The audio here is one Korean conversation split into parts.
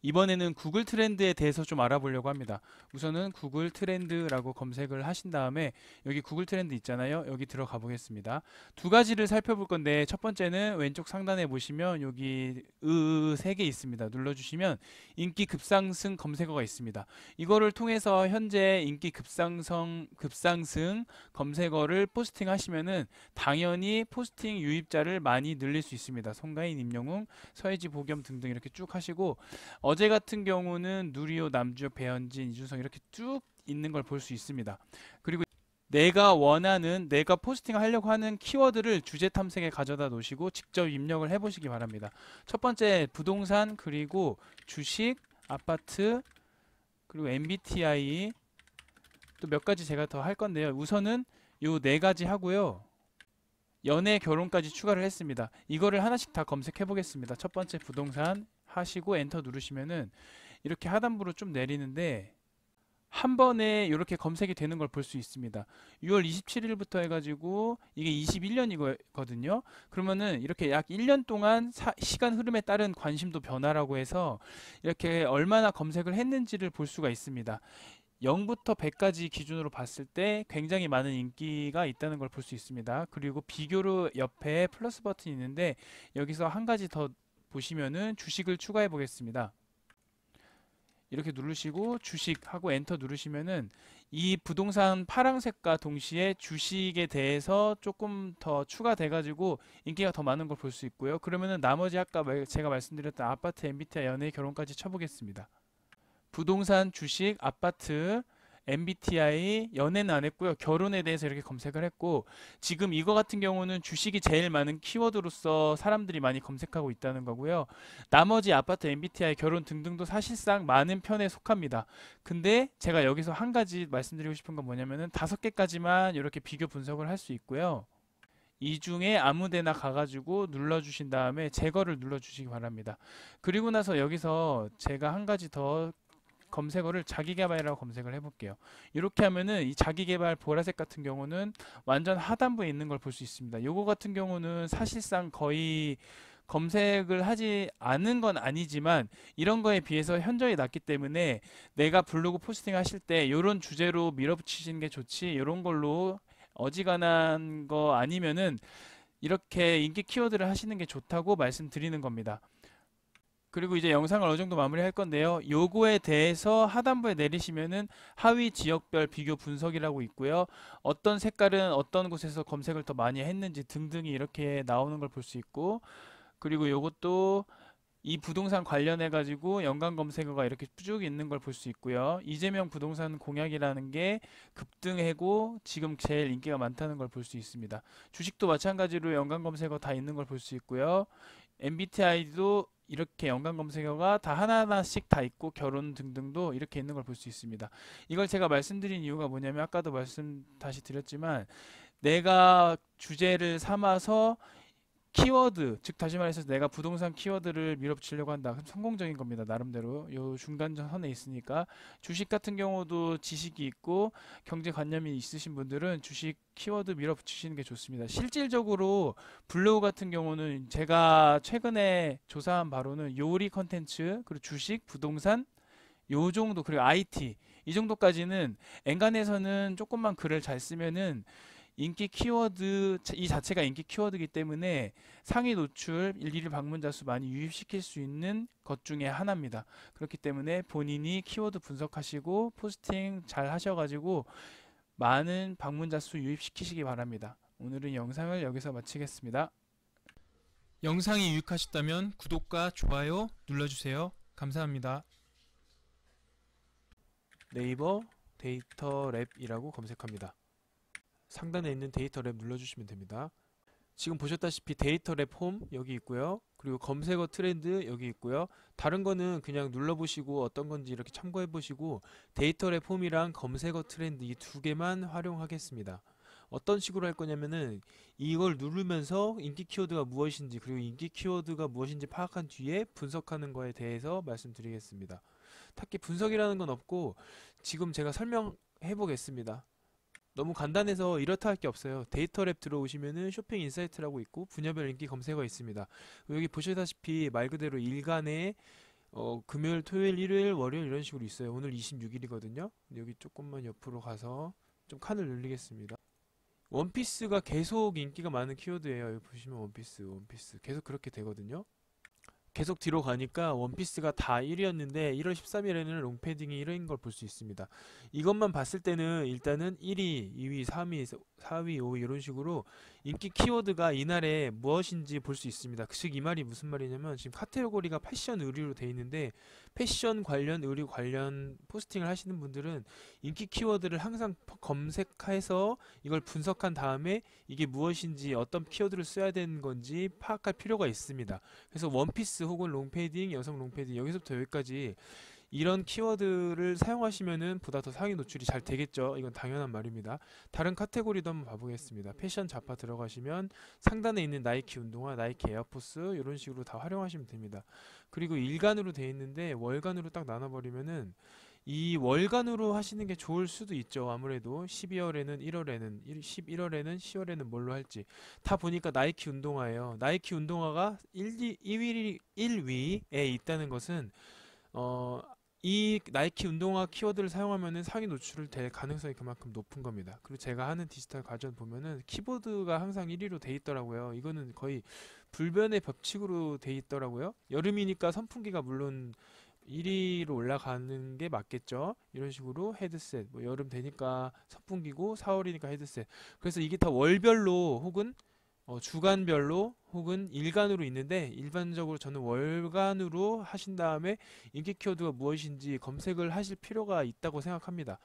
이번에는 구글 트렌드에 대해서 좀 알아보려고 합니다. 우선은 구글 트렌드라고 검색을 하신 다음에 여기 구글 트렌드 있잖아요. 여기 들어가 보겠습니다. 두 가지를 살펴볼 건데 첫 번째는 왼쪽 상단에 보시면 여기 세 개 있습니다. 눌러주시면 인기 급상승 검색어가 있습니다. 이거를 통해서 현재 인기 급상승 검색어를 포스팅 하시면은 당연히 포스팅 유입자를 많이 늘릴 수 있습니다. 송가인, 임영웅, 서혜지, 보겸 등등 이렇게 쭉 하시고 어제 같은 경우는 누리호, 남주혁, 배현진, 이준성 이렇게 쭉 있는 걸 볼 수 있습니다. 그리고 내가 포스팅 하려고 하는 키워드를 주제 탐색에 가져다 놓으시고 직접 입력을 해보시기 바랍니다. 첫 번째 부동산, 그리고 주식, 아파트, 그리고 MBTI, 또 몇 가지 제가 더 할 건데요. 우선은 요 네 가지 하고요. 연애, 결혼까지 추가를 했습니다. 이거를 하나씩 다 검색해 보겠습니다. 첫 번째 부동산 하시고 엔터 누르시면은 이렇게 하단부로 좀 내리는데 한 번에 이렇게 검색이 되는 걸 볼 수 있습니다. 6월 27일부터 해가지고 이게 21년이거든요. 그러면은 이렇게 약 1년 동안 시간 흐름에 따른 관심도 변화라고 해서 이렇게 얼마나 검색을 했는지를 볼 수가 있습니다. 0부터 100까지 기준으로 봤을 때 굉장히 많은 인기가 있다는 걸 볼 수 있습니다. 그리고 비교로 옆에 플러스 버튼이 있는데 여기서 한 가지 더 보시면은 주식을 추가해 보겠습니다. 이렇게 누르시고 주식하고 엔터 누르시면은 이 부동산 파란색과 동시에 주식에 대해서 조금 더 추가돼 가지고 인기가 더 많은 걸 볼 수 있고요. 그러면은 나머지 아까 제가 말씀드렸던 아파트, MBTI, 연애, 결혼까지 쳐보겠습니다. 부동산, 주식, 아파트, MBTI, 연애는 안 했고요. 결혼에 대해서 이렇게 검색을 했고 지금 이거 같은 경우는 주식이 제일 많은 키워드로서 사람들이 많이 검색하고 있다는 거고요. 나머지 아파트, MBTI, 결혼 등등도 사실상 많은 편에 속합니다. 근데 제가 여기서 한 가지 말씀드리고 싶은 건 뭐냐면은 5개까지만 이렇게 비교 분석을 할 수 있고요. 이 중에 아무 데나 가가지고 눌러주신 다음에 제거를 눌러주시기 바랍니다. 그리고 나서 여기서 제가 한 가지 더 검색어를 자기개발이라고 검색을 해볼게요. 이렇게 하면은 이 자기개발 보라색 같은 경우는 완전 하단부에 있는 걸 볼 수 있습니다. 요거 같은 경우는 사실상 거의 검색을 하지 않은 건 아니지만 이런 거에 비해서 현저히 낮기 때문에 내가 블로그 포스팅 하실 때 이런 주제로 밀어붙이시는 게 좋지 이런 걸로 어지간한 거 아니면은 이렇게 인기 키워드를 하시는 게 좋다고 말씀드리는 겁니다. 그리고 이제 영상을 어느 정도 마무리할 건데요. 요거에 대해서 하단부에 내리시면은 하위 지역별 비교 분석이라고 있고요. 어떤 색깔은 어떤 곳에서 검색을 더 많이 했는지 등등이 이렇게 나오는 걸 볼 수 있고 그리고 요것도 이 부동산 관련해 가지고 연관 검색어가 이렇게 쭉 있는 걸 볼 수 있고요. 이재명 부동산 공약이라는 게 급등하고 지금 제일 인기가 많다는 걸 볼 수 있습니다. 주식도 마찬가지로 연관 검색어 다 있는 걸 볼 수 있고요. MBTI도 이렇게 연관 검색어가 다 하나하나씩 다 있고 결혼 등등도 이렇게 있는 걸 볼 수 있습니다. 이걸 제가 말씀드린 이유가 뭐냐면 아까도 말씀 다시 드렸지만 내가 주제를 삼아서 키워드, 즉 다시 말해서 내가 부동산 키워드를 밀어붙이려고 한다. 그럼 성공적인 겁니다. 나름대로 요 중간선에 있으니까 주식 같은 경우도 지식이 있고 경제관념이 있으신 분들은 주식 키워드 밀어붙이시는 게 좋습니다. 실질적으로 블로그 같은 경우는 제가 최근에 조사한 바로는 요리 컨텐츠, 그리고 주식, 부동산 요 정도 그리고 IT 이 정도까지는 엔간해서는 조금만 글을 잘 쓰면은 인기 키워드 이 자체가 인기 키워드이기 때문에 상위 노출 일일 방문자 수 많이 유입시킬 수 있는 것 중에 하나입니다. 그렇기 때문에 본인이 키워드 분석하시고 포스팅 잘 하셔가지고 많은 방문자 수 유입시키시기 바랍니다. 오늘은 영상을 여기서 마치겠습니다. 영상이 유익하셨다면 구독과 좋아요 눌러주세요. 감사합니다. 네이버 데이터 랩이라고 검색합니다. 상단에 있는 데이터 랩 눌러주시면 됩니다. 지금 보셨다시피 데이터 랩 홈 여기 있고요. 그리고 검색어 트렌드 여기 있고요. 다른 거는 그냥 눌러보시고 어떤 건지 이렇게 참고해 보시고 데이터 랩 홈이랑 검색어 트렌드 이 두 개만 활용하겠습니다. 어떤 식으로 할 거냐면은 이걸 누르면서 인기 키워드가 무엇인지 그리고 인기 키워드가 무엇인지 파악한 뒤에 분석하는 거에 대해서 말씀드리겠습니다. 딱히 분석이라는 건 없고 지금 제가 설명해 보겠습니다. 너무 간단해서 이렇다 할 게 없어요. 데이터 랩 들어오시면은 쇼핑 인사이트라고 있고 분야별 인기 검색어 있습니다. 여기 보시다시피 말 그대로 일간의 금요일, 토요일, 일요일, 월요일 이런 식으로 있어요. 오늘 26일이거든요. 여기 조금만 옆으로 가서 좀 칸을 늘리겠습니다. 원피스가 계속 인기가 많은 키워드예요. 여기 보시면 원피스 계속 그렇게 되거든요. 계속 뒤로 가니까 원피스가 다 1위였는데 1월 13일에는 롱패딩이 1위인 걸 볼 수 있습니다. 이것만 봤을 때는 일단은 1위, 2위, 3위, 4위, 5위 이런 식으로 인기 키워드가 이날에 무엇인지 볼 수 있습니다. 즉 이 말이 무슨 말이냐면 지금 카테고리가 패션 의류로 돼 있는데 패션 관련 의류 관련 포스팅을 하시는 분들은 인기 키워드를 항상 검색해서 이걸 분석한 다음에 이게 무엇인지 어떤 키워드를 써야 되는 건지 파악할 필요가 있습니다. 그래서 원피스 혹은 롱패딩, 여성 롱패딩 여기서부터 여기까지 이런 키워드를 사용하시면은 보다 더 상위 노출이 잘 되겠죠. 이건 당연한 말입니다. 다른 카테고리도 한번 봐보겠습니다. 패션 잡화 들어가시면 상단에 있는 나이키 운동화, 나이키 에어포스 이런 식으로 다 활용하시면 됩니다. 그리고 일간으로 되어 있는데 월간으로 딱 나눠버리면은 이 월간으로 하시는 게 좋을 수도 있죠. 아무래도 12월에는 1월에는 11월에는 10월에는 뭘로 할지 다 보니까 나이키 운동화예요. 나이키 운동화가 1위에 있다는 것은 이 나이키 운동화 키워드를 사용하면은 상위 노출을 될 가능성이 그만큼 높은 겁니다. 그리고 제가 하는 디지털 과전 보면은 키보드가 항상 1위로 돼 있더라고요. 이거는 거의 불변의 법칙으로 돼 있더라고요. 여름이니까 선풍기가 물론 1위로 올라가는 게 맞겠죠. 이런 식으로 헤드셋, 뭐 여름 되니까 선풍기고 4월이니까 헤드셋. 그래서 이게 다 월별로 혹은 주간별로 혹은 일간으로 있는데 일반적으로 저는 월간으로 하신 다음에 인기 키워드가 무엇인지 검색을 하실 필요가 있다고 생각합니다.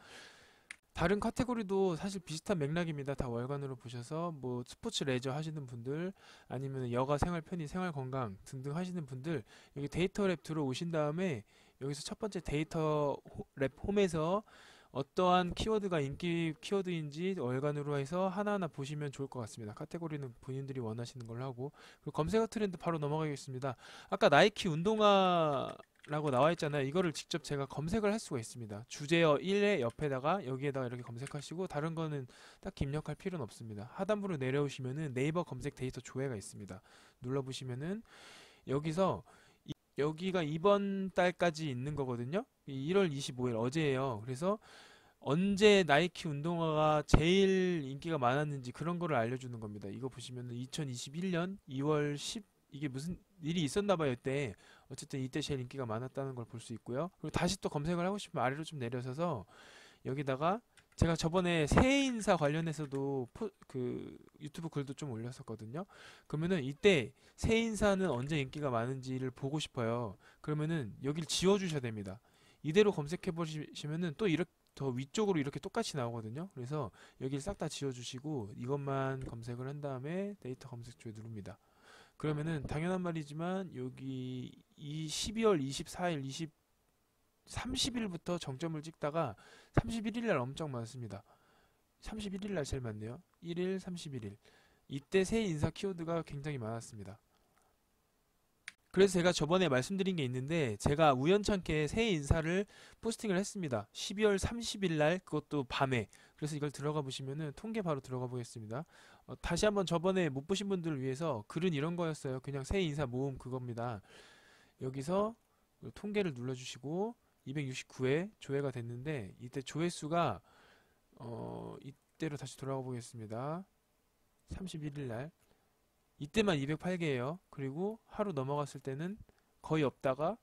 다른 카테고리도 사실 비슷한 맥락입니다. 다 월간으로 보셔서 뭐 스포츠 레저 하시는 분들 아니면 여가 생활 편의 생활 건강 등등 하시는 분들 여기 데이터 랩 들어오신 다음에 여기서 첫 번째 데이터 랩 홈에서 어떠한 키워드가 인기 키워드인지 월간으로 해서 하나하나 보시면 좋을 것 같습니다. 카테고리는 본인들이 원하시는 걸로 하고 그리고 검색어 트렌드 바로 넘어가겠습니다. 아까 나이키 운동화라고 나와 있잖아요. 이거를 직접 제가 검색을 할 수가 있습니다. 주제어 1의 옆에다가 여기에다가 이렇게 검색하시고 다른 거는 딱히 입력할 필요는 없습니다. 하단부로 내려오시면은 네이버 검색 데이터 조회가 있습니다. 눌러보시면은 여기서 여기가 이번 달까지 있는 거거든요. 1월 25일 어제예요. 그래서 언제 나이키 운동화가 제일 인기가 많았는지 그런 거를 알려주는 겁니다. 이거 보시면은 2021년 2월 10 이게 무슨 일이 있었나 봐요. 이때 어쨌든 이때 제일 인기가 많았다는 걸 볼 수 있고요. 그리고 다시 또 검색을 하고 싶으면 아래로 좀 내려서서 여기다가 제가 저번에 새해 인사 관련해서도 그 유튜브 글도 좀 올렸었거든요. 그러면은 이때 새해 인사는 언제 인기가 많은지를 보고 싶어요. 그러면은 여기를 지워주셔야 됩니다. 이대로 검색해 보시면은 또 이렇게 더 위쪽으로 이렇게 똑같이 나오거든요. 그래서 여기를 싹 다 지워주시고 이것만 검색을 한 다음에 데이터 검색조에 누릅니다. 그러면은 당연한 말이지만 여기 이 12월 24일, 30일부터 정점을 찍다가 31일 날 엄청 많습니다. 31일 날 제일 많네요. 1일, 31일. 이때 새 인사 키워드가 굉장히 많았습니다. 그래서 제가 저번에 말씀드린 게 있는데 제가 우연찮게 새해 인사를 포스팅을 했습니다. 12월 30일 날 그것도 밤에. 그래서 이걸 들어가 보시면은 통계 바로 들어가 보겠습니다. 다시 한번 저번에 못 보신 분들을 위해서 글은 이런 거였어요. 그냥 새해 인사 모음 그겁니다. 여기서 통계를 눌러주시고 269회 조회가 됐는데 이때 조회수가 이때로 다시 돌아가 보겠습니다. 31일 날 이때만 208개예요. 그리고 하루 넘어갔을 때는 거의 없다가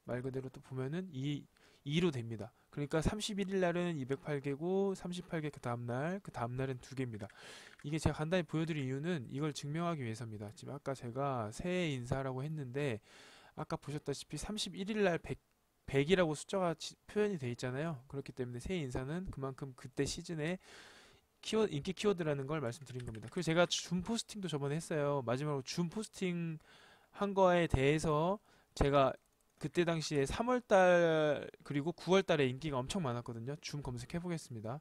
말 그대로 또 보면은 2로 됩니다. 그러니까 31일 날은 208개고 38개 그 다음날은 2개입니다. 이게 제가 간단히 보여드릴 이유는 이걸 증명하기 위해서입니다. 지금 아까 제가 새해 인사라고 했는데 아까 보셨다시피 31일 날 100이라고 숫자가 표현이 되어 있잖아요. 그렇기 때문에 새해 인사는 그만큼 그때 시즌에 인기 키워드라는 걸 말씀드린 겁니다. 그리고 제가 줌 포스팅도 저번에 했어요. 마지막으로 줌 포스팅 한 거에 대해서 제가 그때 당시에 3월달 그리고 9월달에 인기가 엄청 많았거든요. 줌 검색해 보겠습니다.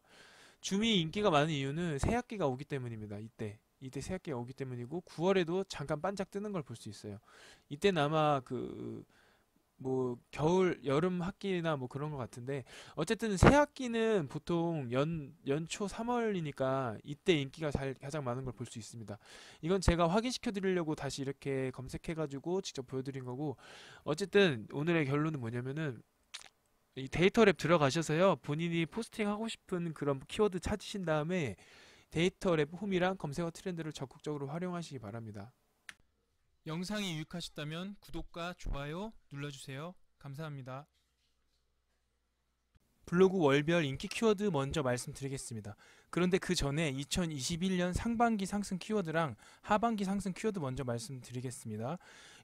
줌이 인기가 많은 이유는 새학기가 오기 때문입니다. 이때 새학기가 오기 때문이고 9월에도 잠깐 반짝 뜨는 걸 볼 수 있어요. 이때는 아마 그 뭐 겨울 여름 학기나 뭐 그런 것 같은데 어쨌든 새 학기는 보통 연초 3월이니까 이때 인기가 가장 많은 걸 볼 수 있습니다. 이건 제가 확인시켜 드리려고 다시 이렇게 검색해 가지고 직접 보여드린 거고 어쨌든 오늘의 결론은 뭐냐면은 이 데이터 랩 들어가셔서요 본인이 포스팅하고 싶은 그런 키워드 찾으신 다음에 데이터 랩 홈이랑 검색어 트렌드를 적극적으로 활용하시기 바랍니다. 영상이 유익하셨다면 구독과 좋아요 눌러주세요. 감사합니다. 블로그 월별 인기 키워드 먼저 말씀드리겠습니다. 그런데 그 전에 2021년 상반기 상승 키워드랑 하반기 상승 키워드 먼저 말씀드리겠습니다.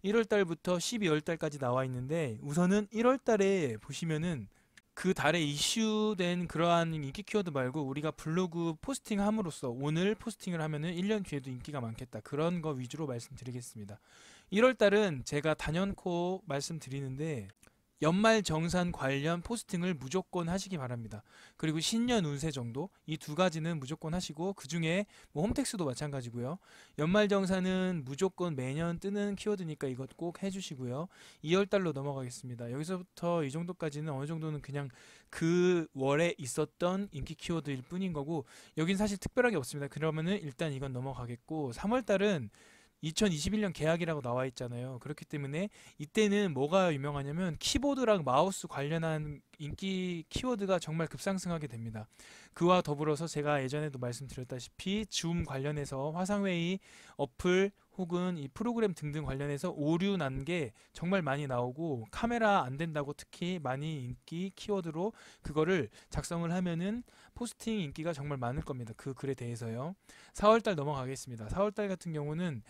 1월달부터 12월달까지 나와 있는데 우선은 1월달에 보시면은 그 달에 이슈된 그러한 인기 키워드 말고 우리가 블로그 포스팅 함으로써 오늘 포스팅을 하면은 1년 뒤에도 인기가 많겠다. 그런 거 위주로 말씀드리겠습니다. 1월달은 제가 단연코 말씀드리는데 연말정산 관련 포스팅을 무조건 하시기 바랍니다. 그리고 신년 운세 정도 이 두 가지는 무조건 하시고 그 중에 뭐 홈택스도 마찬가지고요. 연말정산은 무조건 매년 뜨는 키워드니까 이것 꼭 해주시고요. 2월달로 넘어가겠습니다. 여기서부터 이 정도까지는 어느 정도는 그냥 그 월에 있었던 인기 키워드일 뿐인 거고 여긴 사실 특별하게 없습니다. 그러면은 일단 이건 넘어가겠고 3월달은 2021년 계약이라고 나와 있잖아요. 그렇기 때문에 이때는 뭐가 유명하냐면 키보드랑 마우스 관련한 인기 키워드가 정말 급상승하게 됩니다. 그와 더불어서 제가 예전에도 말씀드렸다시피 줌 관련해서 화상회의 어플 혹은 이 프로그램 등등 관련해서 오류 난 게 정말 많이 나오고 카메라 안 된다고 특히 많이 인기 키워드로 그거를 작성을 하면은 포스팅 인기가 정말 많을 겁니다. 그 글에 대해서요. 4월달 넘어가겠습니다. 4월달 같은 경우는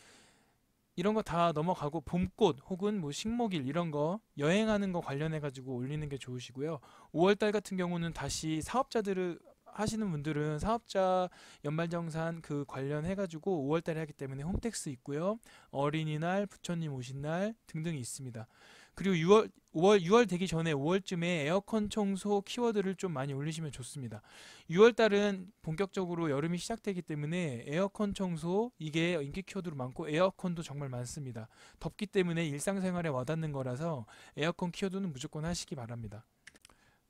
이런 거 다 넘어가고 봄꽃 혹은 뭐 식목일 이런 거 여행하는 거 관련해 가지고 올리는 게 좋으시고요. 5월달 같은 경우는 다시 사업자들을 하시는 분들은 사업자 연말정산 그 관련해 가지고 5월달에 하기 때문에 홈택스 있고요. 어린이날, 부처님 오신 날 등등이 있습니다. 그리고 6월 되기 전에 5월쯤에 에어컨 청소 키워드를 좀 많이 올리시면 좋습니다. 6월달은 본격적으로 여름이 시작되기 때문에 에어컨 청소 이게 인기 키워드로 많고 에어컨도 정말 많습니다. 덥기 때문에 일상생활에 와닿는 거라서 에어컨 키워드는 무조건 하시기 바랍니다.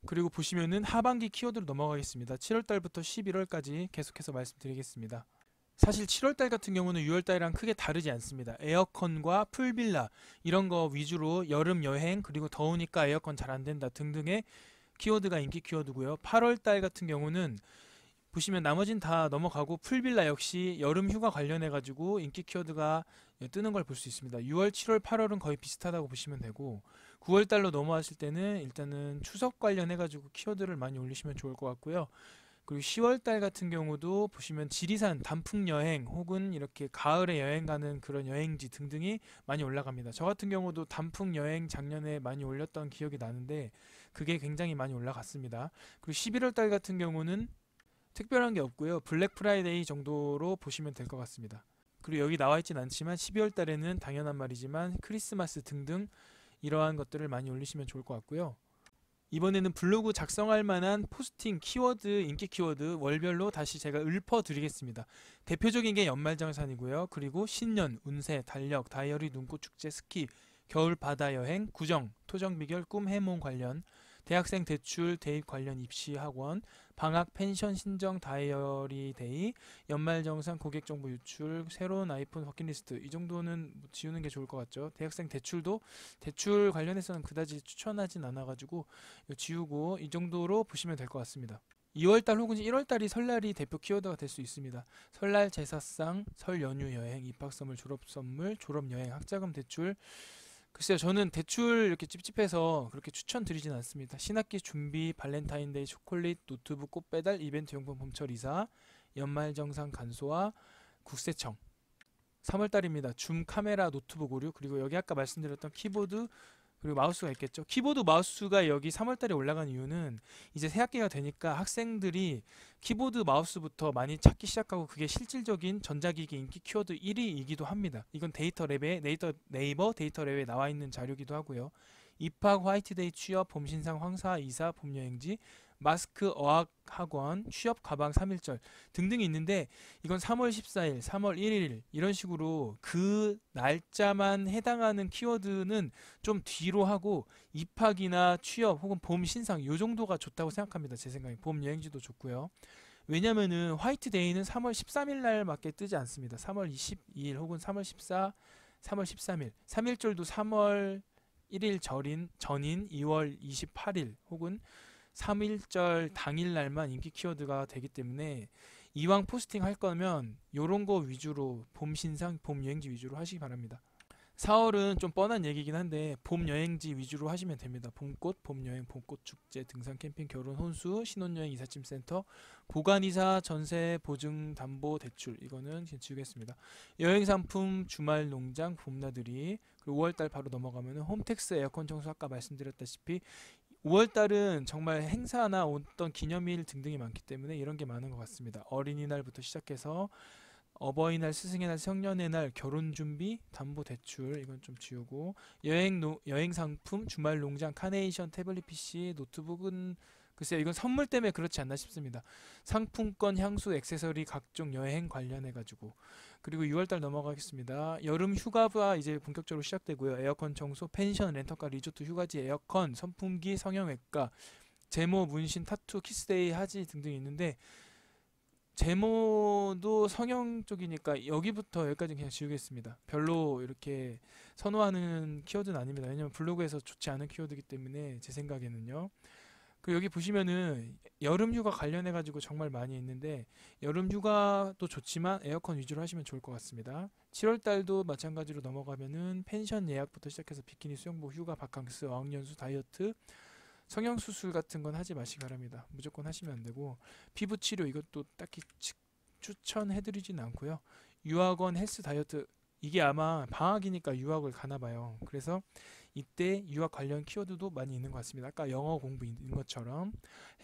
그리고 보시면은 하반기 키워드로 넘어가겠습니다. 7월달부터 11월까지 계속해서 말씀드리겠습니다. 사실 7월달 같은 경우는 6월달이랑 크게 다르지 않습니다. 에어컨과 풀빌라 이런 거 위주로 여름 여행 그리고 더우니까 에어컨 잘 안 된다 등등의 키워드가 인기 키워드고요. 8월달 같은 경우는 보시면 나머진 다 넘어가고 풀빌라 역시 여름 휴가 관련해 가지고 인기 키워드가 뜨는 걸 볼 수 있습니다. 6월, 7월, 8월은 거의 비슷하다고 보시면 되고 9월달로 넘어왔을 때는 일단은 추석 관련해 가지고 키워드를 많이 올리시면 좋을 것 같고요. 그리고 10월달 같은 경우도 보시면 지리산 단풍 여행 혹은 이렇게 가을에 여행 가는 그런 여행지 등등이 많이 올라갑니다. 저 같은 경우도 단풍 여행 작년에 많이 올렸던 기억이 나는데 그게 굉장히 많이 올라갔습니다. 그리고 11월달 같은 경우는 특별한 게 없고요. 블랙 프라이데이 정도로 보시면 될 것 같습니다. 그리고 여기 나와 있진 않지만 12월 달에는 당연한 말이지만 크리스마스 등등 이러한 것들을 많이 올리시면 좋을 것 같고요. 이번에는 블로그 작성할 만한 포스팅 키워드, 인기 키워드 월별로 다시 제가 읊어 드리겠습니다. 대표적인 게 연말정산이고요. 그리고 신년, 운세, 달력, 다이어리, 눈꽃 축제, 스키, 겨울 바다 여행, 구정, 토정 비결, 꿈 해몽 관련, 대학생 대출, 대입 관련 입시 학원, 방학 펜션 신정 다이어리 데이, 연말정산 고객 정보 유출, 새로운 아이폰 버킷리스트 이 정도는 지우는 게 좋을 것 같죠. 대학생 대출도 대출 관련해서는 그다지 추천하진 않아가지고 지우고 이 정도로 보시면 될 것 같습니다. 2월달 혹은 1월달이 설날이 대표 키워드가 될 수 있습니다. 설날 제사상, 설 연휴 여행, 입학선물, 졸업선물, 졸업여행, 학자금 대출. 글쎄요, 저는 대출 이렇게 찝찝해서 그렇게 추천드리진 않습니다. 신학기 준비, 발렌타인데이 초콜릿, 노트북 꽃배달, 이벤트 용품 봄철 이사, 연말정산 간소화, 국세청. 3월달입니다. 줌 카메라 노트북 오류 그리고 여기 아까 말씀드렸던 키보드 그리고 마우스가 있겠죠. 키보드 마우스가 여기 3월달에 올라간 이유는 이제 새학기가 되니까 학생들이 키보드 마우스부터 많이 찾기 시작하고 그게 실질적인 전자기기 인기 키워드 1위이기도 합니다. 이건 네이버 데이터 랩에 나와 있는 자료이기도 하고요. 입학, 화이트데이 취업, 봄신상, 황사, 이사, 봄여행지, 마스크, 어학학원, 취업, 가방, 3일절 등등이 있는데 이건 3월 14일, 3월 1일 이런 식으로 그 날짜만 해당하는 키워드는 좀 뒤로 하고 입학이나 취업 혹은 봄신상 요 정도가 좋다고 생각합니다. 제 생각에 봄여행지도 좋고요. 왜냐면은 화이트데이는 3월 13일 날밖에 뜨지 않습니다. 3월 22일 혹은 3월 14, 3월 13일, 3일절도 3월 1일 전인 2월 28일 혹은 3일절 당일날만 인기 키워드가 되기 때문에 이왕 포스팅 할 거면 요런 거 위주로 봄 신상, 봄 여행지 위주로 하시기 바랍니다. 4월은 좀 뻔한 얘기긴 한데 봄 여행지 위주로 하시면 됩니다. 봄꽃, 봄 여행, 봄꽃 축제, 등산, 캠핑, 결혼, 혼수, 신혼여행, 이삿짐 센터, 보관이사, 전세, 보증, 담보, 대출 이거는 그냥 지우겠습니다. 여행 상품, 주말 농장, 봄나들이 그리고 5월달 바로 넘어가면 홈택스, 에어컨 청소 아까 말씀드렸다시피 5월달은 정말 행사나 어떤 기념일 등등이 많기 때문에 이런 게 많은 것 같습니다. 어린이날부터 시작해서 어버이날, 스승의 날, 성년의 날, 결혼 준비, 담보 대출 이건 좀 지우고 여행 상품, 주말 농장, 카네이션, 태블릿 PC, 노트북은 글쎄요 이건 선물 때문에 그렇지 않나 싶습니다. 상품권, 향수, 액세서리 각종 여행 관련해 가지고 그리고 6월달 넘어가겠습니다. 여름 휴가가 이제 본격적으로 시작되고요. 에어컨 청소, 펜션, 렌터카, 리조트, 휴가지, 에어컨, 선풍기, 성형외과, 제모, 문신, 타투, 키스데이, 하지 등등이 있는데 제모도 성형 쪽이니까 여기부터 여기까지 그냥 지우겠습니다. 별로 이렇게 선호하는 키워드는 아닙니다. 왜냐면 블로그에서 좋지 않은 키워드이기 때문에 제 생각에는요. 그 여기 보시면은 여름 휴가 관련해 가지고 정말 많이 있는데 여름 휴가도 좋지만 에어컨 위주로 하시면 좋을 것 같습니다. 7월 달도 마찬가지로 넘어가면은 펜션 예약부터 시작해서 비키니, 수영복, 휴가, 바캉스, 어학연수, 다이어트, 성형수술 같은 건 하지 마시기 바랍니다. 무조건 하시면 안 되고 피부 치료 이것도 딱히 추천해드리진 않고요. 유학원, 헬스, 다이어트 이게 아마 방학이니까 유학을 가나 봐요. 그래서 이때 유학 관련 키워드도 많이 있는 것 같습니다. 아까 영어 공부 있는 것처럼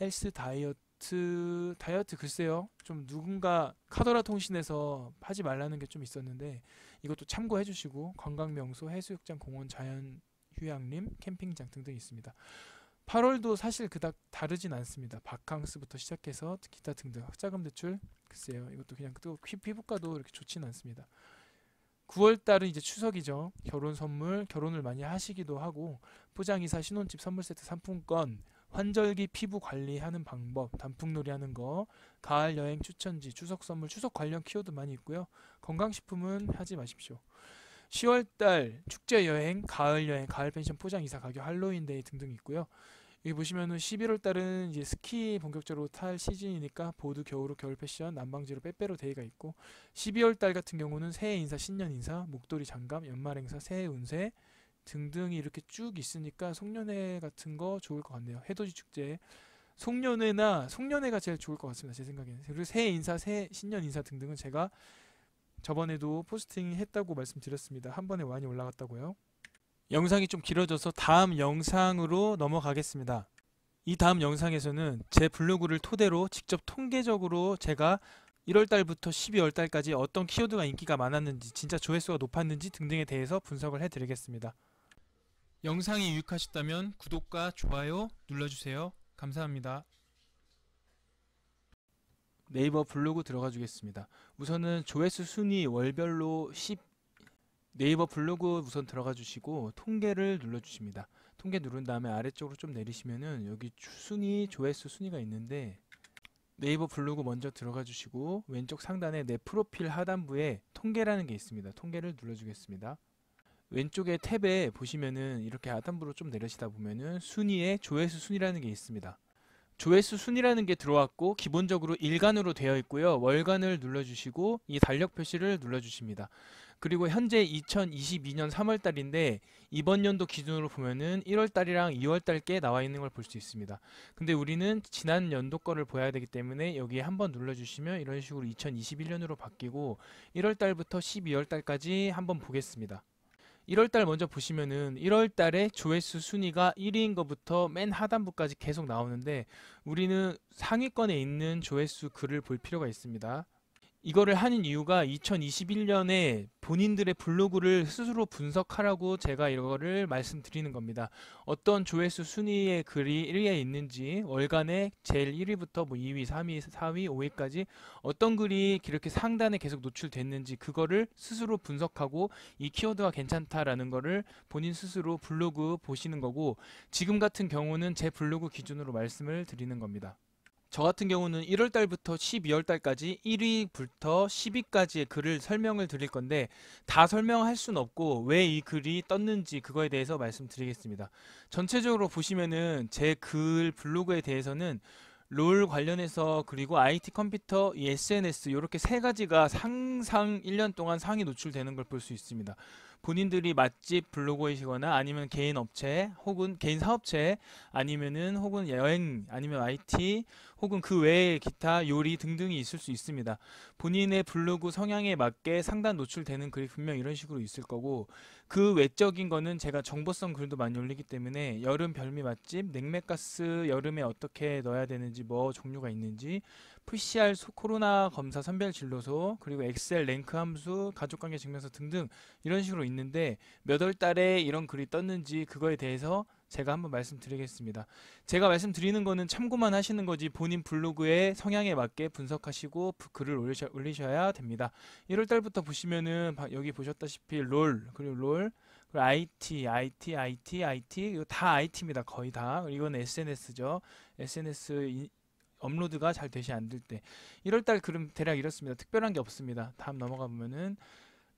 헬스, 다이어트 글쎄요. 좀 누군가 카더라 통신에서 하지 말라는 게 좀 있었는데 이것도 참고해 주시고 관광명소, 해수욕장, 공원, 자연 휴양림, 캠핑장 등등 있습니다. 8월도 사실 그닥 다르진 않습니다. 바캉스부터 시작해서 기타 등등 학자금 대출 글쎄요 이것도 그냥 또 피부과도 이렇게 좋지는 않습니다. 9월달은 이제 추석이죠. 결혼 선물, 결혼을 많이 하시기도 하고 포장이사, 신혼집, 선물 세트, 상품권, 환절기 피부 관리하는 방법, 단풍놀이 하는 거, 가을 여행 추천지, 추석 선물, 추석 관련 키워드 많이 있고요. 건강식품은 하지 마십시오. 10월달 축제 여행, 가을 여행, 가을 펜션, 포장 이사 가격, 할로윈 데이 등등 있고요. 여기 보시면은 11월달은 이제 스키 본격적으로 탈 시즌이니까 보드, 겨울옷, 겨울 패션, 난방지로 빼빼로 데이가 있고 12월달 같은 경우는 새해 인사, 신년 인사, 목도리 장갑, 연말 행사, 새해 운세 등등이 이렇게 쭉 있으니까 송년회 같은 거 좋을 것 같네요. 해돋이 축제, 송년회가 제일 좋을 것 같습니다. 제 생각에는. 그리고 새해 인사, 새해 신년 인사 등등은 제가 저번에도 포스팅 했다고 말씀드렸습니다. 한 번에 많이 올라갔다고요. 영상이 좀 길어져서 다음 영상으로 넘어가겠습니다. 이 다음 영상에서는 제 블로그를 토대로 직접 통계적으로 제가 1월달부터 12월달까지 어떤 키워드가 인기가 많았는지 진짜 조회수가 높았는지 등등에 대해서 분석을 해드리겠습니다. 영상이 유익하셨다면 구독과 좋아요 눌러주세요. 감사합니다. 네이버 블로그 들어가 주겠습니다. 우선은 조회수 순위 월별로 네이버 블로그 우선 들어가 주시고 통계를 눌러 주십니다. 통계 누른 다음에 아래쪽으로 좀 내리시면은 여기 순위, 조회수 순위가 있는데 네이버 블로그 먼저 들어가 주시고 왼쪽 상단에 내 프로필 하단부에 통계라는 게 있습니다. 통계를 눌러 주겠습니다. 왼쪽에 탭에 보시면은 이렇게 하단부로 좀 내리시다 보면은 순위에 조회수 순위라는 게 있습니다. 조회수 순위라는 게 들어왔고 기본적으로 일간으로 되어 있고요. 월간을 눌러주시고 이 달력 표시를 눌러주십니다. 그리고 현재 2022년 3월달인데 이번 연도 기준으로 보면은 1월달이랑 2월달께 나와 있는 걸 볼 수 있습니다. 근데 우리는 지난 연도 거를 보여야 되기 때문에 여기에 한번 눌러주시면 이런 식으로 2021년으로 바뀌고 1월달부터 12월달까지 한번 보겠습니다. 1월달 먼저 보시면은 1월달에 조회수 순위가 1위인 것부터 맨 하단부까지 계속 나오는데 우리는 상위권에 있는 조회수 글을 볼 필요가 있습니다. 이거를 하는 이유가 2021년에 본인들의 블로그를 스스로 분석하라고 제가 이거를 말씀드리는 겁니다. 어떤 조회수 순위의 글이 1위에 있는지, 월간에 제일 1위부터 뭐 2위, 3위, 4위, 5위까지 어떤 글이 이렇게 상단에 계속 노출됐는지 그거를 스스로 분석하고 이 키워드가 괜찮다라는 거를 본인 스스로 블로그 보시는 거고, 지금 같은 경우는 제 블로그 기준으로 말씀을 드리는 겁니다. 저 같은 경우는 1월 달부터 12월 달까지 1위부터 10위까지의 글을 설명을 드릴 건데, 다 설명할 수는 없고 왜 이 글이 떴는지 그거에 대해서 말씀드리겠습니다. 전체적으로 보시면은 제 글 블로그에 대해서는 롤 관련해서, 그리고 IT 컴퓨터, 이 SNS 이렇게 세 가지가 항상 1년 동안 상위 노출되는 걸 볼 수 있습니다. 본인들이 맛집 블로거이시거나 아니면 개인 업체 혹은 개인 사업체 아니면은 혹은 여행 아니면 IT 혹은 그 외에 기타 요리 등등이 있을 수 있습니다. 본인의 블로그 성향에 맞게 상단 노출되는 글이 분명 이런 식으로 있을 거고, 그 외적인 거는 제가 정보성 글도 많이 올리기 때문에 여름 별미 맛집, 냉매가스 여름에 어떻게 넣어야 되는지, 뭐 종류가 있는지, PCR 코로나 검사 선별 진료소, 그리고 엑셀 랭크 함수, 가족관계 증명서 등등 이런 식으로 있는데, 몇 월 달에 이런 글이 떴는지 그거에 대해서 제가 한번 말씀드리겠습니다. 제가 말씀드리는 거는 참고만 하시는 거지 본인 블로그의 성향에 맞게 분석하시고 글을 올리셔야 됩니다. 1월 달부터 보시면은 여기 보셨다시피 롤, 그리고 IT 이거 다 IT입니다. 거의 다. 이건 SNS죠. SNS 업로드가 잘 되시 안 될 때. 1월 달 글은 대략 이렇습니다. 특별한 게 없습니다. 다음 넘어가 보면은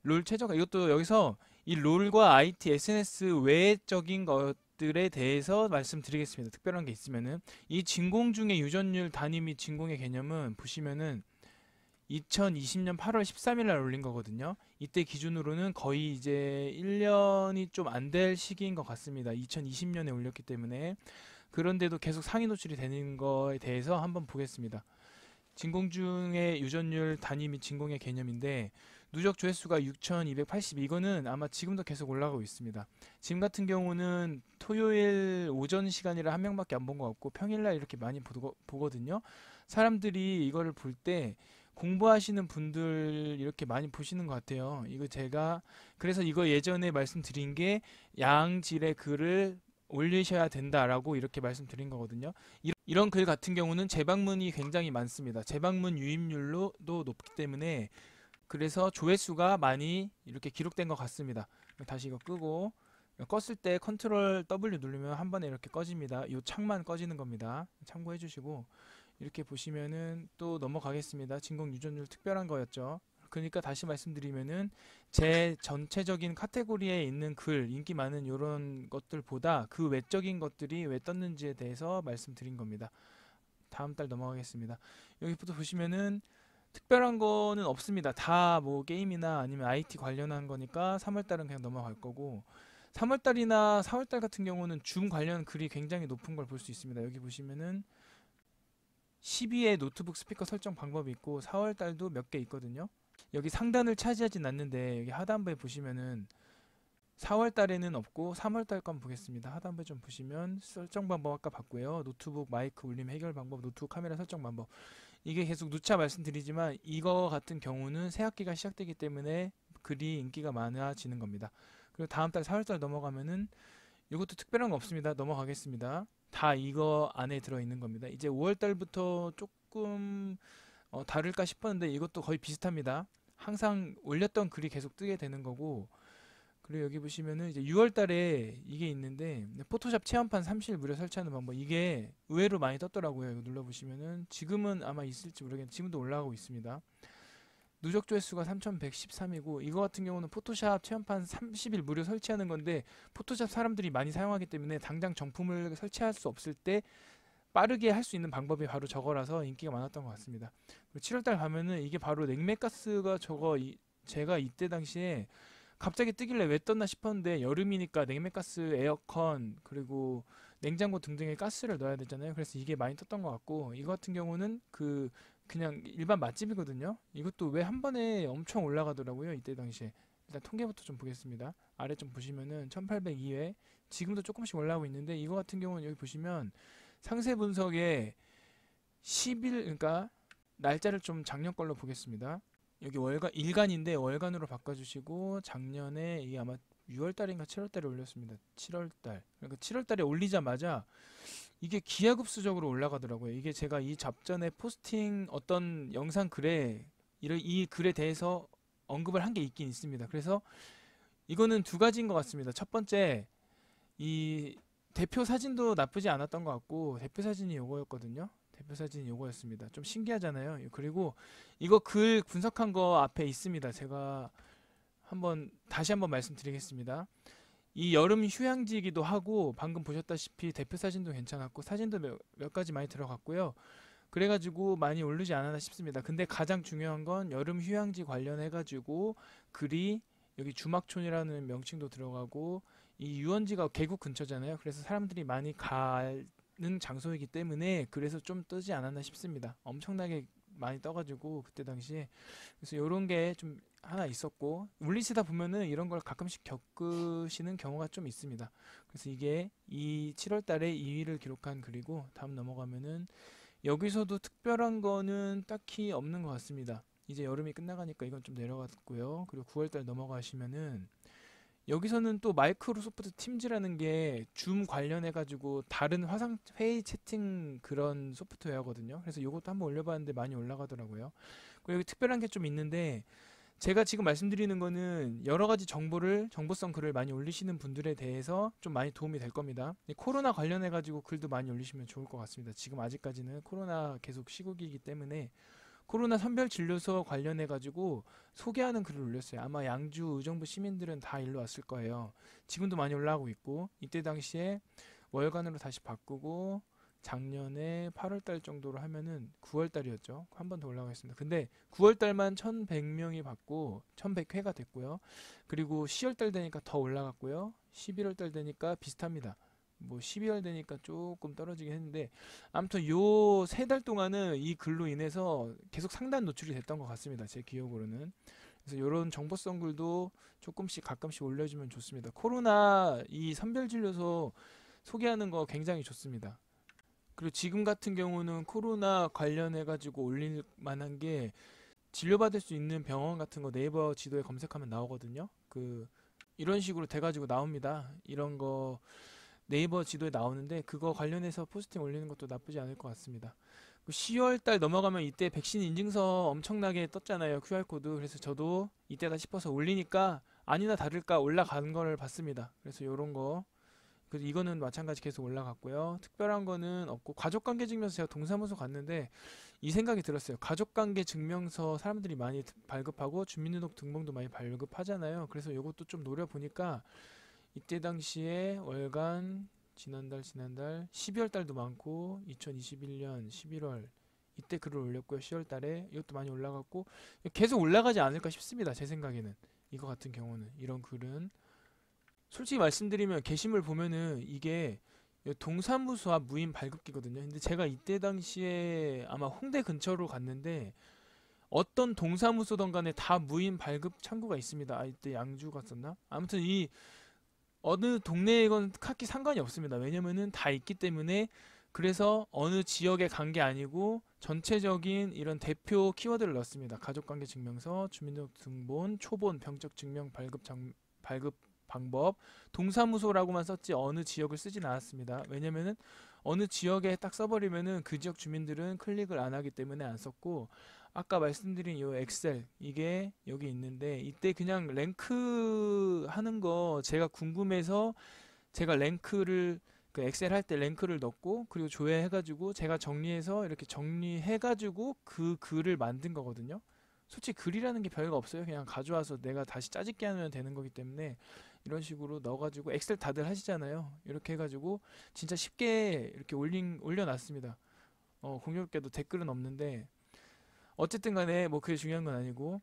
롤 최저가, 이것도 여기서 이 롤과 IT, SNS 외적인 것들에 대해서 말씀드리겠습니다. 특별한 게 있으면은 이 진공 중의 유전율 단위 및 진공의 개념은 보시면은 2020년 8월 13일 날 올린 거거든요. 이때 기준으로는 거의 이제 1년이 좀 안 될 시기인 것 같습니다. 2020년에 올렸기 때문에. 그런데도 계속 상위 노출이 되는 거에 대해서 한번 보겠습니다. 진공 중의 유전율 단위 및 진공의 개념인데, 누적 조회수가 6,280, 이거는 아마 지금도 계속 올라가고 있습니다. 지금 같은 경우는 토요일 오전 시간이라 한 명밖에 안 본 것 같고 평일날 이렇게 많이 보거든요. 사람들이 이거를 볼 때 공부하시는 분들 이렇게 많이 보시는 것 같아요. 이거 제가 그래서 이거 예전에 말씀드린 게 양질의 글을 올리셔야 된다라고 이렇게 말씀드린 거거든요. 이런 글 같은 경우는 재방문이 굉장히 많습니다. 재방문 유입률도 높기 때문에, 그래서 조회수가 많이 이렇게 기록된 것 같습니다. 다시 이거 끄고, 껐을 때 컨트롤 W 누르면 한 번에 이렇게 꺼집니다. 이 창만 꺼지는 겁니다. 참고해 주시고, 이렇게 보시면은 또 넘어가겠습니다. 진공 유전율 특별한 거였죠. 그러니까 다시 말씀드리면은 제 전체적인 카테고리에 있는 글, 인기 많은 이런 것들보다 그 외적인 것들이 왜 떴는지에 대해서 말씀드린 겁니다. 다음 달 넘어가겠습니다. 여기부터 보시면은 특별한 거는 없습니다. 다 뭐 게임이나 아니면 IT 관련한 거니까 3월 달은 그냥 넘어갈 거고, 3월 달이나 4월 달 같은 경우는 줌 관련 글이 굉장히 높은 걸 볼 수 있습니다. 여기 보시면은 12의 노트북 스피커 설정 방법이 있고 4월 달도 몇 개 있거든요. 여기 상단을 차지하진 않는데 여기 하단부에 보시면은 4월 달에는 없고 3월 달 건 보겠습니다. 하단부에 좀 보시면 설정 방법 아까 봤고요. 노트북 마이크 울림 해결 방법, 노트북 카메라 설정 방법. 이게 계속 누차 말씀드리지만 이거 같은 경우는 새 학기가 시작되기 때문에 글이 인기가 많아지는 겁니다. 그리고 다음 달 4월 달 넘어가면은 이것도 특별한 거 없습니다. 넘어가겠습니다. 다 이거 안에 들어있는 겁니다. 이제 5월 달부터 조금 다를까 싶었는데 이것도 거의 비슷합니다. 항상 올렸던 글이 계속 뜨게 되는 거고, 그리고 여기 보시면은 이제 6월 달에 이게 있는데 포토샵 체험판 30일 무료 설치하는 방법, 이게 의외로 많이 떴더라고요. 이거 눌러보시면은 지금은 아마 있을지 모르겠는데 지금도 올라가고 있습니다. 누적 조회수가 3113이고 이거 같은 경우는 포토샵 체험판 30일 무료 설치하는 건데, 포토샵 사람들이 많이 사용하기 때문에 당장 정품을 설치할 수 없을 때 빠르게 할 수 있는 방법이 바로 저거라서 인기가 많았던 것 같습니다. 7월달 가면은 이게 바로 냉매가스가 저거 제가 이때 당시에 갑자기 뜨길래 왜 떴나 싶었는데, 여름이니까 냉매가스, 에어컨, 그리고 냉장고 등등의 가스를 넣어야 되잖아요. 그래서 이게 많이 떴던 것 같고, 이거 같은 경우는 그냥 일반 맛집이거든요. 이것도 왜 한 번에 엄청 올라가더라고요. 이때 당시에. 일단 통계부터 좀 보겠습니다. 아래 좀 보시면은 1802회, 지금도 조금씩 올라가고 있는데, 이거 같은 경우는 여기 보시면 상세 분석에 10일, 그러니까 날짜를 좀 작년 걸로 보겠습니다. 여기 월간 일간인데 월간으로 바꿔주시고 작년에 이게 아마 6월달인가 7월달에 올렸습니다. 7월달. 그러니까 7월달에 올리자마자 이게 기하급수적으로 올라가더라고요. 이게 제가 이 잡전에 포스팅 어떤 영상 글에 이 글에 대해서 언급을 한 게 있긴 있습니다. 그래서 이거는 두 가지인 것 같습니다. 첫 번째, 이 대표 사진도 나쁘지 않았던 것 같고 대표 사진이 요거였거든요. 대표 사진이 요거였습니다. 좀 신기하잖아요. 그리고 이거 글 분석한 거 앞에 있습니다. 제가 다시 한번 말씀드리겠습니다. 이 여름 휴양지이기도 하고 방금 보셨다시피 대표 사진도 괜찮았고 사진도 몇 가지 많이 들어갔고요. 그래가지고 많이 오르지 않았나 싶습니다. 근데 가장 중요한 건 여름 휴양지 관련해가지고 글이 여기 주막촌이라는 명칭도 들어가고 이 유원지가 계곡 근처잖아요. 그래서 사람들이 많이 가는 장소이기 때문에 그래서 좀 뜨지 않았나 싶습니다. 엄청나게 많이 떠가지고 그때 당시에 그래서 요런 게 좀 하나 있었고 울리시다 보면은 이런 걸 가끔씩 겪으시는 경우가 좀 있습니다. 그래서 이게 이 7월 달에 2위를 기록한 글이고 다음 넘어가면은 여기서도 특별한 거는 딱히 없는 것 같습니다. 이제 여름이 끝나가니까 이건 좀 내려갔고요. 그리고 9월달 넘어가시면은 여기서는 또 마이크로소프트 팀즈라는 게 줌 관련해가지고 다른 화상 회의 채팅 그런 소프트웨어거든요. 그래서 이것도 한번 올려봤는데 많이 올라가더라고요. 그리고 여기 특별한 게 좀 있는데 제가 지금 말씀드리는 거는 여러 가지 정보성 글을 많이 올리시는 분들에 대해서 좀 많이 도움이 될 겁니다. 코로나 관련해가지고 글도 많이 올리시면 좋을 것 같습니다. 지금 아직까지는 코로나 계속 시국이기 때문에 코로나 선별 진료소 관련해가지고 소개하는 글을 올렸어요. 아마 양주 의정부 시민들은 다 일로 왔을 거예요. 지금도 많이 올라가고 있고 이때 당시에 월간으로 다시 바꾸고 작년에 8월달 정도로 하면은 9월달이었죠. 한 번 더 올라가겠습니다. 근데 9월달만 1100명이 받고 1100회가 됐고요. 그리고 10월달 되니까 더 올라갔고요. 11월달 되니까 비슷합니다. 뭐 12월 되니까 조금 떨어지긴 했는데 아무튼 요 세 달 동안은 이 글로 인해서 계속 상단 노출이 됐던 것 같습니다. 제 기억으로는. 그래서 이런 정보성 글도 조금씩 가끔씩 올려주면 좋습니다. 코로나 이 선별진료소 소개하는 거 굉장히 좋습니다. 그리고 지금 같은 경우는 코로나 관련해가지고 올릴 만한 게 진료받을 수 있는 병원 같은 거 네이버 지도에 검색하면 나오거든요. 이런 식으로 돼가지고 나옵니다. 이런 거 네이버 지도에 나오는데 그거 관련해서 포스팅 올리는 것도 나쁘지 않을 것 같습니다. 10월 달 넘어가면 이때 백신 인증서 엄청나게 떴잖아요. QR코드. 그래서 저도 이때다 싶어서 올리니까 아니나 다를까 올라가는 걸 봤습니다. 그래서 요런 거. 그래서 이거는 마찬가지 계속 올라갔고요. 특별한 거는 없고 가족관계 증명서 제가 동사무소 갔는데 이 생각이 들었어요. 가족관계 증명서 사람들이 많이 발급하고 주민등록등본도 많이 발급하잖아요. 그래서 요것도 좀 노려보니까 이때 당시에 월간 지난달 12월 달도 많고 2021년 11월 이때 글을 올렸고요. 10월 달에 이것도 많이 올라갔고 계속 올라가지 않을까 싶습니다. 제 생각에는 이거 같은 경우는 이런 글은 솔직히 말씀드리면 게시물 보면은 이게 동사무소 앞 무인 발급기거든요. 근데 제가 이때 당시에 아마 홍대 근처로 갔는데 어떤 동사무소든 간에 다 무인 발급 창구가 있습니다. 이때 양주 갔었나? 아무튼 이 어느 동네이건 카키 상관이 없습니다. 왜냐면은 다 있기 때문에 그래서 어느 지역에 간 게 아니고 전체적인 이런 대표 키워드를 넣었습니다. 가족관계 증명서, 주민등록등본, 초본, 병적 증명 발급 방법, 동사무소라고만 썼지 어느 지역을 쓰진 않았습니다. 왜냐면은 어느 지역에 딱 써버리면은 그 지역 주민들은 클릭을 안 하기 때문에 안 썼고 아까 말씀드린 이 엑셀 이게 여기 있는데 이때 그냥 랭크 하는 거 제가 궁금해서 제가 랭크를 그 엑셀 할 때 랭크를 넣고 그리고 조회해가지고 제가 정리해서 이렇게 정리해가지고 그 글을 만든 거거든요. 솔직히 글이라는 게 별거 없어요. 그냥 가져와서 내가 다시 짜집기 하면 되는 거기 때문에 이런 식으로 넣어가지고 엑셀 다들 하시잖아요. 이렇게 해가지고 진짜 쉽게 이렇게 올려놨습니다. 공교롭게도 댓글은 없는데 어쨌든 간에 뭐 그게 중요한 건 아니고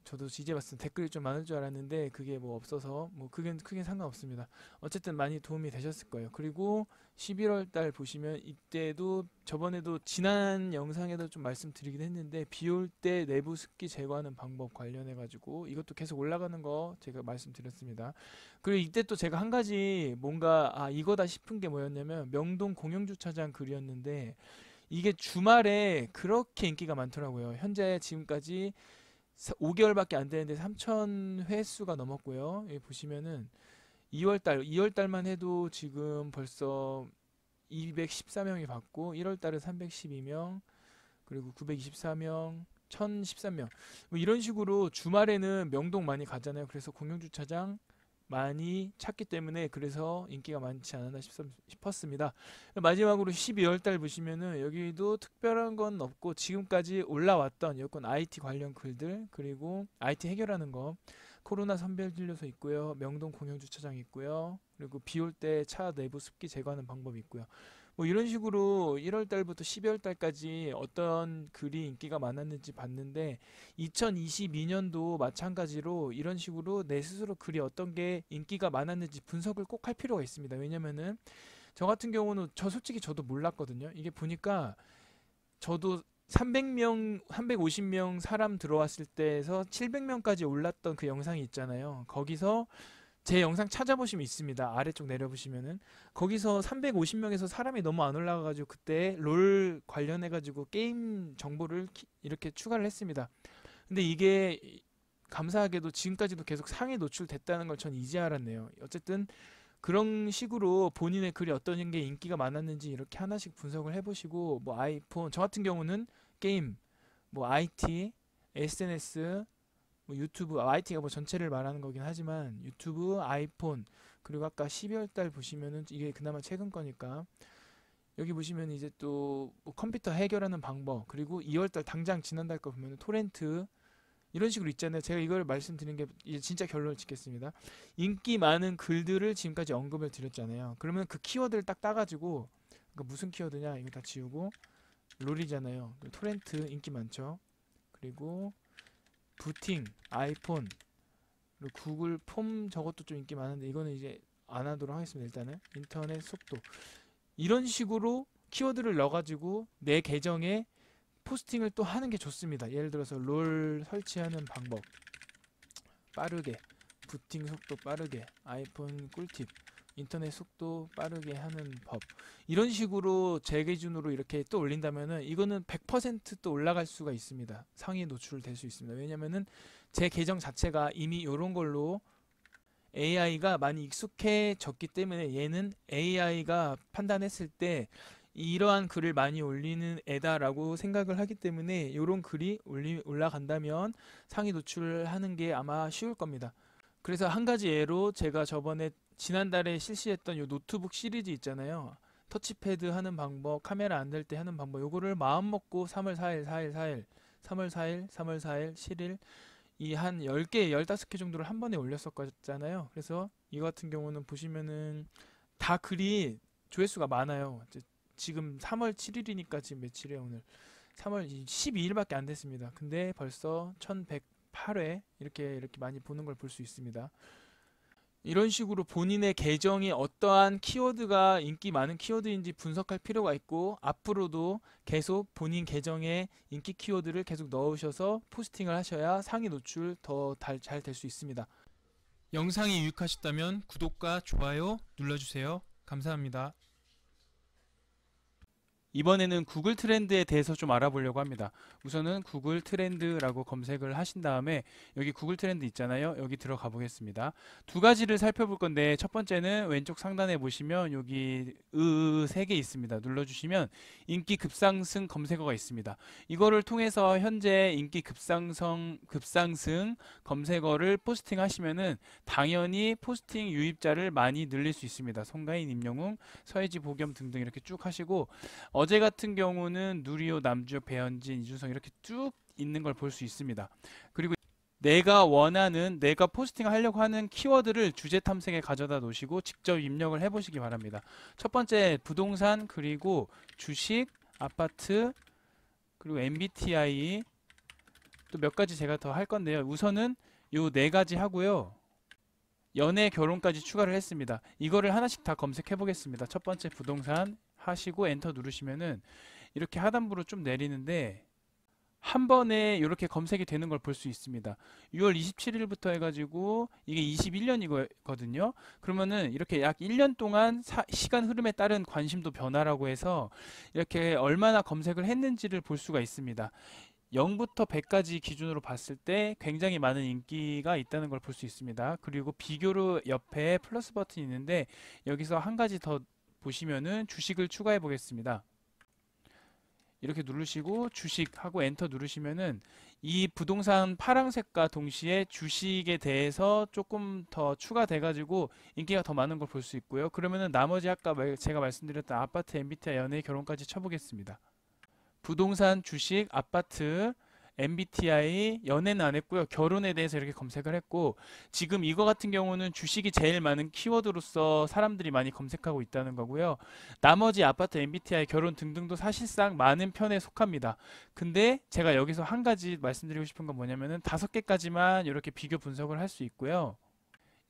저도 이제 봤을 때 댓글이 좀 많을 줄 알았는데 그게 뭐 없어서 뭐 그게 크게 상관없습니다. 어쨌든 많이 도움이 되셨을 거예요. 그리고 11월 달 보시면 이때도 저번에도 지난 영상에도 좀 말씀드리긴 했는데 비 올 때 내부 습기 제거하는 방법 관련해 가지고 이것도 계속 올라가는 거 제가 말씀드렸습니다. 그리고 이때 또 제가 한 가지 뭔가 이거다 싶은 게 뭐였냐면 명동 공영주차장 글이었는데 이게 주말에 그렇게 인기가 많더라고요. 현재 지금까지 5개월밖에 안 되는데 3천 회수가 넘었고요. 여기 보시면은 2월 달만 해도 지금 벌써 214명이 받고 1월 달은 312명, 그리고 924명, 1013명. 뭐 이런 식으로 주말에는 명동 많이 가잖아요. 그래서 공영 주차장 많이 찾기 때문에 그래서 인기가 많지 않았나 싶었습니다. 마지막으로 12월 달 보시면은 여기도 특별한 건 없고 지금까지 올라왔던 여권 IT 관련 글들, 그리고 IT 해결하는 거, 코로나 선별 진료소 있고요. 명동 공영 주차장 있고요. 그리고 비 올 때 차 내부 습기 제거하는 방법이 있고요. 뭐 이런 식으로 1월 달부터 12월 달까지 어떤 글이 인기가 많았는지 봤는데 2022년도 마찬가지로 이런 식으로 내 스스로 글이 어떤 게 인기가 많았는지 분석을 꼭 할 필요가 있습니다. 왜냐면은 저 같은 경우는 솔직히 저도 몰랐거든요. 이게 보니까 저도 300명, 350명 사람 들어왔을 때에서 700명까지 올랐던 그 영상이 있잖아요. 거기서 제 영상 찾아보시면 있습니다. 아래쪽 내려보시면은 거기서 350명에서 사람이 너무 안 올라가가지고 그때 롤 관련해가지고 게임 정보를 이렇게 추가를 했습니다. 근데 이게 감사하게도 지금까지도 계속 상에 노출됐다는 걸 전 이제 알았네요. 어쨌든 그런 식으로 본인의 글이 어떤 게 인기가 많았는지 이렇게 하나씩 분석을 해보시고, 뭐 아이폰, 저 같은 경우는 게임, 뭐 IT, SNS, 뭐 유튜브, IT가 뭐 전체를 말하는 거긴 하지만 유튜브, 아이폰, 그리고 아까 12월 달 보시면은 이게 그나마 최근 거니까 여기 보시면 이제 또뭐 컴퓨터 해결하는 방법, 그리고 2월 달 당장 지난달 거 보면은 토렌트, 이런 식으로 있잖아요. 제가 이걸 말씀드린 게 이제 진짜 결론을 짓겠습니다. 인기 많은 글들을 지금까지 언급을 드렸잖아요. 그러면 그 키워드를 딱 따가지고, 그러니까 무슨 키워드냐 이거 다 지우고, 롤이잖아요. 토렌트 인기 많죠. 그리고 부팅, 아이폰, 그리고 구글 폼, 저것도 좀 인기 많은데 이거는 이제 안 하도록 하겠습니다. 일단은 인터넷 속도, 이런 식으로 키워드를 넣어가지고 내 계정에 포스팅을 또 하는 게 좋습니다. 예를 들어서 롤 설치하는 방법 빠르게, 부팅 속도 빠르게, 아이폰 꿀팁, 인터넷 속도 빠르게 하는 법, 이런 식으로 제 기준으로 이렇게 또 올린다면은 이거는 100%또 올라갈 수가 있습니다. 상위 노출될 수 있습니다. 왜냐면은 제 계정 자체가 이미 이런 걸로 AI가 많이 익숙해졌기 때문에 얘는 AI가 판단했을 때 이러한 글을 많이 올리는 애다라고 생각을 하기 때문에 이런 글이 올라간다면 상위 노출하는 게 아마 쉬울 겁니다. 그래서 한 가지 예로 제가 저번에 지난달에 실시했던 요 노트북 시리즈 있잖아요. 터치패드 하는 방법, 카메라 안 될 때 하는 방법, 요거를 마음 먹고 3월 4일, 4일, 4일, 3월 4일, 3월 4일, 7일, 이 한 10개, 15개 정도를 한 번에 올렸었잖아요. 그래서 이거 같은 경우는 보시면은 다 글이 조회수가 많아요. 지금 3월 7일이니까 지금 며칠이에요 오늘? 3월 12일밖에 안 됐습니다. 근데 벌써 1108회 이렇게 많이 보는 걸 볼 수 있습니다. 이런 식으로 본인의 계정이 어떠한 키워드가 인기 많은 키워드인지 분석할 필요가 있고, 앞으로도 계속 본인 계정에 인기 키워드를 계속 넣으셔서 포스팅을 하셔야 상위 노출 더 잘 될 수 있습니다. 영상이 유익하셨다면 구독과 좋아요 눌러주세요. 감사합니다. 이번에는 구글 트렌드에 대해서 좀 알아보려고 합니다. 우선은 구글 트렌드라고 검색을 하신 다음에 여기 구글 트렌드 있잖아요. 여기 들어가 보겠습니다. 두 가지를 살펴볼 건데, 첫 번째는 왼쪽 상단에 보시면 여기 세 개 있습니다. 눌러주시면 인기 급상승 검색어가 있습니다. 이거를 통해서 현재 인기 급상승 검색어를 포스팅 하시면은 당연히 포스팅 유입자를 많이 늘릴 수 있습니다. 송가인, 임영웅, 서혜지, 보겸 등등 이렇게 쭉 하시고, 어제 같은 경우는 누리호, 남주혁, 배현진, 이준성 이렇게 쭉 있는 걸 볼 수 있습니다. 그리고 내가 포스팅 하려고 하는 키워드를 주제 탐색에 가져다 놓으시고 직접 입력을 해보시기 바랍니다. 첫 번째 부동산, 그리고 주식, 아파트, 그리고 MBTI, 또 몇 가지 제가 더 할 건데요. 우선은 요 네 가지 하고요. 연애, 결혼까지 추가를 했습니다. 이거를 하나씩 다 검색해 보겠습니다. 첫 번째 부동산 하시고 엔터 누르시면은 이렇게 하단부로 좀 내리는데 한 번에 이렇게 검색이 되는 걸 볼 수 있습니다. 6월 27일부터 해가지고 이게 21년이거든요. 그러면은 이렇게 약 1년 동안 시간 흐름에 따른 관심도 변화라고 해서 이렇게 얼마나 검색을 했는지를 볼 수가 있습니다. 0부터 100까지 기준으로 봤을 때 굉장히 많은 인기가 있다는 걸 볼 수 있습니다. 그리고 비교로 옆에 플러스 버튼이 있는데 여기서 한 가지 더 보시면은 주식을 추가해 보겠습니다. 이렇게 누르시고 주식하고 엔터 누르시면은 이 부동산 파란색과 동시에 주식에 대해서 조금 더 추가돼 가지고 인기가 더 많은 걸 볼 수 있고요. 그러면은 나머지 아까 제가 말씀드렸던 아파트, MBTI, 연애, 결혼까지 쳐보겠습니다. 부동산, 주식, 아파트, MBTI, 연애는 안 했고요. 결혼에 대해서 이렇게 검색을 했고, 지금 이거 같은 경우는 주식이 제일 많은 키워드로서 사람들이 많이 검색하고 있다는 거고요. 나머지 아파트, MBTI, 결혼 등등도 사실상 많은 편에 속합니다. 근데 제가 여기서 한 가지 말씀드리고 싶은 건 뭐냐면은 5개까지만 이렇게 비교 분석을 할 수 있고요.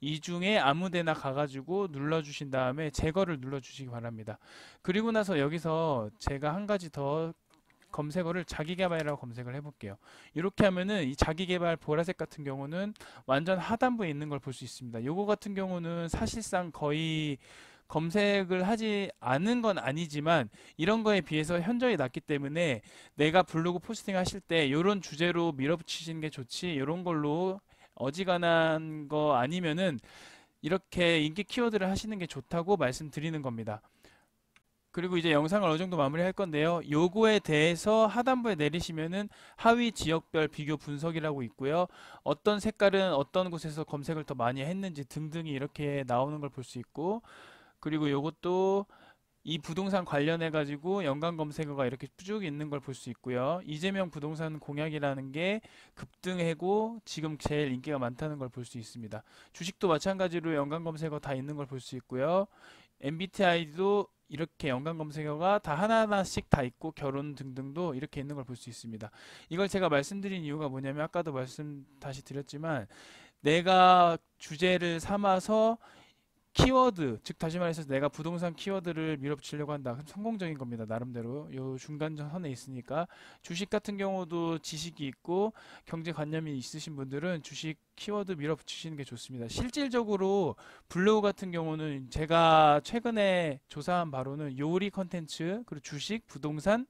이 중에 아무 데나 가가지고 눌러주신 다음에 제거를 눌러주시기 바랍니다. 그리고 나서 여기서 제가 한 가지 더 검색어를 자기개발이라고 검색을 해볼게요. 이렇게 하면은 이 자기개발 보라색 같은 경우는 완전 하단부에 있는 걸 볼 수 있습니다. 요거 같은 경우는 사실상 거의 검색을 하지 않은 건 아니지만 이런 거에 비해서 현저히 낮기 때문에 내가 블로그 포스팅 하실 때 이런 주제로 밀어붙이시는 게 좋지, 이런 걸로 어지간한 거 아니면은 이렇게 인기 키워드를 하시는 게 좋다고 말씀드리는 겁니다. 그리고 이제 영상을 어느 정도 마무리할 건데요. 요거에 대해서 하단부에 내리시면은 하위 지역별 비교 분석이라고 있고요. 어떤 색깔은 어떤 곳에서 검색을 더 많이 했는지 등등이 이렇게 나오는 걸 볼 수 있고, 그리고 요것도 이 부동산 관련해 가지고 연관 검색어가 이렇게 쭉 있는 걸 볼 수 있고요. 이재명 부동산 공약이라는 게 급등하고 지금 제일 인기가 많다는 걸 볼 수 있습니다. 주식도 마찬가지로 연관 검색어 다 있는 걸 볼 수 있고요. MBTI도 이렇게 연관 검색어가 다 하나하나씩 다 있고 결혼 등등도 이렇게 있는 걸 볼 수 있습니다. 이걸 제가 말씀드린 이유가 뭐냐면 아까도 말씀 다시 드렸지만 내가 주제를 삼아서 키워드, 즉 다시 말해서 내가 부동산 키워드를 밀어붙이려고 한다. 그럼 성공적인 겁니다. 나름대로 요 중간선에 있으니까. 주식 같은 경우도 지식이 있고 경제관념이 있으신 분들은 주식 키워드 밀어붙이시는 게 좋습니다. 실질적으로 블로그 같은 경우는 제가 최근에 조사한 바로는 요리 컨텐츠, 그리고 주식, 부동산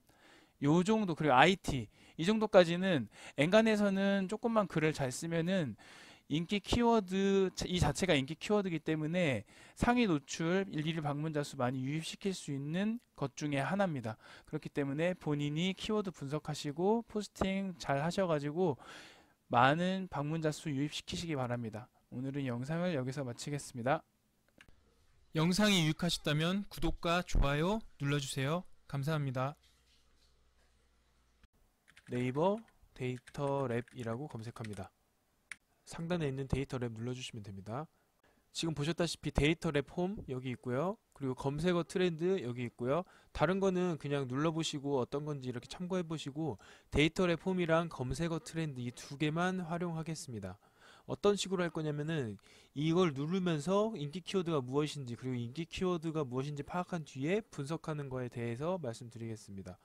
요 정도, 그리고 IT 이 정도까지는 엔간해서는 조금만 글을 잘 쓰면은 인기 키워드 이 자체가 인기 키워드이기 때문에 상위 노출, 일일 방문자 수 많이 유입시킬 수 있는 것 중에 하나입니다. 그렇기 때문에 본인이 키워드 분석하시고 포스팅 잘 하셔가지고 많은 방문자 수 유입시키시기 바랍니다. 오늘은 영상을 여기서 마치겠습니다. 영상이 유익하셨다면 구독과 좋아요 눌러주세요. 감사합니다. 네이버 데이터 랩이라고 검색합니다. 상단에 있는 데이터 랩 눌러주시면 됩니다. 지금 보셨다시피 데이터 랩 홈 여기 있고요. 그리고 검색어 트렌드 여기 있고요. 다른 거는 그냥 눌러보시고 어떤 건지 이렇게 참고해보시고 데이터 랩 홈이랑 검색어 트렌드 이 두 개만 활용하겠습니다. 어떤 식으로 할 거냐면은 이걸 누르면서 인기 키워드가 무엇인지 그리고 인기 키워드가 무엇인지 파악한 뒤에 분석하는 거에 대해서 말씀드리겠습니다.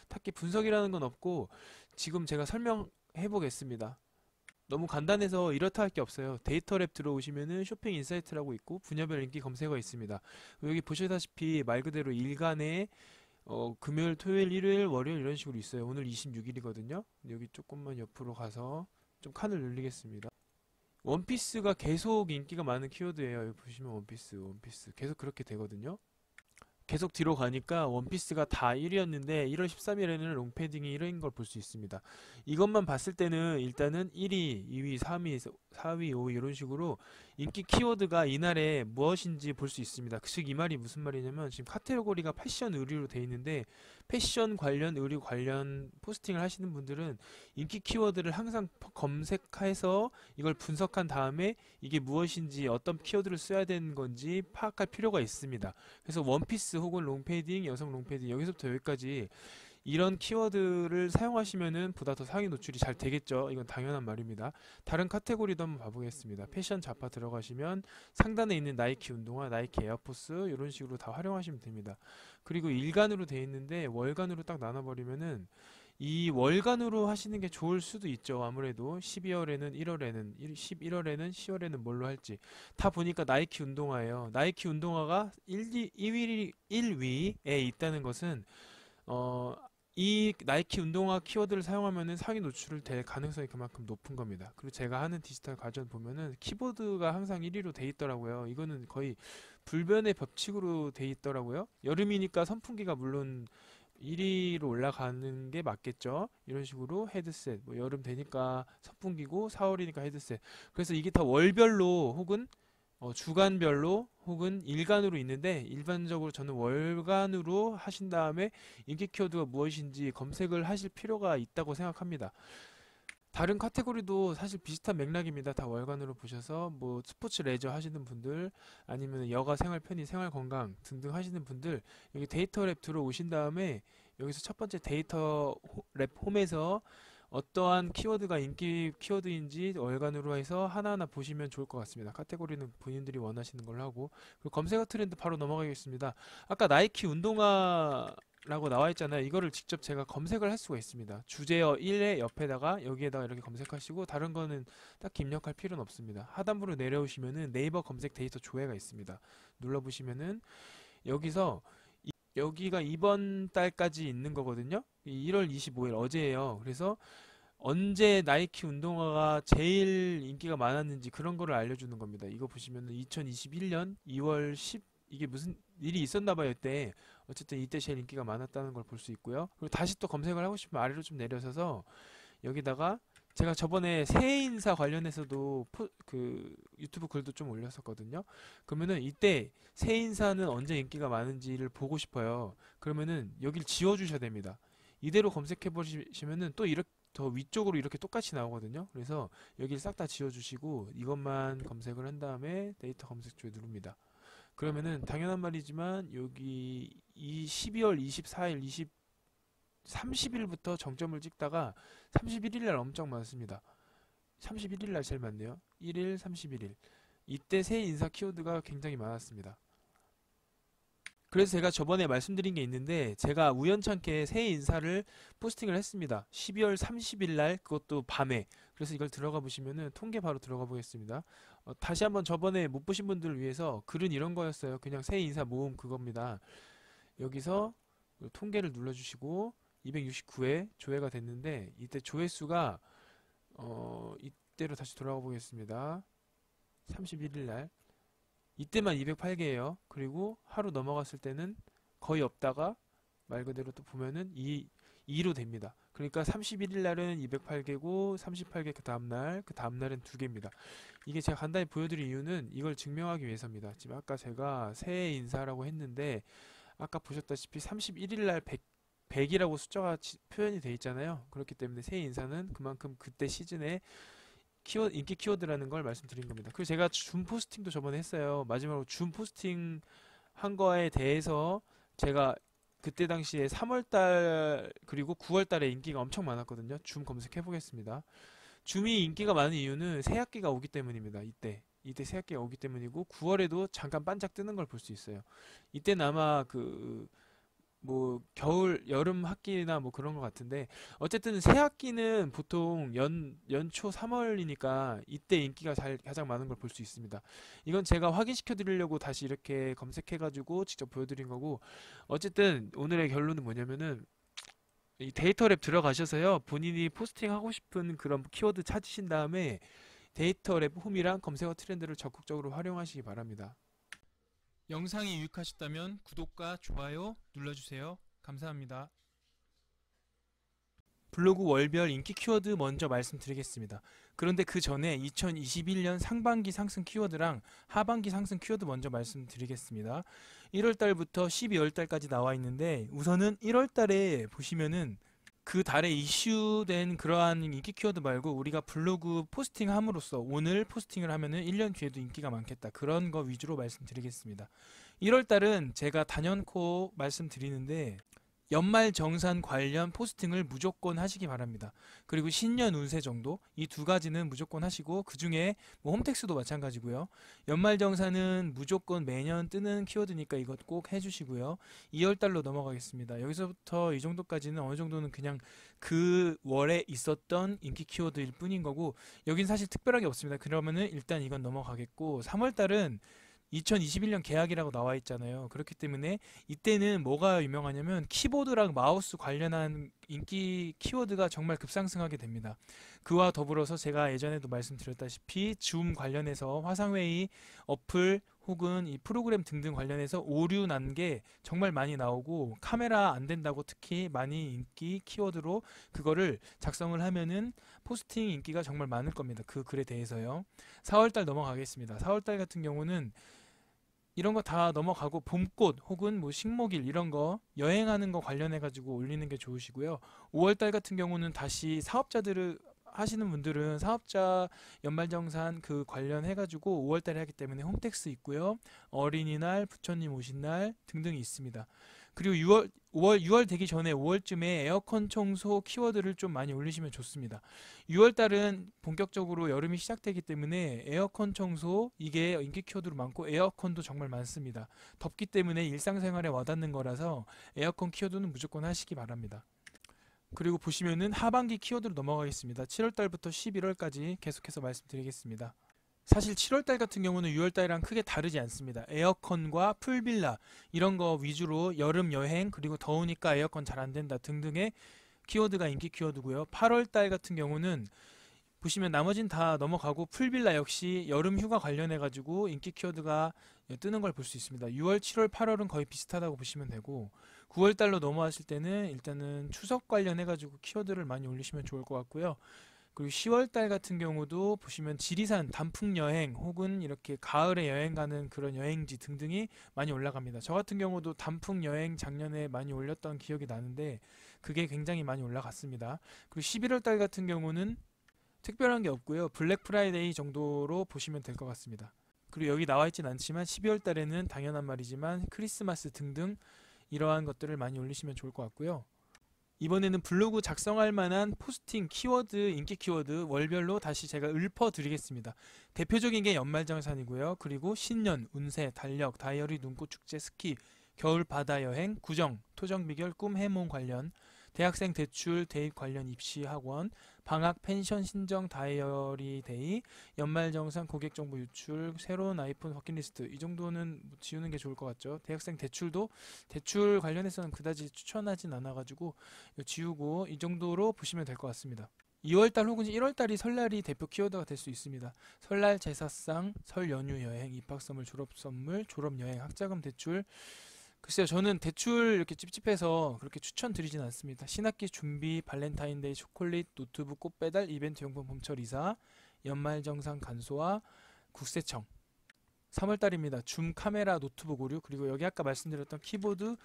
딱히 분석이라는 건 없고 지금 제가 설명해 보겠습니다. 너무 간단해서 이렇다 할 게 없어요. 데이터 랩 들어오시면은 쇼핑 인사이트라고 있고 분야별 인기 검색어 있습니다. 여기 보시다시피 말 그대로 일간에 금요일, 토요일, 일요일, 월요일 이런 식으로 있어요. 오늘 26일이거든요. 여기 조금만 옆으로 가서 좀 칸을 늘리겠습니다. 원피스가 계속 인기가 많은 키워드예요. 여기 보시면 원피스 계속 그렇게 되거든요. 계속 뒤로 가니까 원피스가 다 1위였는데 1월 13일에는 롱패딩이 1위인 걸 볼 수 있습니다. 이것만 봤을 때는 일단은 1위, 2위, 3위, 4위, 5위 이런 식으로 인기 키워드가 이날에 무엇인지 볼 수 있습니다. 즉 이 말이 무슨 말이냐면 지금 카테고리가 패션 의류로 돼 있는데 패션 관련 의류 관련 포스팅을 하시는 분들은 인기 키워드를 항상 검색해서 이걸 분석한 다음에 이게 무엇인지 어떤 키워드를 써야 되는 건지 파악할 필요가 있습니다. 그래서 원피스 혹은 롱패딩, 여성 롱패딩 여기서부터 여기까지 이런 키워드를 사용하시면은 보다 더 상위 노출이 잘 되겠죠. 이건 당연한 말입니다. 다른 카테고리도 한번 봐보겠습니다. 패션 잡화 들어가시면 상단에 있는 나이키 운동화, 나이키 에어포스 이런 식으로 다 활용하시면 됩니다. 그리고 일간으로 되어 있는데 월간으로 딱 나눠버리면은 이 월간으로 하시는 게 좋을 수도 있죠. 아무래도 12월에는 1월에는 11월에는 10월에는 뭘로 할지 다 보니까 나이키 운동화예요. 나이키 운동화가 1위에 있다는 것은 이 나이키 운동화 키워드를 사용하면은 상위 노출을 될 가능성이 그만큼 높은 겁니다. 그리고 제가 하는 디지털 과전 보면은 키보드가 항상 1위로 돼 있더라고요. 이거는 거의 불변의 법칙으로 돼 있더라고요. 여름이니까 선풍기가 물론 1위로 올라가는 게 맞겠죠. 이런 식으로 헤드셋, 뭐 여름 되니까 선풍기고 4월이니까 헤드셋. 그래서 이게 다 월별로 혹은 주간별로 혹은 일간으로 있는데 일반적으로 저는 월간으로 하신 다음에 인기 키워드가 무엇인지 검색을 하실 필요가 있다고 생각합니다. 다른 카테고리도 사실 비슷한 맥락입니다. 다 월간으로 보셔서 뭐 스포츠 레저 하시는 분들 아니면 여가 생활 편의 생활 건강 등등 하시는 분들 여기 데이터 랩 들어오신 다음에 여기서 첫 번째 데이터 랩 홈에서 어떠한 키워드가 인기 키워드인지 월간으로 해서 하나하나 보시면 좋을 것 같습니다. 카테고리는 본인들이 원하시는 걸로 하고 그리고 검색어 트렌드 바로 넘어가겠습니다. 아까 나이키 운동화라고 나와 있잖아요. 이거를 직접 제가 검색을 할 수가 있습니다. 주제어 1의 옆에다가 여기에다가 이렇게 검색하시고 다른 거는 딱히 입력할 필요는 없습니다. 하단부로 내려오시면은 네이버 검색 데이터 조회가 있습니다. 눌러보시면은 여기서 여기가 이번 달까지 있는 거거든요. 1월 25일 어제예요. 그래서 언제 나이키 운동화가 제일 인기가 많았는지 그런 거를 알려주는 겁니다. 이거 보시면은 2021년 2월 10 이게 무슨 일이 있었나 봐요. 이때 어쨌든 이때 제일 인기가 많았다는 걸 볼 수 있고요. 그리고 다시 또 검색을 하고 싶으면 아래로 좀 내려서서 여기다가 제가 저번에 새해 인사 관련해서도 그 유튜브 글도 좀 올렸었거든요. 그러면은 이때 새해 인사는 언제 인기가 많은지를 보고 싶어요. 그러면은 여길 지워주셔야 됩니다. 이대로 검색해 보시면은 또 이렇게 더 위쪽으로 이렇게 똑같이 나오거든요. 그래서 여기를 싹 다 지워주시고 이것만 검색을 한 다음에 데이터 검색조에 누릅니다. 그러면은 당연한 말이지만 여기 이 12월 24일, 30일부터 정점을 찍다가 31일 날 엄청 많습니다. 31일 날 제일 많네요. 1일, 31일. 이때 새 인사 키워드가 굉장히 많았습니다. 그래서 제가 저번에 말씀드린 게 있는데 제가 우연찮게 새해 인사를 포스팅을 했습니다. 12월 30일 날 그것도 밤에. 그래서 이걸 들어가 보시면은 통계 바로 들어가 보겠습니다. 다시 한번 저번에 못 보신 분들을 위해서 글은 이런 거였어요. 그냥 새해 인사 모음 그겁니다. 여기서 통계를 눌러주시고 269회 조회가 됐는데 이때 조회수가 이때로 다시 돌아가 보겠습니다. 31일 날 이때만 208개예요. 그리고 하루 넘어갔을 때는 거의 없다가 말 그대로 또 보면은 2로 됩니다. 그러니까 31일 날은 208개고 38개 그 다음날은 2개입니다. 이게 제가 간단히 보여드린 이유는 이걸 증명하기 위해서입니다. 지금 아까 제가 새해 인사라고 했는데 아까 보셨다시피 31일 날 100이라고 숫자가 표현이 되어 있잖아요. 그렇기 때문에 새해 인사는 그만큼 그때 시즌에 인기 키워드라는 걸 말씀드린 겁니다. 그리고 제가 줌 포스팅도 저번에 했어요. 마지막으로 줌 포스팅 한 거에 대해서 제가 그때 당시에 3월달 그리고 9월달에 인기가 엄청 많았거든요. 줌 검색해 보겠습니다. 줌이 인기가 많은 이유는 새학기가 오기 때문입니다. 이때 새학기가 오기 때문이고 9월에도 잠깐 반짝 뜨는 걸 볼 수 있어요. 이때는 아마 그 뭐 겨울 여름 학기나 뭐 그런 것 같은데 어쨌든 새 학기는 보통 연초 3월이니까 이때 인기가 가장 많은 걸 볼 수 있습니다. 이건 제가 확인시켜 드리려고 다시 이렇게 검색해 가지고 직접 보여드린 거고 어쨌든 오늘의 결론은 뭐냐면은 이 데이터 랩 들어가셔서요 본인이 포스팅하고 싶은 그런 키워드 찾으신 다음에 데이터 랩 홈이랑 검색어 트렌드를 적극적으로 활용하시기 바랍니다. 영상이 유익하셨다면 구독과 좋아요 눌러주세요. 감사합니다. 블로그 월별 인기 키워드 먼저 말씀드리겠습니다. 그런데 그 전에 2021년 상반기 상승 키워드랑 하반기 상승 키워드 먼저 말씀드리겠습니다. 1월달부터 12월달까지 나와 있는데 우선은 1월달에 보시면은 그 달에 이슈된 그러한 인기 키워드 말고 우리가 블로그 포스팅 함으로써 오늘 포스팅을 하면은 1년 뒤에도 인기가 많겠다. 그런 거 위주로 말씀드리겠습니다. 1월달은 제가 단연코 말씀드리는데 연말정산 관련 포스팅을 무조건 하시기 바랍니다. 그리고 신년 운세 정도 이 두 가지는 무조건 하시고 그 중에 뭐 홈택스도 마찬가지고요. 연말정산은 무조건 매년 뜨는 키워드니까 이것 꼭 해주시고요. 2월달로 넘어가겠습니다. 여기서부터 이 정도까지는 어느 정도는 그냥 그 월에 있었던 인기 키워드일 뿐인 거고 여긴 사실 특별하게 없습니다. 그러면은 일단 이건 넘어가겠고 3월달은 2021년 계약이라고 나와 있잖아요. 그렇기 때문에 이때는 뭐가 유명하냐면 키보드랑 마우스 관련한 인기 키워드가 정말 급상승하게 됩니다. 그와 더불어서 제가 예전에도 말씀드렸다시피 줌 관련해서 화상회의, 어플 혹은 이 프로그램 등등 관련해서 오류 난 게 정말 많이 나오고 카메라 안 된다고 특히 많이 인기 키워드로 그거를 작성을 하면은 포스팅 인기가 정말 많을 겁니다. 그 글에 대해서요. 4월달 넘어가겠습니다. 4월달 같은 경우는 이런 거 다 넘어가고 봄꽃 혹은 뭐 식목일 이런 거 여행하는 거 관련해 가지고 올리는 게 좋으시고요. 5월달 같은 경우는 다시 사업자들을 하시는 분들은 사업자 연말정산 그 관련해 가지고 5월달에 하기 때문에 홈택스 있고요. 어린이날, 부처님 오신 날 등등이 있습니다. 그리고 6월 되기 전에 5월쯤에 에어컨 청소 키워드를 좀 많이 올리시면 좋습니다. 6월달은 본격적으로 여름이 시작되기 때문에 에어컨 청소 이게 인기 키워드로 많고 에어컨도 정말 많습니다. 덥기 때문에 일상생활에 와닿는 거라서 에어컨 키워드는 무조건 하시기 바랍니다. 그리고 보시면은 하반기 키워드로 넘어가겠습니다. 7월달부터 11월까지 계속해서 말씀드리겠습니다. 사실 7월달 같은 경우는 6월달이랑 크게 다르지 않습니다. 에어컨과 풀빌라 이런 거 위주로 여름 여행 그리고 더우니까 에어컨 잘 안 된다 등등의 키워드가 인기 키워드고요. 8월달 같은 경우는 보시면 나머진 다 넘어가고 풀빌라 역시 여름 휴가 관련해 가지고 인기 키워드가 뜨는 걸 볼 수 있습니다. 6월, 7월, 8월은 거의 비슷하다고 보시면 되고 9월 달로 넘어왔을 때는 일단은 추석 관련해 가지고 키워드를 많이 올리시면 좋을 것 같고요. 그리고 10월 달 같은 경우도 보시면 지리산 단풍 여행 혹은 이렇게 가을에 여행 가는 그런 여행지 등등이 많이 올라갑니다. 저 같은 경우도 단풍 여행 작년에 많이 올렸던 기억이 나는데 그게 굉장히 많이 올라갔습니다. 그리고 11월 달 같은 경우는 특별한 게 없고요. 블랙 프라이데이 정도로 보시면 될 것 같습니다. 그리고 여기 나와 있진 않지만 12월 달에는 당연한 말이지만 크리스마스 등등 이러한 것들을 많이 올리시면 좋을 것 같고요. 이번에는 블로그 작성할 만한 포스팅 키워드, 인기 키워드 월별로 다시 제가 읊어 드리겠습니다. 대표적인 게 연말정산이고요. 그리고 신년, 운세, 달력, 다이어리, 눈꽃 축제, 스키, 겨울 바다 여행, 구정, 토정 비결, 꿈 해몽 관련, 대학생 대출, 대입 관련 입시 학원, 방학 펜션 신정 다이어리 데이, 연말정산 고객 정보 유출, 새로운 아이폰 버킷리스트 이 정도는 지우는 게 좋을 것 같죠. 대학생 대출도 대출 관련해서는 그다지 추천하진 않아가지고 이거 지우고 이 정도로 보시면 될 것 같습니다. 2월달 혹은 1월달이 설날이 대표 키워드가 될 수 있습니다. 설날 제사상, 설 연휴 여행, 입학 선물, 졸업 선물, 졸업 여행, 학자금 대출. 글쎄요, 저는 대출 이렇게 찝찝해서 그렇게 추천드리진 않습니다. 신학기 준비, 발렌타인데이 초콜릿, 노트북 꽃 배달, 이벤트 용품 봄철 이사, 연말정산 간소화, 국세청. 3월달입니다. 줌 카메라 노트북 오류, 그리고 여기 아까 말씀드렸던 키보드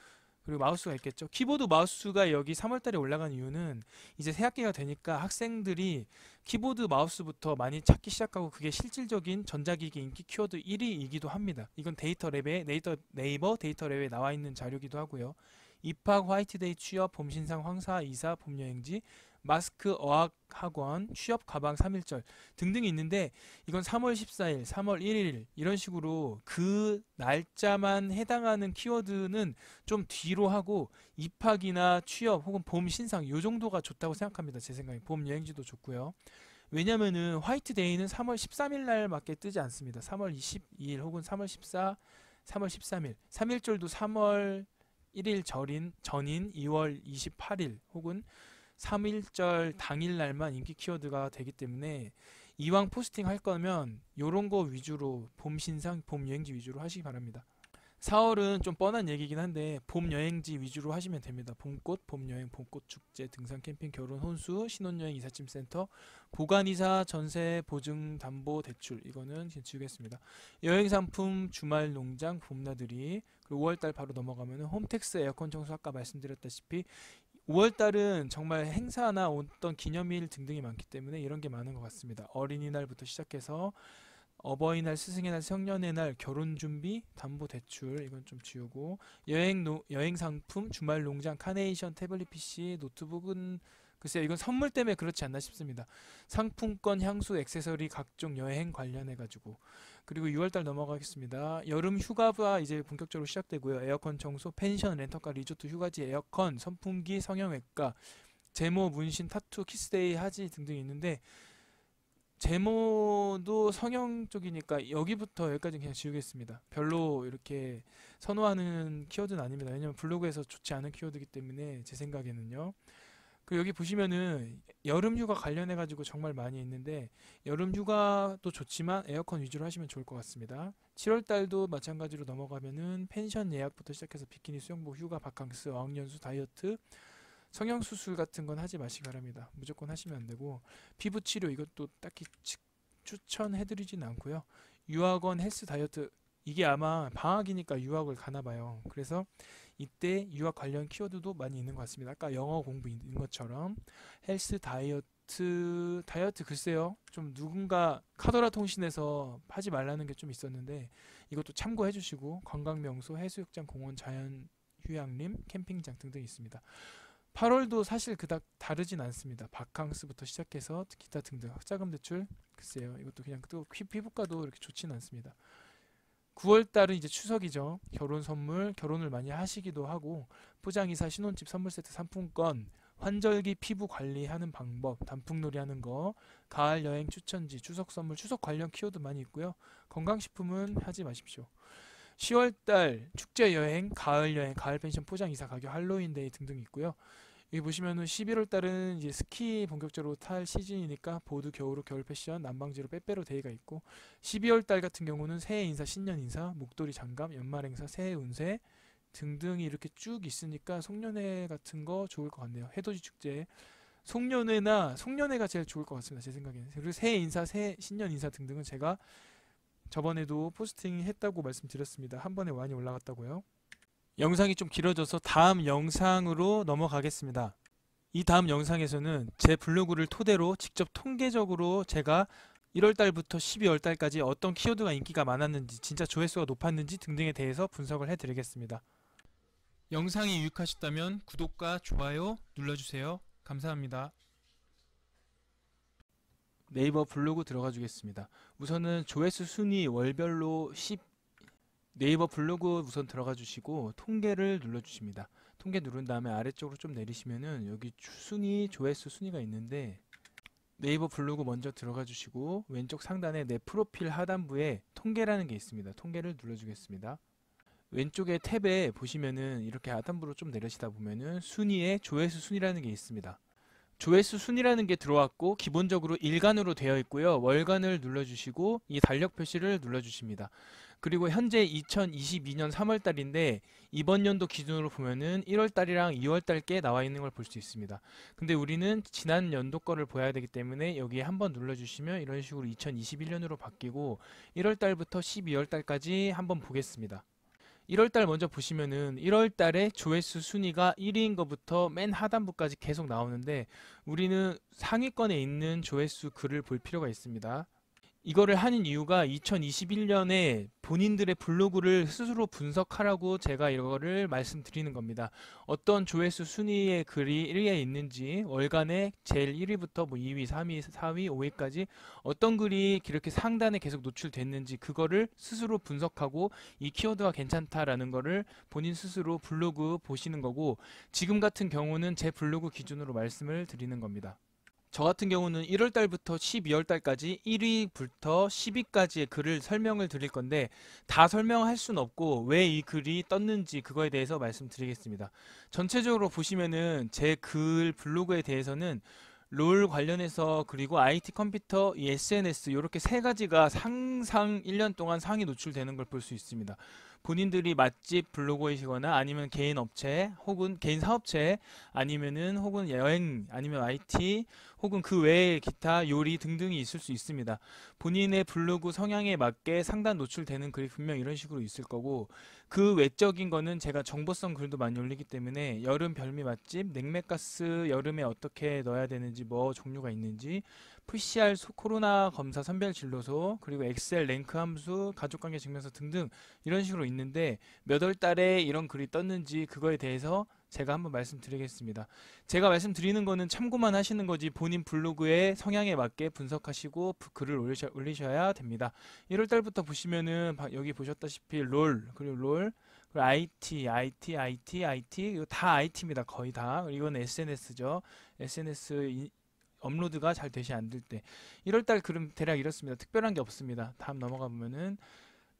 그리고 마우스가 있겠죠. 키보드 마우스가 여기 3월달에 올라간 이유는 이제 새학기가 되니까 학생들이 키보드 마우스부터 많이 찾기 시작하고 그게 실질적인 전자기기 인기 키워드 1위이기도 합니다. 이건 데이터랩에 네이버 데이터랩에 나와 있는 자료기도 하고요. 입학, 화이트데이, 취업, 봄신상, 황사, 이사, 봄여행지, 마스크, 어학학원, 취업, 가방, 3.1절 등등이 있는데 이건 3월 14일, 3월 1일 이런 식으로 그 날짜만 해당하는 키워드는 좀 뒤로 하고 입학이나 취업 혹은 봄신상 요 정도가 좋다고 생각합니다. 제 생각에 봄여행지도 좋고요. 왜냐면은 화이트데이는 3월 13일 날밖에 뜨지 않습니다. 3월 22일 혹은 3월 14, 3월 13일, 3.1절도 3월 1일 전인 2월 28일 혹은 3.1절 당일날만 인기 키워드가 되기 때문에 이왕 포스팅 할 거면 요런 거 위주로 봄 신상, 봄 여행지 위주로 하시기 바랍니다. 4월은 좀 뻔한 얘기긴 한데 봄 여행지 위주로 하시면 됩니다. 봄꽃, 봄 여행, 봄꽃 축제, 등산, 캠핑, 결혼, 혼수, 신혼여행, 이삿짐 센터, 보관이사, 전세, 보증, 담보, 대출 이거는 지우겠습니다. 여행 상품, 주말 농장, 봄나들이 그리고 5월달 바로 넘어가면 홈택스 에어컨 청소 아까 말씀드렸다시피 5월달은 정말 행사나 어떤 기념일 등등이 많기 때문에 이런 게 많은 것 같습니다. 어린이날부터 시작해서 어버이날, 스승의 날, 성년의 날, 결혼 준비, 담보 대출 이건 좀 지우고 여행 상품, 주말 농장, 카네이션, 태블릿 PC, 노트북은 글쎄요 이건 선물 때문에 그렇지 않나 싶습니다. 상품권, 향수, 액세서리 각종 여행 관련해 가지고 그리고 6월달 넘어가겠습니다. 여름 휴가가 이제 본격적으로 시작되고요. 에어컨 청소, 펜션, 렌터카, 리조트, 휴가지, 에어컨, 선풍기, 성형외과, 제모, 문신, 타투, 키스데이, 하지 등등 있는데 제모도 성형 쪽이니까 여기부터 여기까지 그냥 지우겠습니다. 별로 이렇게 선호하는 키워드는 아닙니다. 왜냐면 블로그에서 좋지 않은 키워드이기 때문에 제 생각에는요. 그리고 여기 보시면은 여름 휴가 관련해 가지고 정말 많이 있는데 여름 휴가도 좋지만 에어컨 위주로 하시면 좋을 것 같습니다. 7월 달도 마찬가지로 넘어가면은 펜션 예약부터 시작해서 비키니, 수영복, 휴가, 바캉스, 어학연수, 다이어트, 성형수술 같은 건 하지 마시기 바랍니다. 무조건 하시면 안 되고 피부 치료 이것도 딱히 추천해드리진 않고요. 유학원, 헬스, 다이어트 이게 아마 방학이니까 유학을 가나 봐요. 그래서 이때 유학 관련 키워드도 많이 있는 것 같습니다. 아까 영어 공부 있는 것처럼 헬스, 다이어트 글쎄요. 좀 누군가 카더라 통신에서 하지 말라는 게 좀 있었는데 이것도 참고해 주시고 관광명소, 해수욕장, 공원, 자연휴양림, 캠핑장 등등 있습니다. 8월도 사실 그닥 다르진 않습니다. 바캉스부터 시작해서 기타 등등 학자금 대출 글쎄요. 이것도 그냥 또 피부과도 이렇게 좋지는 않습니다. 9월 달은 이제 추석이죠. 결혼 선물, 결혼을 많이 하시기도 하고 포장이사, 신혼집, 선물 세트, 상품권, 환절기 피부 관리하는 방법, 단풍놀이 하는 거, 가을 여행 추천지, 추석 선물, 추석 관련 키워드 많이 있고요. 건강식품은 하지 마십시오. 10월 달 축제 여행, 가을 여행, 가을 펜션 포장 이사 가격, 할로윈 데이 등등 있고요. 여기 보시면은 11월 달은 이제 스키 본격적으로 탈 시즌이니까 보드, 겨울옷, 겨울 패션, 난방지로 빼빼로 데이가 있고 12월 달 같은 경우는 새해 인사, 신년 인사, 목도리 장갑, 연말 행사, 새해 운세 등등이 이렇게 쭉 있으니까 송년회 같은 거 좋을 것 같네요. 해돋이 축제, 송년회가 제일 좋을 것 같습니다. 제 생각에는. 그리고 새해 인사, 새해 신년 인사 등등은 제가 저번에도 포스팅 했다고 말씀드렸습니다. 한 번에 많이 올라갔다고요. 영상이 좀 길어져서 다음 영상으로 넘어가겠습니다. 이 다음 영상에서는 제 블로그를 토대로 직접 통계적으로 제가 1월 달부터 12월 달까지 어떤 키워드가 인기가 많았는지, 진짜 조회수가 높았는지 등등에 대해서 분석을 해드리겠습니다. 영상이 유익하셨다면 구독과 좋아요 눌러주세요. 감사합니다. 네이버 블로그 들어가 주겠습니다. 우선은 조회수 순위 월별로 네이버 블로그 우선 들어가 주시고 통계를 눌러 주십니다. 통계 누른 다음에 아래쪽으로 좀 내리시면은 여기 순위, 조회수 순위가 있는데 네이버 블로그 먼저 들어가 주시고 왼쪽 상단에 내 프로필 하단부에 통계라는 게 있습니다. 통계를 눌러 주겠습니다. 왼쪽에 탭에 보시면은 이렇게 하단부로 좀 내리시다 보면은 순위에 조회수 순위라는 게 있습니다. 조회수 순위라는 게 들어왔고 기본적으로 일간으로 되어 있고요. 월간을 눌러주시고 이 달력 표시를 눌러주십니다. 그리고 현재 2022년 3월 달인데 이번 연도 기준으로 보면은 1월 달이랑 2월 달께 나와 있는 걸 볼 수 있습니다. 근데 우리는 지난 연도 거를 봐야 되기 때문에 여기에 한번 눌러주시면 이런 식으로 2021년으로 바뀌고 1월 달부터 12월 달까지 한번 보겠습니다. 1월 달 먼저 보시면은 1월 달에 조회수 순위가 1위인 것부터 맨 하단부까지 계속 나오는데 우리는 상위권에 있는 조회수 글을 볼 필요가 있습니다. 이거를 하는 이유가 2021년에 본인들의 블로그를 스스로 분석하라고 제가 이거를 말씀드리는 겁니다. 어떤 조회수 순위의 글이 1위에 있는지 월간에 제일 1위부터 뭐 2위, 3위, 4위, 5위까지 어떤 글이 이렇게 상단에 계속 노출됐는지 그거를 스스로 분석하고 이 키워드가 괜찮다라는 거를 본인 스스로 블로그 보시는 거고 지금 같은 경우는 제 블로그 기준으로 말씀을 드리는 겁니다. 저 같은 경우는 1월 달부터 12월 달까지 1위부터 10위까지의 글을 설명을 드릴 건데 다 설명할 수는 없고 왜 이 글이 떴는지 그거에 대해서 말씀드리겠습니다. 전체적으로 보시면은 제 글 블로그에 대해서는 롤 관련해서 그리고 IT 컴퓨터, 이 SNS 이렇게 세 가지가 항상 1년 동안 상위 노출되는 걸 볼 수 있습니다. 본인들이 맛집 블로거이시거나 아니면 개인 업체 혹은 개인 사업체 아니면은 혹은 여행 아니면 IT 혹은 그 외에 기타 요리 등등이 있을 수 있습니다. 본인의 블로그 성향에 맞게 상단 노출되는 글이 분명 이런 식으로 있을 거고 그 외적인 거는 제가 정보성 글도 많이 올리기 때문에 여름 별미 맛집, 냉매가스 여름에 어떻게 넣어야 되는지 뭐 종류가 있는지 PCR 코로나 검사 선별 진료소 그리고 엑셀 랭크 함수 가족관계 증명서 등등 이런 식으로 있는데 몇 월 달에 이런 글이 떴는지 그거에 대해서 제가 한번 말씀드리겠습니다. 제가 말씀드리는 거는 참고만 하시는 거지 본인 블로그의 성향에 맞게 분석하시고 글을 올리셔야 됩니다. 1월 달부터 보시면은 여기 보셨다시피 그리고 IT 이거 다 IT입니다. 거의 다. 이건 SNS죠. SNS 업로드가 잘 되시 안 될 때. 1월달 그럼 대략 이렇습니다. 특별한 게 없습니다. 다음 넘어가 보면은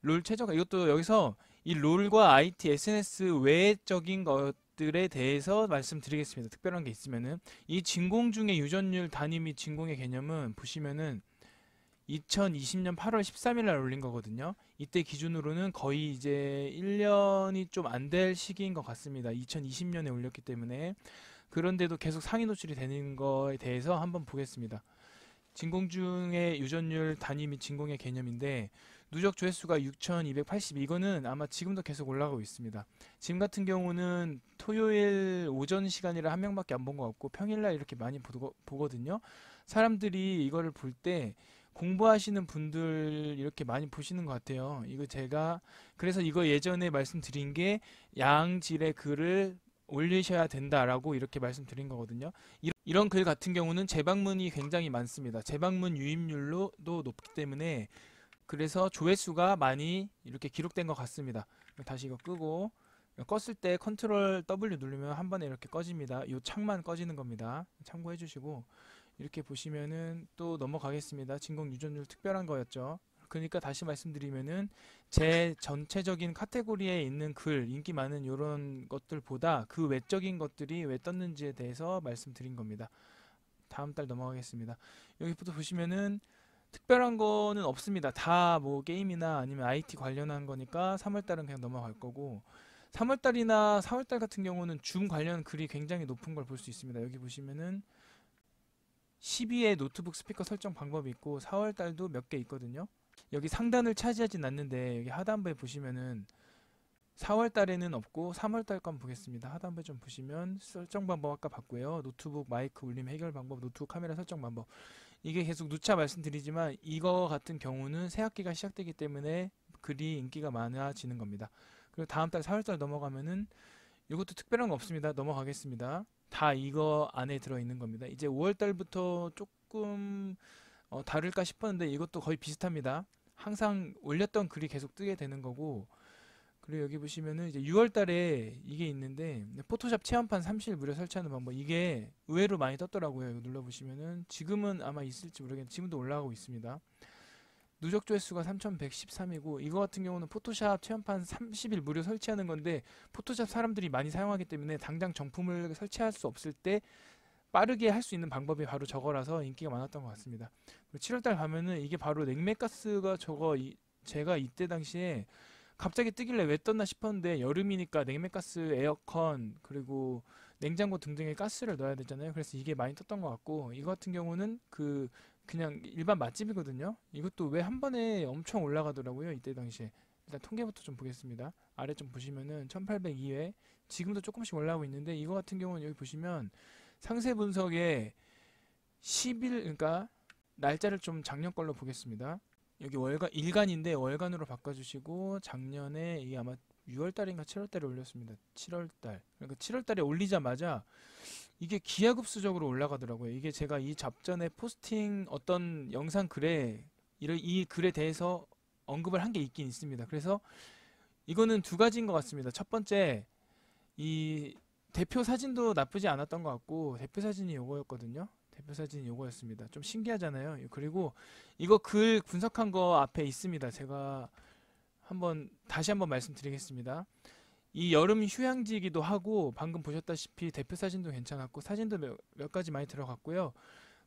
롤 최저가, 이것도 여기서 이 롤과 IT, SNS 외적인 것들에 대해서 말씀드리겠습니다. 특별한 게 있으면은 이 진공 중의 유전율 단위 및 진공의 개념은 보시면은 2020년 8월 13일 날 올린 거거든요. 이때 기준으로는 거의 이제 1년이 좀 안 될 시기인 것 같습니다. 2020년에 올렸기 때문에. 그런데도 계속 상위 노출이 되는 거에 대해서 한번 보겠습니다. 진공 중의 유전율 단위 및 진공의 개념인데 누적 조회수가 6,280, 이거는 아마 지금도 계속 올라가고 있습니다. 지금 같은 경우는 토요일 오전 시간이라 한 명밖에 안 본 것 같고 평일날 이렇게 많이 보거든요. 사람들이 이거를 볼 때 공부하시는 분들 이렇게 많이 보시는 것 같아요. 이거 제가 그래서 이거 예전에 말씀드린 게 양질의 글을 올리셔야 된다라고 이렇게 말씀드린 거거든요. 이런 글 같은 경우는 재방문이 굉장히 많습니다. 재방문 유입률도 높기 때문에 그래서 조회수가 많이 이렇게 기록된 것 같습니다. 다시 이거 끄고 껐을 때 컨트롤 W 누르면 한 번에 이렇게 꺼집니다. 이 창만 꺼지는 겁니다. 참고해 주시고 이렇게 보시면은 또 넘어가겠습니다. 진공 유전율 특별한 거였죠. 그러니까 다시 말씀드리면은 제 전체적인 카테고리에 있는 글, 인기 많은 이런 것들보다 그 외적인 것들이 왜 떴는지에 대해서 말씀드린 겁니다. 다음 달 넘어가겠습니다. 여기부터 보시면은 특별한 거는 없습니다. 다 뭐 게임이나 아니면 IT 관련한 거니까 3월달은 그냥 넘어갈 거고 3월달이나 4월달 같은 경우는 줌 관련 글이 굉장히 높은 걸 볼 수 있습니다. 여기 보시면은 12의 노트북 스피커 설정 방법이 있고 4월달도 몇 개 있거든요. 여기 상단을 차지하진 않는데 여기 하단부에 보시면은 4월달에는 없고 3월달 건 보겠습니다. 하단부에 좀 보시면 설정 방법 아까 봤고요. 노트북 마이크 울림 해결 방법, 노트북 카메라 설정 방법. 이게 계속 누차 말씀드리지만 이거 같은 경우는 새 학기가 시작되기 때문에 글이 인기가 많아지는 겁니다. 그리고 다음 달 4월달 넘어가면은 이것도 특별한 거 없습니다. 넘어가겠습니다. 다 이거 안에 들어있는 겁니다. 이제 5월달부터 조금 다를까 싶었는데 이것도 거의 비슷합니다. 항상 올렸던 글이 계속 뜨게 되는 거고 그리고 여기 보시면은 이제 6월달에 이게 있는데 포토샵 체험판 30일 무료 설치하는 방법, 이게 의외로 많이 떴더라고요. 이거 눌러보시면은 지금은 아마 있을지 모르겠는데 지금도 올라가고 있습니다. 누적 조회수가 3113이고 이거 같은 경우는 포토샵 체험판 30일 무료 설치하는 건데 포토샵 사람들이 많이 사용하기 때문에 당장 정품을 설치할 수 없을 때 빠르게 할 수 있는 방법이 바로 저거라서 인기가 많았던 것 같습니다. 7월달 가면은 이게 바로 냉매가스가 제가 이때 당시에 갑자기 뜨길래 왜 떴나 싶었는데 여름이니까 냉매가스, 에어컨 그리고 냉장고 등등의 가스를 넣어야 되잖아요. 그래서 이게 많이 떴던 것 같고 이거 같은 경우는 그냥 일반 맛집이거든요. 이것도 왜 한 번에 엄청 올라가더라고요. 이때 당시에. 일단 통계부터 좀 보겠습니다. 아래 좀 보시면은 1802회 지금도 조금씩 올라가고 있는데 이거 같은 경우는 여기 보시면 상세 분석에 10일 그러니까 날짜를 좀 작년 걸로 보겠습니다. 여기 일간인데 월간으로 바꿔주시고 작년에 이게 아마 6월달인가 7월달에 올렸습니다. 7월달. 그러니까 7월달에 올리자마자 이게 기하급수적으로 올라가더라고요. 이게 제가 이 잡전에 포스팅 어떤 영상 글에 이 글에 대해서 언급을 한 게 있긴 있습니다. 그래서 이거는 두 가지인 것 같습니다. 첫 번째, 이 대표 사진도 나쁘지 않았던 것 같고 대표 사진이 요거였거든요. 대표 사진이 요거였습니다. 좀 신기하잖아요. 그리고 이거 글 분석한 거 앞에 있습니다. 제가 다시 한번 말씀드리겠습니다. 이 여름 휴양지이기도 하고 방금 보셨다시피 대표 사진도 괜찮았고 사진도 몇 가지 많이 들어갔고요.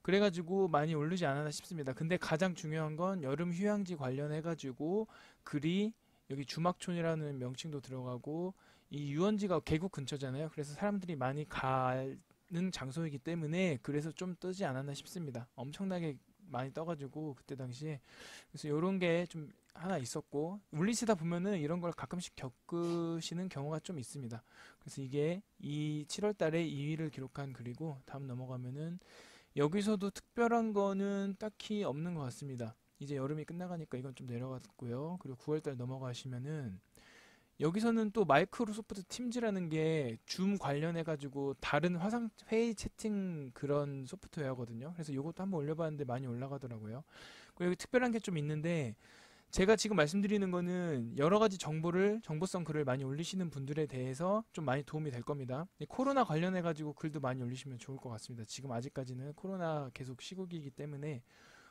그래가지고 많이 오르지 않았나 싶습니다. 근데 가장 중요한 건 여름 휴양지 관련해가지고 글이 여기 주막촌이라는 명칭도 들어가고 이 유원지가 계곡 근처잖아요. 그래서 사람들이 많이 가는 장소이기 때문에 그래서 좀 뜨지 않았나 싶습니다. 엄청나게 많이 떠가지고 그때 당시에 그래서 이런 게 좀 하나 있었고 울리시다 보면은 이런 걸 가끔씩 겪으시는 경우가 좀 있습니다. 그래서 이게 이 7월 달에 2위를 기록한 글이고 다음 넘어가면은 여기서도 특별한 거는 딱히 없는 것 같습니다. 이제 여름이 끝나가니까 이건 좀 내려갔고요. 그리고 9월 달 넘어가시면은 여기서는 또 마이크로소프트 팀즈라는 게 줌 관련해 가지고 다른 화상 회의 채팅 그런 소프트웨어거든요. 그래서 이것도 한번 올려봤는데 많이 올라가더라고요. 그리고 여기 특별한 게 좀 있는데 제가 지금 말씀드리는 거는 여러 가지 정보성 글을 많이 올리시는 분들에 대해서 좀 많이 도움이 될 겁니다. 코로나 관련해 가지고 글도 많이 올리시면 좋을 것 같습니다. 지금 아직까지는 코로나 계속 시국이기 때문에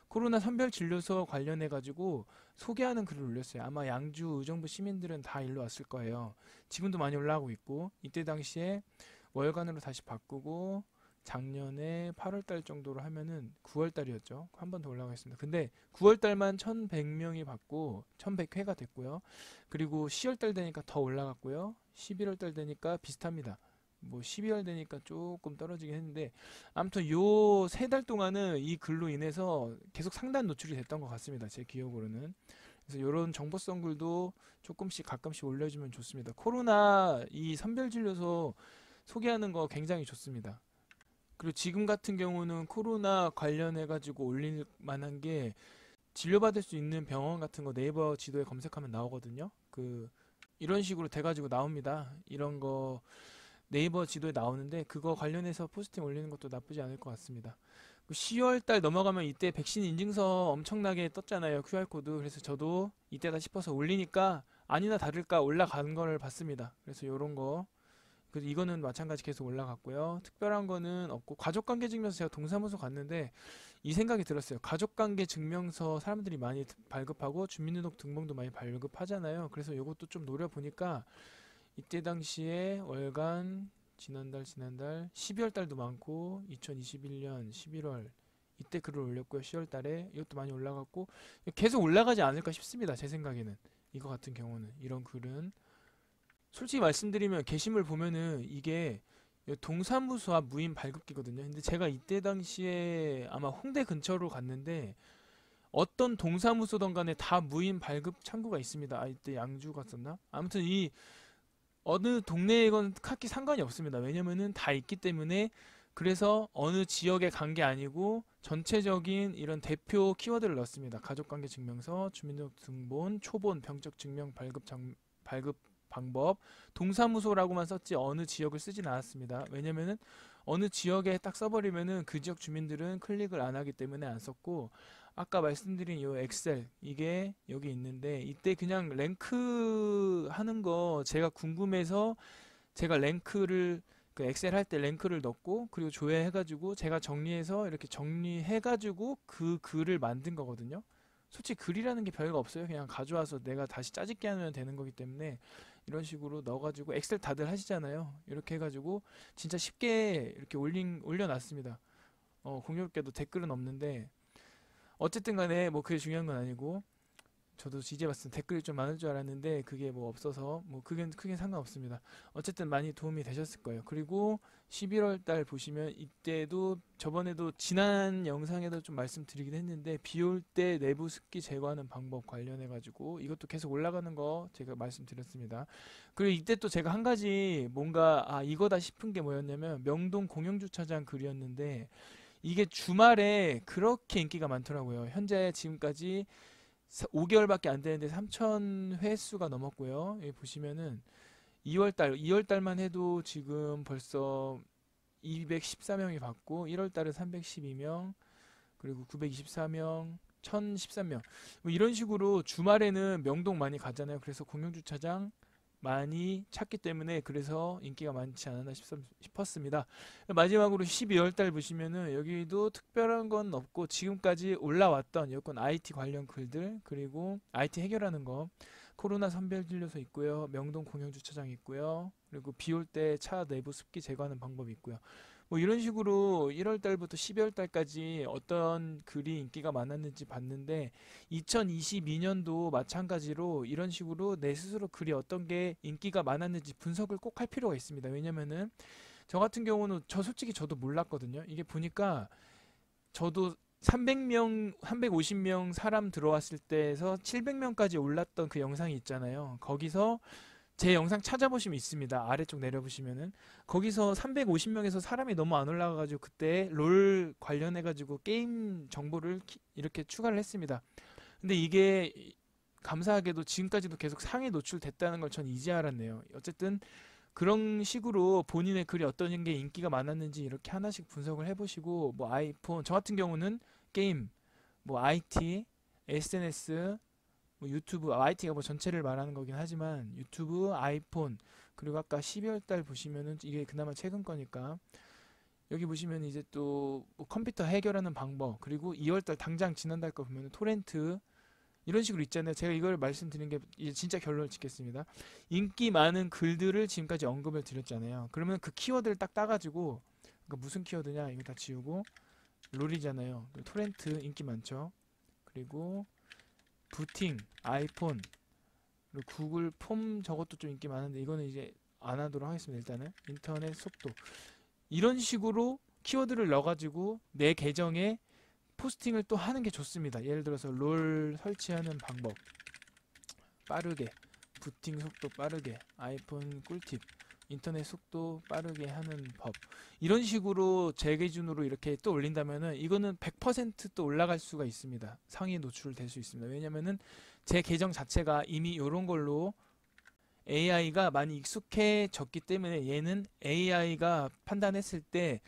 코로나 선별 진료소 관련해 가지고 소개하는 글을 올렸어요. 아마 양주 의정부 시민들은 다 일로 왔을 거예요. 지금도 많이 올라가고 있고, 이때 당시에 월간으로 다시 바꾸고 작년에 8월 달 정도로 하면은 9월 달이었죠. 한 번 더 올라가겠습니다. 근데 9월 달만 1,100명이 받고 1,100회가 됐고요. 그리고 10월 달 되니까 더 올라갔고요. 11월 달 되니까 비슷합니다. 뭐 12월 되니까 조금 떨어지긴 했는데, 아무튼 요 3달 동안은 이 글로 인해서 계속 상단 노출이 됐던 것 같습니다. 제 기억으로는. 그래서 이런 정보성 글도 조금씩 가끔씩 올려주면 좋습니다. 코로나 이 선별진료소 소개하는 거 굉장히 좋습니다. 그리고 지금 같은 경우는 코로나 관련해 가지고 올릴 만한 게, 진료받을 수 있는 병원 같은 거 네이버 지도에 검색하면 나오거든요. 이런 식으로 돼 가지고 나옵니다. 이런 거 네이버 지도에 나오는데, 그거 관련해서 포스팅 올리는 것도 나쁘지 않을 것 같습니다. 10월 달 넘어가면 이때 백신 인증서 엄청나게 떴잖아요. QR코드. 그래서 저도 이때다 싶어서 올리니까 아니나 다를까 올라가는 걸 봤습니다. 그래서 요런 거, 그래서 이거는 마찬가지 계속 올라갔고요. 특별한 거는 없고, 가족관계 증명서 제가 동사무소 갔는데 이 생각이 들었어요. 가족관계 증명서 사람들이 많이 발급하고 주민등록 등본도 많이 발급하잖아요. 그래서 이것도 좀 노려보니까 이때 당시에 월간 지난달 12월 달도 많고, 2021년 11월 이때 글을 올렸고요. 10월 달에 이것도 많이 올라갔고, 계속 올라가지 않을까 싶습니다. 제 생각에는 이거 같은 경우는, 이런 글은 솔직히 말씀드리면 게시물 보면은 이게 동사무소 앞 무인 발급기거든요. 근데 제가 이때 당시에 아마 홍대 근처로 갔는데 어떤 동사무소든 간에 다 무인 발급 창구가 있습니다. 이때 양주 갔었나? 아무튼 이 어느 동네이건 카키 상관이 없습니다. 왜냐면은 다 있기 때문에. 그래서 어느 지역에 간 게 아니고 전체적인 이런 대표 키워드를 넣었습니다. 가족관계 증명서, 주민등록 등본, 초본, 병적 증명 발급 방법, 동사무소라고만 썼지 어느 지역을 쓰진 않았습니다. 왜냐면은 어느 지역에 딱 써버리면은 그 지역 주민들은 클릭을 안 하기 때문에 안 썼고, 아까 말씀드린 이 엑셀, 이게 여기 있는데 이때 그냥 랭크 하는 거 제가 궁금해서 제가 랭크를, 그 엑셀 할 때 랭크를 넣고 그리고 조회해가지고 제가 정리해서 이렇게 정리해가지고 그 글을 만든 거거든요. 솔직히 글이라는 게 별거 없어요. 그냥 가져와서 내가 다시 짜집게 하면 되는 거기 때문에 이런 식으로 넣어가지고, 엑셀 다들 하시잖아요. 이렇게 해가지고 진짜 쉽게 이렇게 올려놨습니다. 공교롭게도 댓글은 없는데, 어쨌든 간에 뭐 그게 중요한 건 아니고, 저도 이제 봤을 때 댓글이 좀 많을 줄 알았는데 그게 뭐 없어서 뭐 그게 크게 상관없습니다. 어쨌든 많이 도움이 되셨을 거예요. 그리고 11월 달 보시면 이때도, 저번에도 지난 영상에도 좀 말씀드리긴 했는데, 비 올 때 내부 습기 제거하는 방법 관련해 가지고 이것도 계속 올라가는 거 제가 말씀드렸습니다. 그리고 이때 또 제가 한 가지 뭔가 이거다 싶은 게 뭐였냐면, 명동 공영주차장 글이었는데 이게 주말에 그렇게 인기가 많더라고요. 현재 지금까지 5개월밖에 안 되는데 3천 회수가 넘었고요. 여기 보시면은 2월 달만 해도 지금 벌써 214명이 받고, 1월 달은 312명, 그리고 924명, 1013명. 뭐 이런 식으로 주말에는 명동 많이 가잖아요. 그래서 공영주차장 많이 찾기 때문에 그래서 인기가 많지 않았나 싶었습니다. 마지막으로 12월 달 보시면은 여기도 특별한 건 없고, 지금까지 올라왔던 여건 IT 관련 글들, 그리고 IT 해결하는 거, 코로나 선별진료소 있고요, 명동 공영주차장 있고요, 그리고 비 올 때 차 내부 습기 제거하는 방법이 있고요. 뭐 이런 식으로 1월 달부터 12월 달까지 어떤 글이 인기가 많았는지 봤는데, 2022년도 마찬가지로 이런 식으로 내 스스로 글이 어떤 게 인기가 많았는지 분석을 꼭 할 필요가 있습니다. 왜냐면은 저 같은 경우는 솔직히 저도 몰랐거든요. 이게 보니까 저도 300명, 350명 사람 들어왔을 때에서 700명까지 올랐던 그 영상이 있잖아요. 거기서 제 영상 찾아보시면 있습니다. 아래쪽 내려보시면은 거기서 350명에서 사람이 너무 안 올라가가지고 그때 롤 관련해가지고 게임 정보를 이렇게 추가를 했습니다. 근데 이게 감사하게도 지금까지도 계속 상위 노출됐다는 걸 전 이제 알았네요. 어쨌든 그런 식으로 본인의 글이 어떤 게 인기가 많았는지 이렇게 하나씩 분석을 해보시고, 뭐 아이폰, 저 같은 경우는 게임, 뭐 IT, SNS, 뭐 유튜브, YT가 뭐 전체를 말하는 거긴 하지만 유튜브, 아이폰, 그리고 아까 12월 달 보시면은 이게 그나마 최근 거니까 여기 보시면 이제 또뭐 컴퓨터 해결하는 방법, 그리고 2월 달 당장 지난달 거 보면은 토렌트 이런 식으로 있잖아요. 제가 이걸 말씀드린 게 이제 진짜 결론을 짓겠습니다. 인기 많은 글들을 지금까지 언급을 드렸잖아요. 그러면 그 키워드를 딱 따가지고, 그러니까 무슨 키워드냐 이거 다 지우고 롤이잖아요. 토렌트 인기 많죠. 그리고 부팅, 아이폰, 그리고 구글 폼 저것도 좀 인기 많은데 이거는 이제 안 하도록 하겠습니다. 일단은 인터넷 속도 이런 식으로 키워드를 넣어가지고 내 계정에 포스팅을 또 하는 게 좋습니다. 예를 들어서 롤 설치하는 방법 빠르게, 부팅 속도 빠르게, 아이폰 꿀팁, 인터넷 속도 빠르게 하는 법, 이런 식으로 제 기준으로 이렇게 또 올린다면은 이거는 100%또 올라갈 수가 있습니다. 상위 노출될 수 있습니다. 왜냐면은 제 계정 자체가 이미 이런 걸로 AI가 많이 익숙해졌기 때문에 얘는 AI가 판단했을 때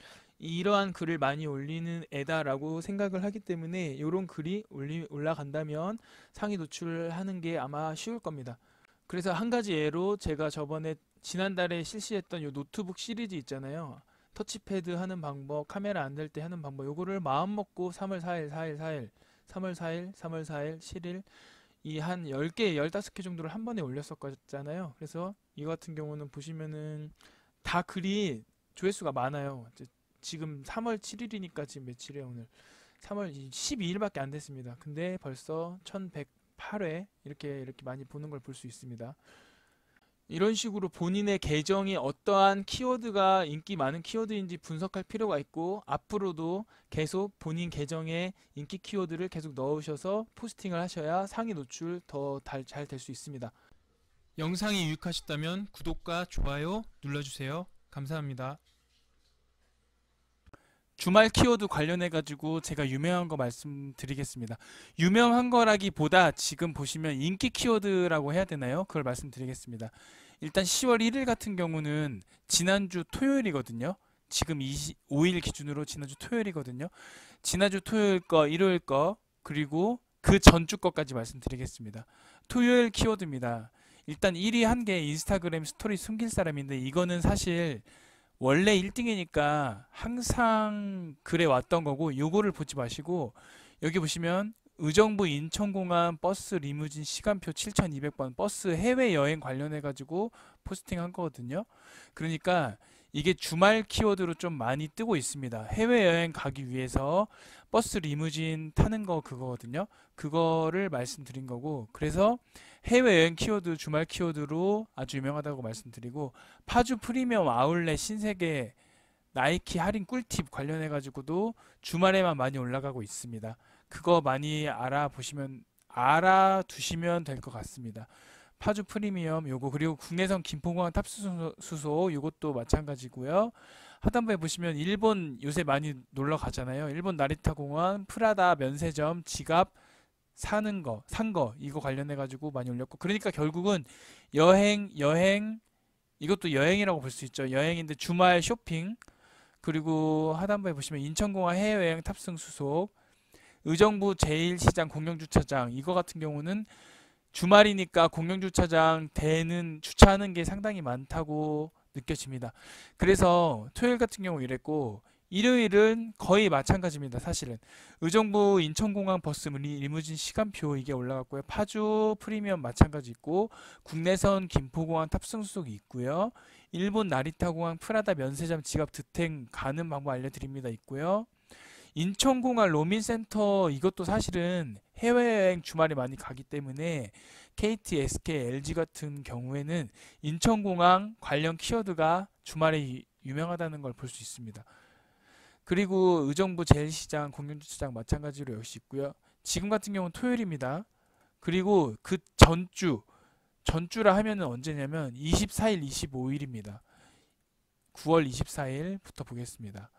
이러한 글을 많이 올리는 애다라고 생각을 하기 때문에 이런 글이 올라간다면 상위 노출하는 게 아마 쉬울 겁니다. 그래서 한 가지 예로 제가 저번에 지난달에 실시했던 요 노트북 시리즈 있잖아요. 터치패드 하는 방법, 카메라 안 될 때 하는 방법, 요거를 마음먹고 3월 4일, 4일, 4일, 3월 4일, 3월 4일, 7일 이 한 10개, 15개 정도를 한 번에 올렸었잖아요. 그래서 이거 같은 경우는 보시면은 다 글이 조회수가 많아요. 지금 3월 7일이니까 지금 며칠이에요 오늘? 3월 12일밖에 안 됐습니다. 근데 벌써 1108회 이렇게 많이 보는 걸 볼 수 있습니다. 이런 식으로 본인의 계정이 어떠한 키워드가 인기 많은 키워드인지 분석할 필요가 있고, 앞으로도 계속 본인 계정에 인기 키워드를 계속 넣으셔서 포스팅을 하셔야 상위 노출 더 잘 될 수 있습니다. 영상이 유익하셨다면 구독과 좋아요 눌러주세요. 감사합니다. 주말 키워드 관련해 가지고 제가 유명한 거 말씀드리겠습니다. 유명한 거라기보다 지금 보시면 인기 키워드라고 해야 되나요? 그걸 말씀드리겠습니다. 일단 10월 1일 같은 경우는 지난주 토요일이거든요. 지금 25일 기준으로 지난주 토요일이거든요. 지난주 토요일 거, 일요일 거, 그리고 그 전주 거까지 말씀드리겠습니다. 토요일 키워드입니다. 일단 1위 한 게 인스타그램 스토리 숨길 사람인데, 이거는 사실 원래 1등이니까 항상 그래 왔던 거고, 요거를 보지 마시고 여기 보시면 의정부 인천공항 버스 리무진 시간표 7200번 버스 해외여행 관련해 가지고 포스팅한 거거든요. 그러니까 이게 주말 키워드로 좀 많이 뜨고 있습니다. 해외여행 가기 위해서 버스 리무진 타는 거 그거거든요. 그거를 말씀드린 거고, 그래서 해외여행 키워드 주말 키워드로 아주 유명하다고 말씀드리고, 파주 프리미엄 아울렛 신세계 나이키 할인 꿀팁 관련해 가지고도 주말에만 많이 올라가고 있습니다. 그거 많이 알아두시면 될 것 같습니다. 파주 프리미엄 요거, 그리고 국내선 김포공항 탑수소 요것도 마찬가지고요. 하단부에 보시면 일본 요새 많이 놀러 가잖아요. 일본 나리타 공항 프라다 면세점 지갑 산 거 이거 관련해 가지고 많이 올렸고, 그러니까 결국은 여행 이것도 여행이라고 볼 수 있죠. 여행인데 주말 쇼핑, 그리고 하단부에 보시면 인천공항 해외여행 탑승 수속, 의정부 제1시장 공영주차장 이거 같은 경우는 주말이니까 공영주차장 주차하는 게 상당히 많다고 느껴집니다. 그래서 토요일 같은 경우 이랬고, 일요일은 거의 마찬가지입니다. 사실은 의정부 인천공항 버스 리무진 시간표 이게 올라갔고요. 파주 프리미엄 마찬가지 있고, 국내선 김포공항 탑승 수속이 있고요. 일본 나리타공항 프라다 면세점 지갑 득템 가는 방법 알려드립니다 있고요. 인천공항 로민센터 이것도 사실은 해외여행 주말에 많이 가기 때문에 KT, SK, LG 같은 경우에는 인천공항 관련 키워드가 주말에 유명하다는 걸 볼 수 있습니다. 그리고 의정부 제1시장 공영주차장 마찬가지로 역시 있고요. 지금 같은 경우는 토요일입니다. 그리고 그 전주라 하면은 언제냐면 24일, 25일입니다. 9월 24일부터 보겠습니다.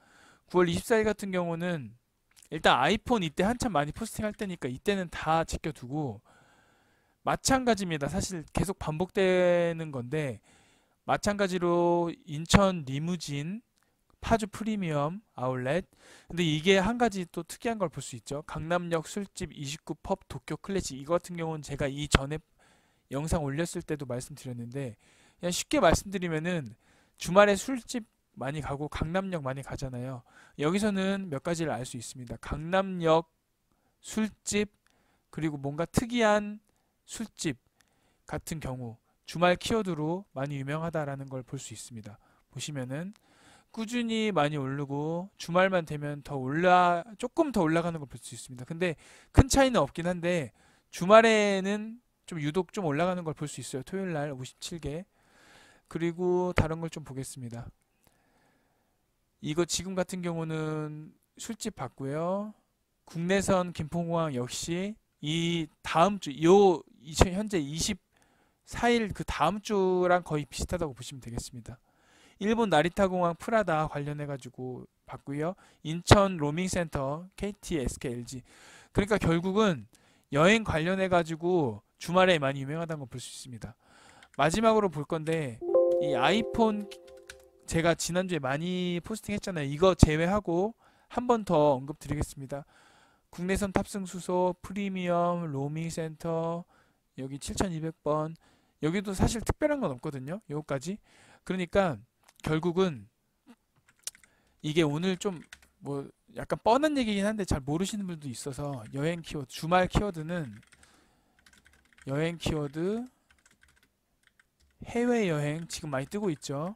9월 24일 같은 경우는 일단 아이폰 이때 한참 많이 포스팅할 때니까 이때는 다 지켜두고, 마찬가지입니다. 사실 계속 반복되는 건데, 마찬가지로 인천 리무진 파주 프리미엄 아울렛. 근데 이게 한 가지 또 특이한 걸 볼 수 있죠. 강남역 술집 29 펍 도쿄 클래식. 이거 같은 경우는 제가 이전에 영상 올렸을 때도 말씀드렸는데, 그냥 쉽게 말씀드리면은 주말에 술집 많이 가고 강남역 많이 가잖아요. 여기서는 몇 가지를 알 수 있습니다. 강남역 술집, 그리고 뭔가 특이한 술집 같은 경우 주말 키워드로 많이 유명하다라는 걸 볼 수 있습니다. 보시면은 꾸준히 많이 오르고 주말만 되면 조금 더 올라가는 걸 볼 수 있습니다. 근데 큰 차이는 없긴 한데 주말에는 좀 유독 좀 올라가는 걸 볼 수 있어요. 토요일 날 57개. 그리고 다른 걸 좀 보겠습니다. 이거 지금 같은 경우는 술집 봤고요. 국내선 김포공항 역시 이 다음 주, 현재 24일 그 다음 주랑 거의 비슷하다고 보시면 되겠습니다. 일본 나리타 공항 프라다 관련해 가지고 봤고요. 인천 로밍센터 KT, SK, LG. 그러니까 결국은 여행 관련해 가지고 주말에 많이 유명하다는 걸 볼 수 있습니다. 마지막으로 볼 건데 이 아이폰 제가 지난주에 많이 포스팅 했잖아요. 이거 제외하고 한 번 더 언급드리겠습니다. 국내선 탑승 수소, 프리미엄, 로밍센터, 여기 7200번. 여기도 사실 특별한 건 없거든요. 요거까지. 그러니까 결국은 이게 오늘 좀 뭐 약간 뻔한 얘기긴 한데 잘 모르시는 분도 있어서 여행 키워드, 주말 키워드는 여행 키워드, 해외여행 지금 많이 뜨고 있죠.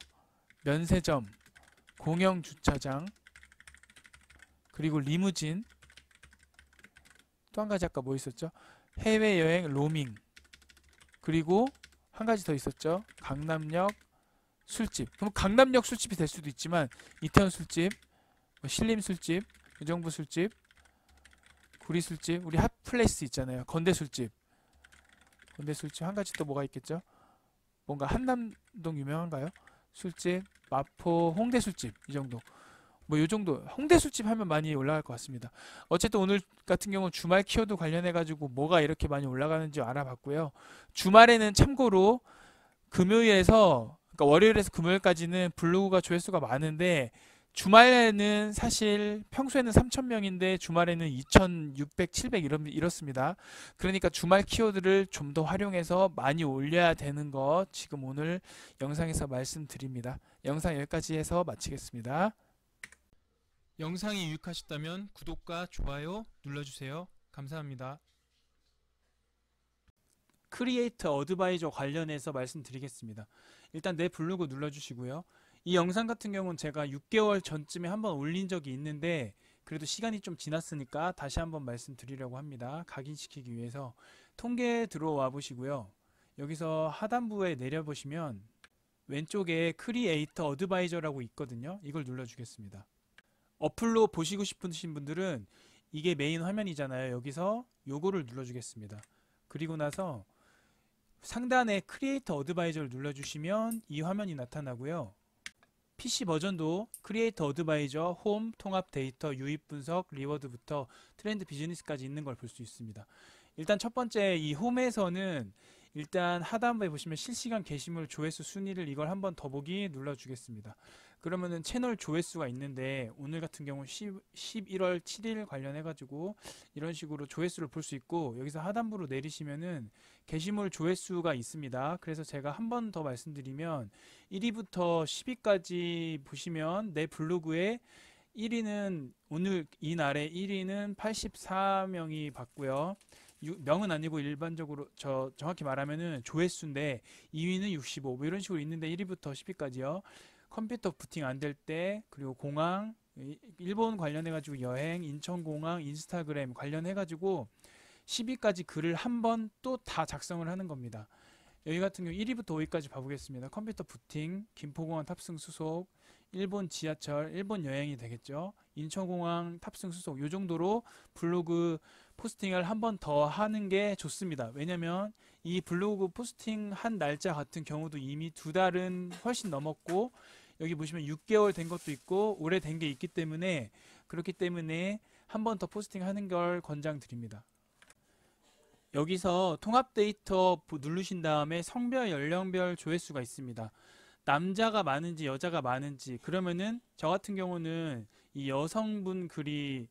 면세점, 공영주차장, 그리고 리무진. 또 한 가지 아까 뭐 있었죠? 해외여행 로밍. 그리고 한 가지 더 있었죠. 강남역 술집. 그럼 강남역 술집이 될 수도 있지만 이태원 술집, 신림 술집, 의정부 술집, 구리 술집, 우리 핫플레이스 있잖아요. 건대 술집. 건대 술집 한 가지 또 뭐가 있겠죠? 뭔가 한남동 유명한가요? 술집, 마포, 홍대 술집 이 정도. 뭐 요 정도. 홍대 술집 하면 많이 올라갈 것 같습니다. 어쨌든 오늘 같은 경우 주말 키워드 관련해 가지고 뭐가 이렇게 많이 올라가는지 알아봤고요. 주말에는 참고로 금요일에서 그러니까 월요일에서 금요일까지는 블로그가 조회수가 많은데 주말에는 사실 평소에는 3,000명인데 주말에는 2,600, 700 이렇습니다. 그러니까 주말 키워드를 좀 더 활용해서 많이 올려야 되는 것 지금 오늘 영상에서 말씀드립니다. 영상 여기까지 해서 마치겠습니다. 영상이 유익하셨다면 구독과 좋아요 눌러주세요. 감사합니다. 크리에이터 어드바이저 관련해서 말씀드리겠습니다. 일단 내 블로그 눌러주시고요. 이 영상 같은 경우는 제가 6개월 전쯤에 한번 올린 적이 있는데 그래도 시간이 좀 지났으니까 다시 한번 말씀드리려고 합니다. 각인시키기 위해서 통계 들어와 보시고요. 여기서 하단부에 내려보시면 왼쪽에 크리에이터 어드바이저라고 있거든요. 이걸 눌러주겠습니다. 어플로 보시고 싶으신 분들은 이게 메인 화면이잖아요. 여기서 요거를 눌러주겠습니다. 그리고 나서 상단에 크리에이터 어드바이저를 눌러주시면 이 화면이 나타나고요. PC 버전도 크리에이터 어드바이저, 홈, 통합 데이터, 유입 분석, 리워드부터 트렌드 비즈니스까지 있는 걸 볼 수 있습니다. 일단 첫 번째 이 홈에서는 일단 하단부에 보시면 실시간 게시물 조회수 순위를 이걸 한번 더보기 눌러주겠습니다. 그러면은 채널 조회수가 있는데 오늘 같은 경우 11월 7일 관련해 가지고 이런 식으로 조회수를 볼 수 있고 여기서 하단부로 내리시면은 게시물 조회수가 있습니다. 그래서 제가 한 번 더 말씀드리면 1위부터 10위까지 보시면 내 블로그에 1위는 오늘 이날에 1위는 84명이 봤고요. 명은 아니고 일반적으로 정확히 말하면은 조회수인데 2위는 65 뭐 이런 식으로 있는데 1위부터 10위까지요. 컴퓨터 부팅 안 될 때, 그리고 공항, 일본 관련해 가지고 여행, 인천공항, 인스타그램 관련해 가지고 10위까지 글을 한 번 또 다 작성을 하는 겁니다. 여기 같은 경우 1위부터 5위까지 봐보겠습니다. 컴퓨터 부팅, 김포공항 탑승 수속, 일본 지하철, 일본 여행이 되겠죠. 인천공항 탑승 수속 요 정도로 블로그 포스팅을 한 번 더 하는 게 좋습니다. 왜냐면 이 블로그 포스팅 한 날짜 같은 경우도 이미 2달은 훨씬 넘었고 여기 보시면 6개월 된 것도 있고 오래된 게 있기 때문에 그렇기 때문에 한 번 더 포스팅 하는 걸 권장드립니다. 여기서 통합 데이터 누르신 다음에 성별, 연령별 조회수가 있습니다. 남자가 많은지 여자가 많은지, 그러면은 저 같은 경우는 이 여성분이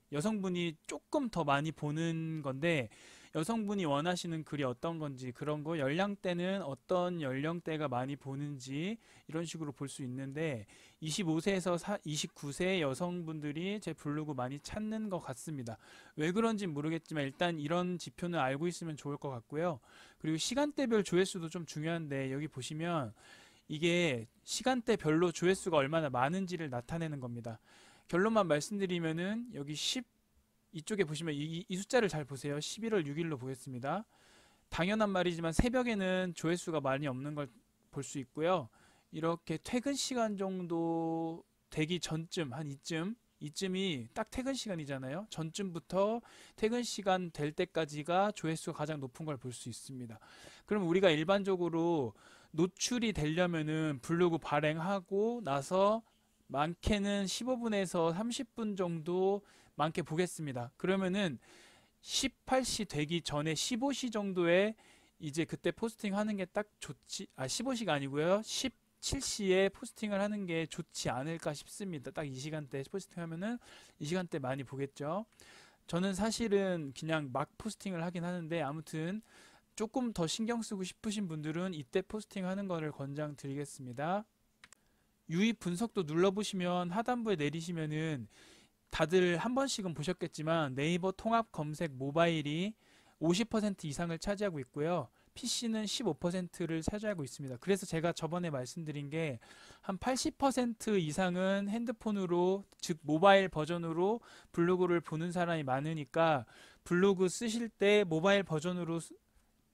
조금 더 많이 보는 건데, 여성분이 원하시는 글이 어떤 건지, 그런 거 연령대는 어떤 연령대가 많이 보는지 이런 식으로 볼 수 있는데, 25세에서 29세 여성분들이 제 블로그 많이 찾는 것 같습니다. 왜 그런지 모르겠지만 일단 이런 지표는 알고 있으면 좋을 것 같고요. 그리고 시간대별 조회수도 좀 중요한데, 여기 보시면 이게 시간대별로 조회수가 얼마나 많은지를 나타내는 겁니다. 결론만 말씀드리면은 여기 10, 이쪽에 보시면 이 숫자를 잘 보세요. 11월 6일로 보겠습니다. 당연한 말이지만 새벽에는 조회수가 많이 없는 걸 볼 수 있고요. 이렇게 퇴근 시간 정도 되기 전쯤, 한 이쯤이 딱 퇴근 시간이잖아요. 전쯤부터 퇴근 시간 될 때까지가 조회수가 가장 높은 걸 볼 수 있습니다. 그럼 우리가 일반적으로 노출이 되려면은 블로그 발행하고 나서 많게는 15분에서 30분 정도 많게 보겠습니다. 그러면은 18시 되기 전에 15시 정도에 이제 그때 포스팅 하는 게 딱 좋지, 15시가 아니고요. 17시에 포스팅을 하는 게 좋지 않을까 싶습니다. 딱 이 시간대에 포스팅 하면은 이 시간대 많이 보겠죠. 저는 사실은 그냥 막 포스팅을 하긴 하는데, 아무튼 조금 더 신경 쓰고 싶으신 분들은 이때 포스팅 하는 거를 권장드리겠습니다. 유입 분석도 눌러보시면 하단부에 내리시면은 다들 한 번씩은 보셨겠지만 네이버 통합 검색 모바일이 50% 이상을 차지하고 있고요. PC는 15%를 차지하고 있습니다. 그래서 제가 저번에 말씀드린 게 한 80% 이상은 핸드폰으로, 즉 모바일 버전으로 블로그를 보는 사람이 많으니까 블로그 쓰실 때 모바일 버전으로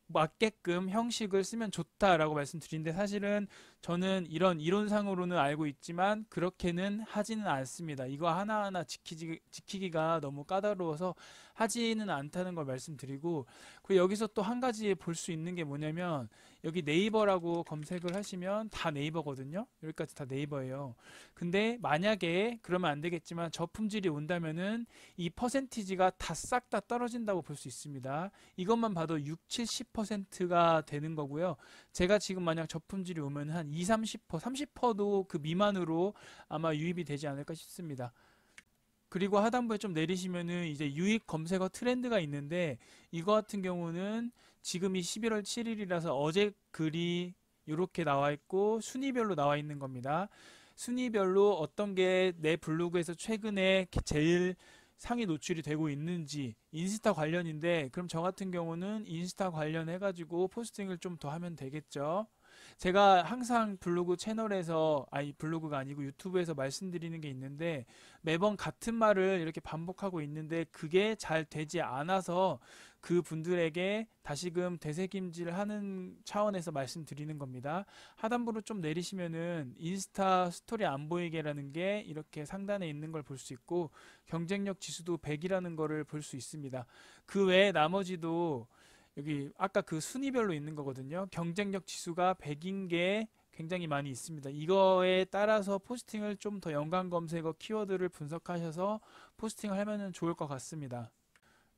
맞게끔 형식을 쓰면 좋다라고 말씀드리는데, 사실은 저는 이런 이론상으로는 알고 있지만 그렇게는 하지는 않습니다. 이거 하나하나 지키기가 너무 까다로워서 하지는 않다는 걸 말씀드리고, 그리고 여기서 또 한 가지 볼 수 있는 게 뭐냐면, 여기 네이버라고 검색을 하시면 다 네이버거든요. 여기까지 다 네이버예요. 근데 만약에 그러면 안 되겠지만 저품질이 온다면은 이 퍼센티지가 다 싹 다 떨어진다고 볼 수 있습니다. 이것만 봐도 6, 70%가 되는 거고요. 제가 지금 만약 저품질이 오면 한 2, 30%, 30%도 그 미만으로 아마 유입이 되지 않을까 싶습니다. 그리고 하단부에 좀 내리시면은 이제 유입 검색어 트렌드가 있는데, 이거 같은 경우는 지금이 11월 7일이라서 어제 글이 이렇게 나와 있고 순위별로 나와 있는 겁니다. 순위별로 어떤 게 내 블로그에서 최근에 제일 상위 노출이 되고 있는지, 인스타 관련인데, 그럼 저 같은 경우는 인스타 관련해 가지고 포스팅을 좀 더 하면 되겠죠. 제가 항상 블로그 채널에서, 아니 블로그가 아니고 유튜브에서 말씀드리는 게 있는데, 매번 같은 말을 이렇게 반복하고 있는데 그게 잘 되지 않아서 그 분들에게 다시금 되새김질 하는 차원에서 말씀드리는 겁니다. 하단부로 좀 내리시면은 인스타 스토리 안 보이게라는 게 이렇게 상단에 있는 걸 볼 수 있고, 경쟁력 지수도 100이라는 거를 볼 수 있습니다. 그 외에 나머지도 여기 아까 그 순위별로 있는 거거든요. 경쟁력 지수가 100인 게 굉장히 많이 있습니다. 이거에 따라서 포스팅을 좀 더 연관 검색어 키워드를 분석하셔서 포스팅을 하면은 좋을 것 같습니다.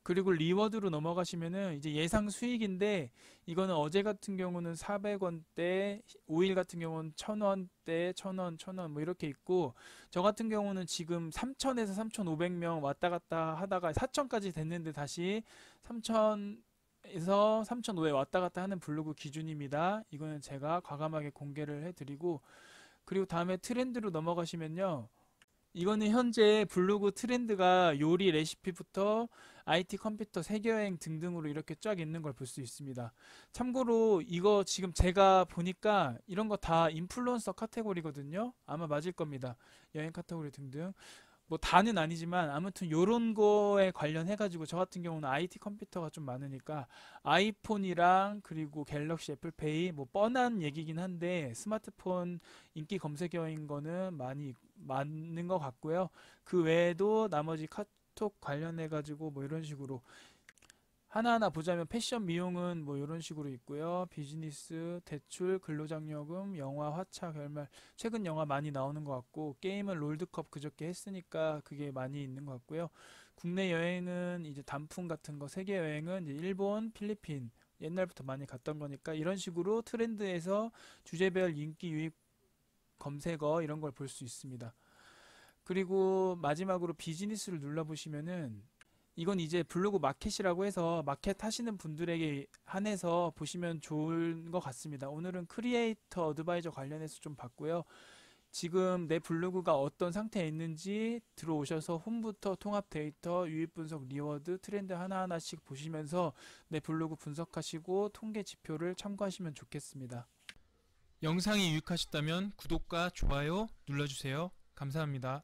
그리고 리워드로 넘어가시면은 이제 예상 수익인데, 이거는 어제 같은 경우는 400원대, 5일 같은 경우는 1000원대, 1000원 뭐 이렇게 있고, 저 같은 경우는 지금 3000에서 3500명 왔다 갔다 하다가 4000까지 됐는데 다시 3000에서 3500에 왔다 갔다 하는 블로그 기준입니다. 이거는 제가 과감하게 공개를 해드리고, 그리고 다음에 트렌드로 넘어가시면요. 이거는 현재 블로그 트렌드가 요리 레시피부터 IT 컴퓨터 세계여행 등등으로 이렇게 쫙 있는 걸 볼 수 있습니다. 참고로 이거 지금 제가 보니까 이런 거 다 인플루언서 카테고리거든요. 아마 맞을 겁니다. 여행 카테고리 등등. 뭐 다는 아니지만 아무튼 요런 거에 관련해 가지고 저 같은 경우는 IT 컴퓨터가 좀 많으니까 아이폰이랑 그리고 갤럭시 애플페이, 뭐 뻔한 얘기긴 한데 스마트폰 인기 검색어인 거는 많이 맞는 것 같고요. 그 외에도 나머지 카톡 관련해 가지고 뭐 이런 식으로 하나하나 보자면, 패션 미용은 뭐 이런 식으로 있고요. 비즈니스, 대출, 근로장려금, 영화, 화차, 결말, 최근 영화 많이 나오는 것 같고, 게임은 롤드컵 그저께 했으니까 그게 많이 있는 것 같고요. 국내 여행은 이제 단품 같은 거, 세계 여행은 이제 일본, 필리핀 옛날부터 많이 갔던 거니까 이런 식으로 트렌드에서 주제별 인기 유입 검색어 이런 걸 볼 수 있습니다. 그리고 마지막으로 비즈니스를 눌러보시면은 이건 이제 블로그 마켓이라고 해서 마켓 하시는 분들에게 한해서 보시면 좋은 것 같습니다. 오늘은 크리에이터 어드바이저 관련해서 좀 봤고요. 지금 내 블로그가 어떤 상태에 있는지 들어오셔서 홈부터 통합 데이터, 유입 분석, 리워드, 트렌드 하나하나씩 보시면서 내 블로그 분석하시고 통계 지표를 참고하시면 좋겠습니다. 영상이 유익하셨다면 구독과 좋아요 눌러주세요. 감사합니다.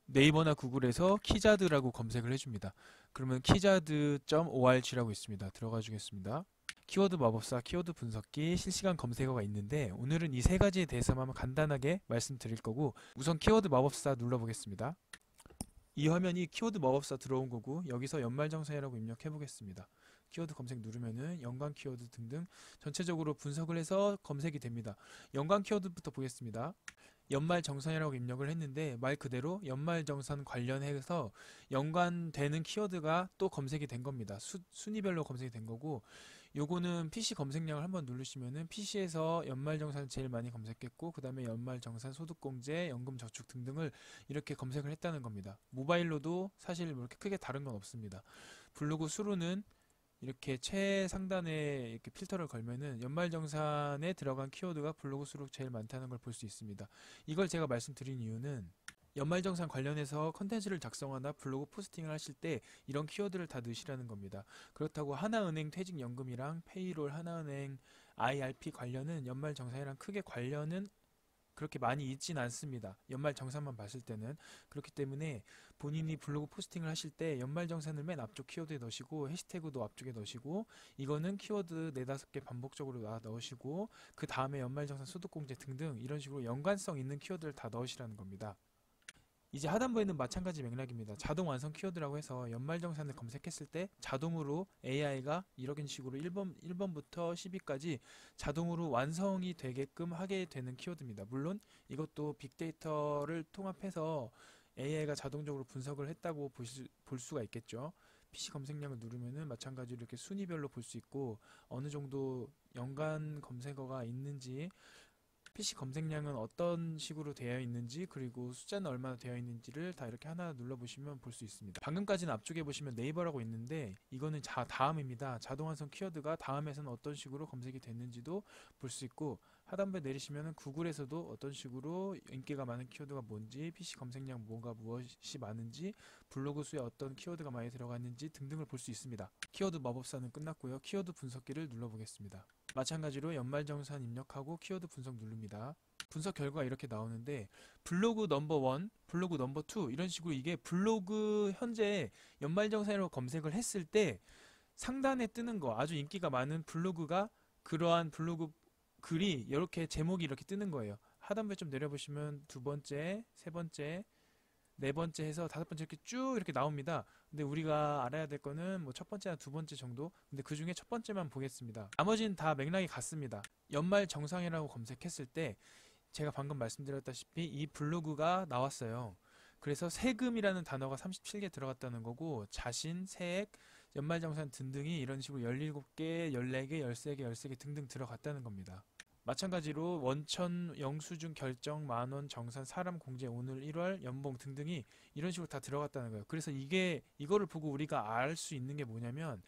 네이버나 구글에서 키자드라고 검색을 해줍니다. 그러면 키자드.org라고 있습니다. 들어가 주겠습니다. 키워드 마법사, 키워드 분석기, 실시간 검색어가 있는데 오늘은 이 세 가지에 대해서만 간단하게 말씀드릴 거고, 우선 키워드 마법사 눌러보겠습니다. 이 화면이 키워드 마법사 들어온 거고, 여기서 연말정산이라고 입력해 보겠습니다. 키워드 검색 누르면은 연관 키워드 등등 전체적으로 분석을 해서 검색이 됩니다. 연관 키워드부터 보겠습니다. 연말정산이라고 입력을 했는데 말 그대로 연말정산 관련해서 연관되는 키워드가 또 검색이 된 겁니다. 순위별로 검색이 된 거고, 요거는 PC 검색량을 한번 누르시면은 PC에서 연말정산을 제일 많이 검색했고, 그 다음에 연말정산, 소득공제, 연금저축 등등을 이렇게 검색을 했다는 겁니다. 모바일로도 사실 뭐 이렇게 크게 다른 건 없습니다. 블로그 수로는 이렇게 최상단에 이렇게 필터를 걸면은 연말정산에 들어간 키워드가 블로그 수로 제일 많다는 걸 볼 수 있습니다. 이걸 제가 말씀드린 이유는 연말정산 관련해서 컨텐츠를 작성하나 블로그 포스팅을 하실 때 이런 키워드를 다 넣으시라는 겁니다. 그렇다고 하나은행 퇴직연금이랑 페이롤, 하나은행 IRP 관련은 연말정산이랑 크게 관련은 그렇게 많이 있진 않습니다. 연말정산만 봤을 때는. 그렇기 때문에 본인이 블로그 포스팅을 하실 때 연말정산을 맨 앞쪽 키워드에 넣으시고, 해시태그도 앞쪽에 넣으시고, 이거는 키워드 4-5개 반복적으로 넣으시고, 그 다음에 연말정산, 소득공제 등등 이런 식으로 연관성 있는 키워드를 다 넣으시라는 겁니다. 이제 하단부에는 마찬가지 맥락입니다. 자동 완성 키워드라고 해서 연말정산을 검색했을 때 자동으로 AI가 이런 식으로 1번부터 10위까지 자동으로 완성이 되게끔 하게 되는 키워드입니다. 물론 이것도 빅데이터를 통합해서 AI가 자동적으로 분석을 했다고 볼 수가 있겠죠. PC 검색량을 누르면은 마찬가지로 이렇게 순위별로 볼 수 있고, 어느 정도 연관 검색어가 있는지, PC 검색량은 어떤 식으로 되어 있는지, 그리고 숫자는 얼마나 되어 있는지를 다 이렇게 하나 눌러보시면 볼 수 있습니다. 방금까지는 앞쪽에 보시면 네이버라고 있는데 이거는 다음입니다. 자동완성 키워드가 다음에서는 어떤 식으로 검색이 됐는지도 볼 수 있고, 하단부에 내리시면 구글에서도 어떤 식으로 인기가 많은 키워드가 뭔지, PC 검색량 무엇이 많은지, 블로그 수에 어떤 키워드가 많이 들어갔는지 등등을 볼 수 있습니다. 키워드 마법사는 끝났고요. 키워드 분석기를 눌러보겠습니다. 마찬가지로 연말정산 입력하고 키워드 분석 누릅니다. 분석 결과가 이렇게 나오는데 블로그 넘버 1, 블로그 넘버 2 이런 식으로 이게 블로그 현재 연말정산으로 검색을 했을 때 상단에 뜨는 거, 아주 인기가 많은 블로그가 그러한 블로그 글이 이렇게 제목이 이렇게 뜨는 거예요. 하단부에 좀 내려보시면 두 번째, 세 번째, 네 번째 해서 다섯 번째 이렇게 쭉 이렇게 나옵니다. 근데 우리가 알아야 될 거는 뭐 첫 번째나 두 번째 정도, 근데 그 중에 첫 번째만 보겠습니다. 나머지는 다 맥락이 같습니다. 연말 정상이라고 검색했을 때 제가 방금 말씀드렸다시피 이 블로그가 나왔어요. 그래서 세금이라는 단어가 37개 들어갔다는 거고, 자신, 세액, 연말정산 등등이 이런 식으로 17개, 14개, 13개, 13개 등등 들어갔다는 겁니다. 마찬가지로 원천, 영수증 결정, 만원, 정산, 사람 공제, 오늘 1월, 연봉 등등이 이런 식으로 다 들어갔다는 거예요. 그래서 이거를 보고 우리가 알 수 있는 게 뭐냐면,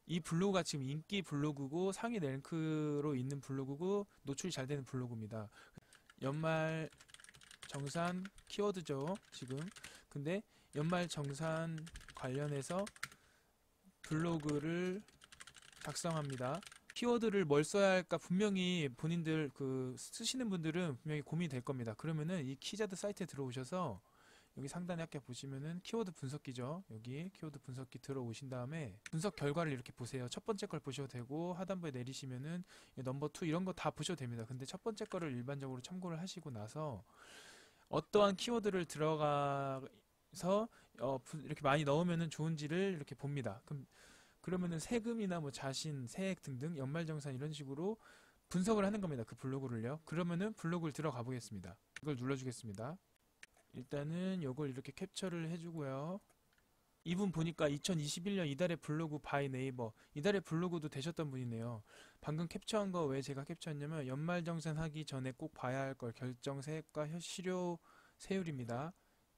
이 블로그가 지금 인기 블로그고 상위 랭크로 있는 블로그고 노출이 잘 되는 블로그입니다. 연말 정산 키워드죠, 지금. 근데 연말 정산 관련해서 블로그를 작성합니다. 키워드를 뭘 써야 할까 분명히 본인들 쓰시는 분들은 분명히 고민이 될 겁니다. 그러면은 이 키자드 사이트에 들어오셔서 여기 상단에 아까 보시면은 키워드 분석기죠. 여기 키워드 분석기 들어오신 다음에 분석 결과를 이렇게 보세요. 첫 번째 걸 보셔도 되고, 하단부에 내리시면은 넘버 2 이런 거 다 보셔도 됩니다. 근데 첫 번째 거를 일반적으로 참고를 하시고 나서 어떠한 키워드를 들어가서 이렇게 많이 넣으면은 좋은지를 이렇게 봅니다. 그러면은 세금이나 뭐 자신, 세액 등등 연말정산 이런 식으로 분석을 하는 겁니다. 그 블로그를요. 그러면은 블로그를 들어가 보겠습니다. 이걸 눌러주겠습니다. 일단은 요걸 이렇게 캡처를 해주고요. 이분 보니까 2021년 이달의 블로그 바이 네이버, 이달의 블로그도 되셨던 분이네요. 방금 캡처한 거 왜 제가 캡처했냐면 연말정산 하기 전에 꼭 봐야 할 걸 결정세액과 실효 세율입니다.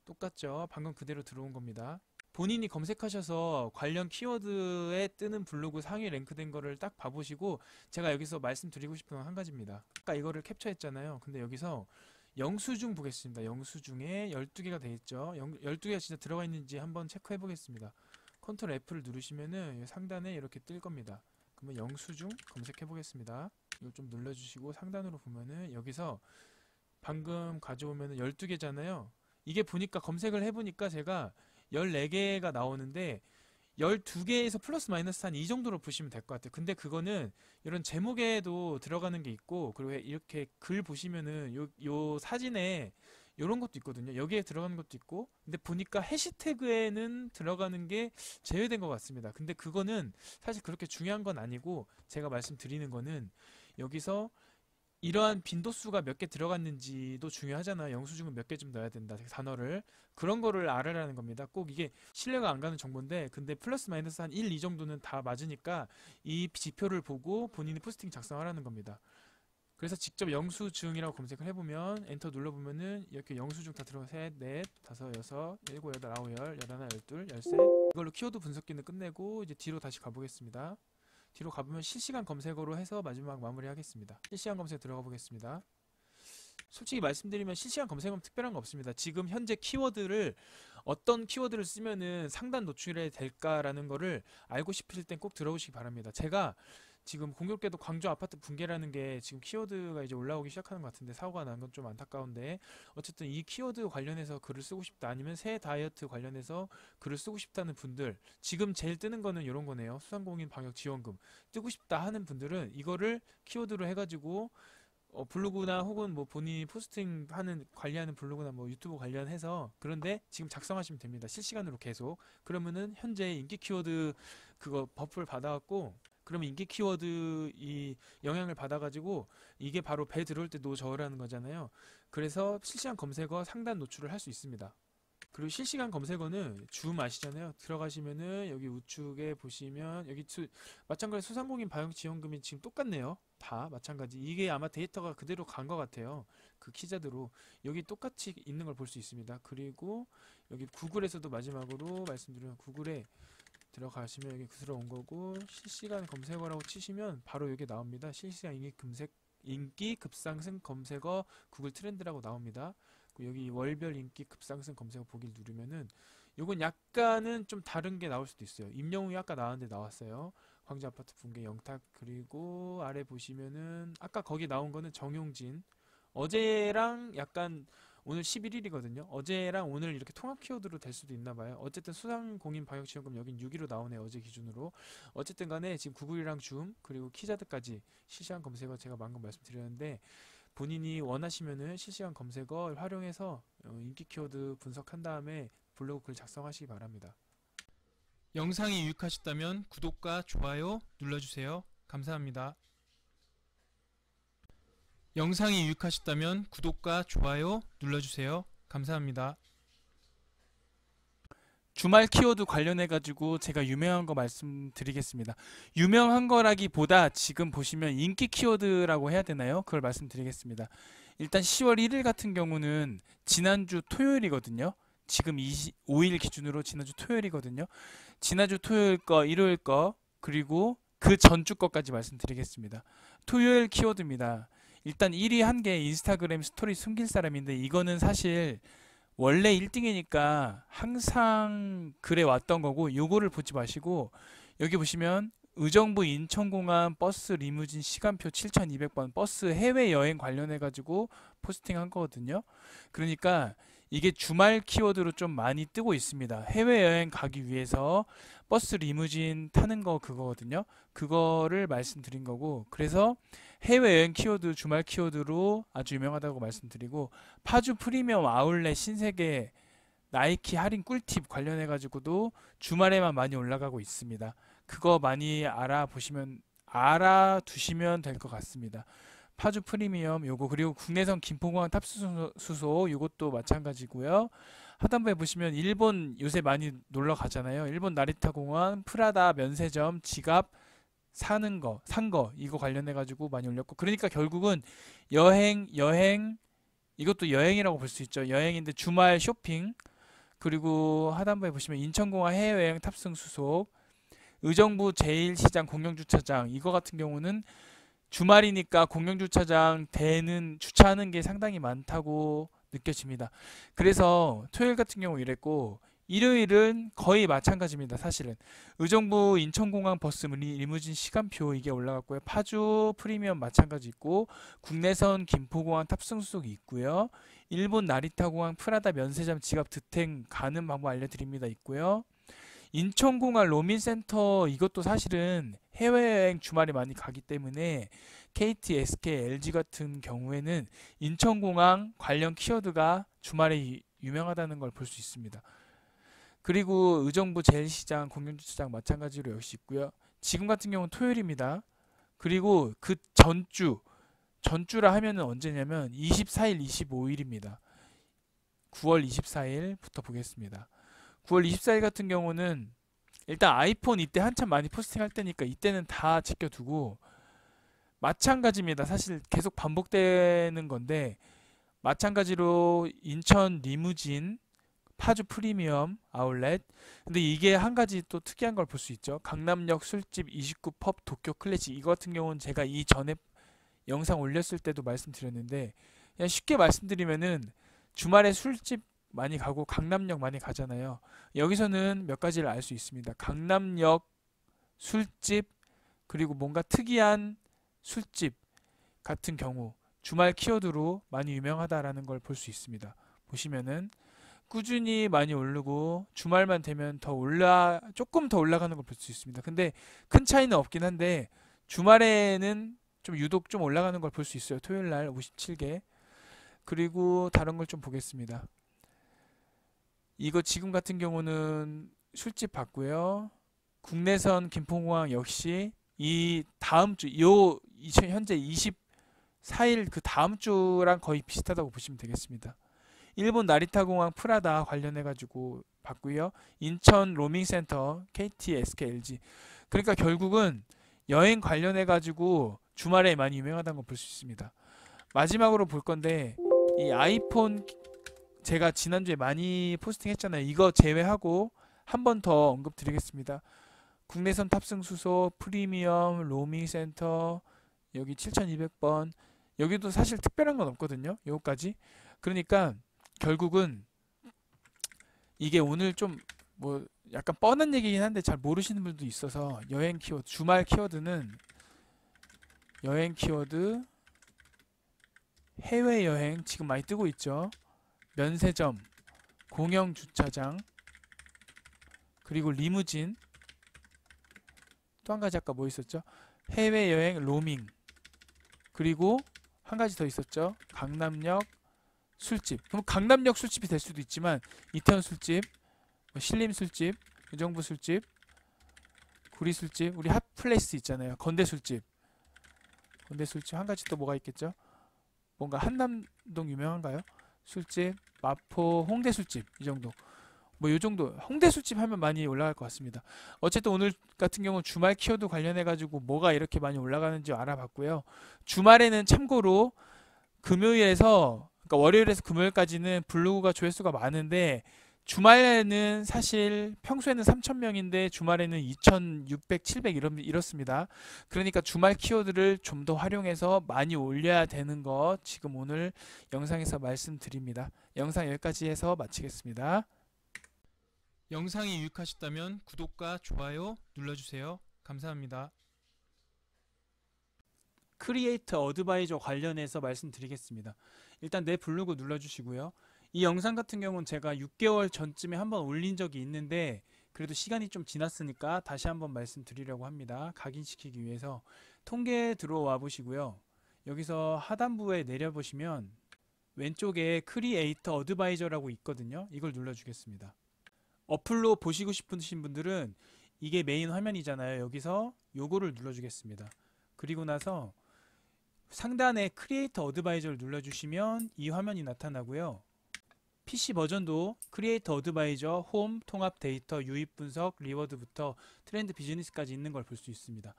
똑같죠? 방금 그대로 들어온 겁니다. 본인이 검색하셔서 관련 키워드에 뜨는 블로그 상위 랭크된 거를 딱 봐보시고, 제가 여기서 말씀드리고 싶은 건 한 가지입니다. 아까 이거를 캡처했잖아요. 근데 여기서 영수증 보겠습니다. 영수증에 12개가 돼 있죠. 12개가 진짜 들어가 있는지 한번 체크해 보겠습니다. 컨트롤 F를 누르시면은 상단에 이렇게 뜰 겁니다. 그러면 영수증 검색해 보겠습니다. 이거 좀 눌러주시고 상단으로 보면은 여기서 방금 가져오면은 12개잖아요. 이게 보니까 검색을 해보니까 제가 14개가 나오는데 12개에서 플러스 마이너스 한 이 정도로 보시면 될 것 같아요. 근데 그거는 이런 제목에도 들어가는 게 있고, 그리고 이렇게 글 보시면은 요 사진에 요런 것도 있거든요. 여기에 들어가는 것도 있고, 근데 보니까 해시태그에는 들어가는 게 제외된 것 같습니다. 근데 그거는 사실 그렇게 중요한 건 아니고, 제가 말씀드리는 거는 여기서 이러한 빈도수가 몇 개 들어갔는지도 중요하잖아요. 영수증은 몇 개쯤 넣어야 된다, 단어를. 그런 거를 알아라는 겁니다. 꼭 이게 신뢰가 안 가는 정보인데, 근데 플러스 마이너스 한 1, 2 정도는 다 맞으니까 이 지표를 보고 본인이 포스팅 작성하라는 겁니다. 그래서 직접 영수증이라고 검색을 해보면 엔터 눌러보면은 이렇게 영수증 다 들어가 셋, 넷, 다섯, 여섯, 일곱, 여덟, 아홉, 열, 열하나, 열둘, 열세. 이걸로 키워드 분석기는 끝내고 이제 뒤로 다시 가보겠습니다. 뒤로 가보면 실시간 검색어로 해서 마지막 마무리하겠습니다. 실시간 검색 들어가 보겠습니다. 솔직히 말씀드리면 실시간 검색은 특별한 거 없습니다. 지금 현재 키워드를 어떤 키워드를 쓰면은 상단 노출이 될까라는 거를 알고 싶으실 땐 꼭 들어오시기 바랍니다. 제가 지금 공교롭게도 광주 아파트 붕괴라는 게 지금 키워드가 이제 올라오기 시작하는 것 같은데, 사고가 난 건 좀 안타까운데, 어쨌든 이 키워드 관련해서 글을 쓰고 싶다, 아니면 새 다이어트 관련해서 글을 쓰고 싶다는 분들, 지금 제일 뜨는 거는 이런 거네요. 소상공인 방역 지원금 뜨고 싶다 하는 분들은 이거를 키워드로 해가지고 블로그나 혹은 뭐 본인이 포스팅 하는 관리하는 블로그나 뭐 유튜브 관련해서, 그런데 지금 작성하시면 됩니다. 실시간으로 계속. 그러면은 현재 인기 키워드 그거 버프를 받아갖고, 그러면 인기 키워드 이 영향을 받아가지고 이게 바로 배 들어올 때 노저우라는 거잖아요. 그래서 실시간 검색어 상단 노출을 할 수 있습니다. 그리고 실시간 검색어는 줌 아시잖아요. 들어가시면은 여기 우측에 보시면 여기 마찬가지로 소상공인 방역 지원금이 지금 똑같네요. 다 마찬가지. 이게 아마 데이터가 그대로 간 것 같아요. 그 키자드로 여기 똑같이 있는 걸 볼 수 있습니다. 그리고 여기 구글에서도 마지막으로 말씀드리면, 구글에 들어가시면 여기 들어온 거고, 실시간 검색어라고 치시면 바로 여기 나옵니다. 실시간 인기 급상승 검색어 구글 트렌드라고 나옵니다. 여기 월별 인기 급상승 검색어 보기를 누르면은 요건 약간은 좀 다른 게 나올 수도 있어요. 임영웅이 아까 나왔는데 나왔어요. 광주 아파트 붕괴 영탁. 그리고 아래 보시면은 아까 거기 나온 거는 정용진. 어제랑 약간, 오늘 11일이거든요. 어제랑 오늘 이렇게 통합 키워드로 될 수도 있나 봐요. 어쨌든 소상공인 방역지원금 여긴 6위로 나오네요. 어제 기준으로. 어쨌든 간에 지금 구글이랑 줌 그리고 키자드까지 실시간 검색어 제가 방금 말씀드렸는데, 본인이 원하시면은 실시간 검색어 활용해서 인기 키워드 분석한 다음에 블로그 글 작성하시기 바랍니다. 영상이 유익하셨다면 구독과 좋아요 눌러주세요. 감사합니다. 영상이 유익하셨다면 구독과 좋아요 눌러주세요. 감사합니다. 주말 키워드 관련해가지고 제가 유명한 거 말씀드리겠습니다. 유명한 거라기보다 지금 보시면 인기 키워드라고 해야 되나요? 그걸 말씀드리겠습니다. 일단 10월 1일 같은 경우는 지난주 토요일이거든요. 지금 25일 기준으로 지난주 토요일이거든요. 지난주 토요일 거, 일요일 거, 그리고 그 전주 거까지 말씀드리겠습니다. 토요일 키워드입니다. 일단 1위 한 개 인스타그램 스토리 숨길 사람인데, 이거는 사실 원래 1등이니까 항상 그래 왔던 거고, 요거를 보지 마시고 여기 보시면 의정부 인천공항 버스 리무진 시간표 7200번 버스 해외여행 관련해 가지고 포스팅 한 거거든요. 그러니까 이게 주말 키워드로 좀 많이 뜨고 있습니다. 해외여행 가기 위해서 버스 리무진 타는 거 그거거든요. 그거를 말씀드린 거고, 그래서 해외여행 키워드 주말 키워드로 아주 유명하다고 말씀드리고, 파주 프리미엄 아울렛 신세계 나이키 할인 꿀팁 관련해 가지고도 주말에만 많이 올라가고 있습니다. 그거 많이 알아두시면 될 것 같습니다. 파주 프리미엄 요거, 그리고 국내선 김포공항 탑수소 요것도 마찬가지고요. 하단부에 보시면 일본 요새 많이 놀러 가잖아요. 일본 나리타 공항, 프라다 면세점, 지갑 산 거 이거 관련해 가지고 많이 올렸고, 그러니까 결국은 여행 이것도 여행이라고 볼 수 있죠. 여행인데 주말 쇼핑, 그리고 하단부에 보시면 인천공항 해외여행 탑승 수속, 의정부 제1시장 공영주차장 이거 같은 경우는 주말이니까 공영주차장 주차하는 게 상당히 많다고 느껴집니다. 그래서 토요일 같은 경우 이랬고, 일요일은 거의 마찬가지입니다. 사실은 의정부 인천공항 버스 리무진 시간표 이게 올라갔고요. 파주 프리미엄 마찬가지 있고, 국내선 김포공항 탑승 수속이 있고요. 일본 나리타공항 프라다 면세점 지갑 득템 가는 방법 알려드립니다 있고요. 인천공항 로민센터 이것도 사실은 해외여행 주말에 많이 가기 때문에 KT, SK, LG 같은 경우에는 인천공항 관련 키워드가 주말에 유명하다는 걸 볼 수 있습니다. 그리고 의정부 제1시장 공영주차장 마찬가지로 역시 있고요. 지금 같은 경우는 토요일입니다. 그리고 그 전주라 하면은 언제냐면 24일, 25일입니다. 9월 24일부터 보겠습니다. 9월 24일 같은 경우는 일단 아이폰 이때 한참 많이 포스팅할 때니까 이때는 다 지켜두고, 마찬가지입니다. 사실 계속 반복되는 건데 마찬가지로 인천 리무진, 파주 프리미엄 아울렛. 근데 이게 한 가지 또 특이한 걸 볼 수 있죠. 강남역 술집 29 펍 도쿄 클래식 이거 같은 경우는 제가 이전에 영상 올렸을 때도 말씀드렸는데, 그냥 쉽게 말씀드리면은 주말에 술집 많이 가고 강남역 많이 가잖아요. 여기서는 몇 가지를 알 수 있습니다. 강남역 술집, 그리고 뭔가 특이한 술집 같은 경우 주말 키워드로 많이 유명하다라는 걸 볼 수 있습니다. 보시면은 꾸준히 많이 오르고 주말만 되면 조금 더 올라가는 걸 볼 수 있습니다. 근데 큰 차이는 없긴 한데 주말에는 좀 유독 좀 올라가는 걸 볼 수 있어요. 토요일 날 57개. 그리고 다른 걸 좀 보겠습니다. 이거 지금 같은 경우는 술집 봤고요. 국내선 김포공항 역시 이 다음 주 현재 24일 그 다음 주랑 거의 비슷하다고 보시면 되겠습니다. 일본 나리타 공항 프라다 관련해 가지고 봤고요. 인천 로밍센터 KT, SK, LG. 그러니까 결국은 여행 관련해 가지고 주말에 많이 유명하다는 걸 볼 수 있습니다. 마지막으로 볼 건데, 이 아이폰 제가 지난주에 많이 포스팅했잖아요. 이거 제외하고 한 번 더 언급드리겠습니다. 국내선 탑승 수소, 프리미엄, 로밍센터, 여기 7200번. 여기도 사실 특별한 건 없거든요. 요거까지. 그러니까 결국은 이게 오늘 좀 뭐 약간 뻔한 얘기긴 한데 잘 모르시는 분도 있어서, 여행 키워드, 주말 키워드는 여행 키워드, 해외여행 지금 많이 뜨고 있죠. 면세점, 공영주차장, 그리고 리무진, 또 한 가지 아까 뭐 있었죠? 해외여행 로밍, 그리고 한 가지 더 있었죠. 강남역 술집. 그럼 강남역 술집이 될 수도 있지만 이태원 술집, 신림 술집, 의정부 술집, 구리 술집, 우리 핫플레이스 있잖아요. 건대 술집. 건대 술집 한 가지 또 뭐가 있겠죠? 뭔가 한남동 유명한가요? 술집, 마포, 홍대 술집 이 정도. 뭐 요 정도. 홍대 술집 하면 많이 올라갈 것 같습니다. 어쨌든 오늘 같은 경우 주말 키워드 관련해 가지고 뭐가 이렇게 많이 올라가는지 알아봤고요. 주말에는 참고로 금요일에서, 그러니까 월요일에서 금요일까지는 블로그가 조회수가 많은데, 주말에는 사실 평소에는 3,000명인데 주말에는 2,600, 700 이렇습니다. 그러니까 주말 키워드를 좀 더 활용해서 많이 올려야 되는 거 지금 오늘 영상에서 말씀드립니다. 영상 여기까지 해서 마치겠습니다. 영상이 유익하셨다면 구독과 좋아요 눌러주세요. 감사합니다. 크리에이터 어드바이저 관련해서 말씀드리겠습니다. 일단 내 블로그 눌러주시고요. 이 영상 같은 경우는 제가 6개월 전쯤에 한번 올린 적이 있는데, 그래도 시간이 좀 지났으니까 다시 한번 말씀드리려고 합니다. 각인시키기 위해서. 통계 들어와 보시고요. 여기서 하단부에 내려보시면 왼쪽에 크리에이터 어드바이저라고 있거든요. 이걸 눌러주겠습니다. 어플로 보시고 싶으신 분들은 이게 메인 화면이잖아요. 여기서 요거를 눌러주겠습니다. 그리고 나서 상단에 크리에이터 어드바이저를 눌러주시면 이 화면이 나타나고요. PC 버전도 크리에이터 어드바이저, 홈, 통합 데이터, 유입 분석, 리워드부터 트렌드 비즈니스까지 있는 걸 볼 수 있습니다.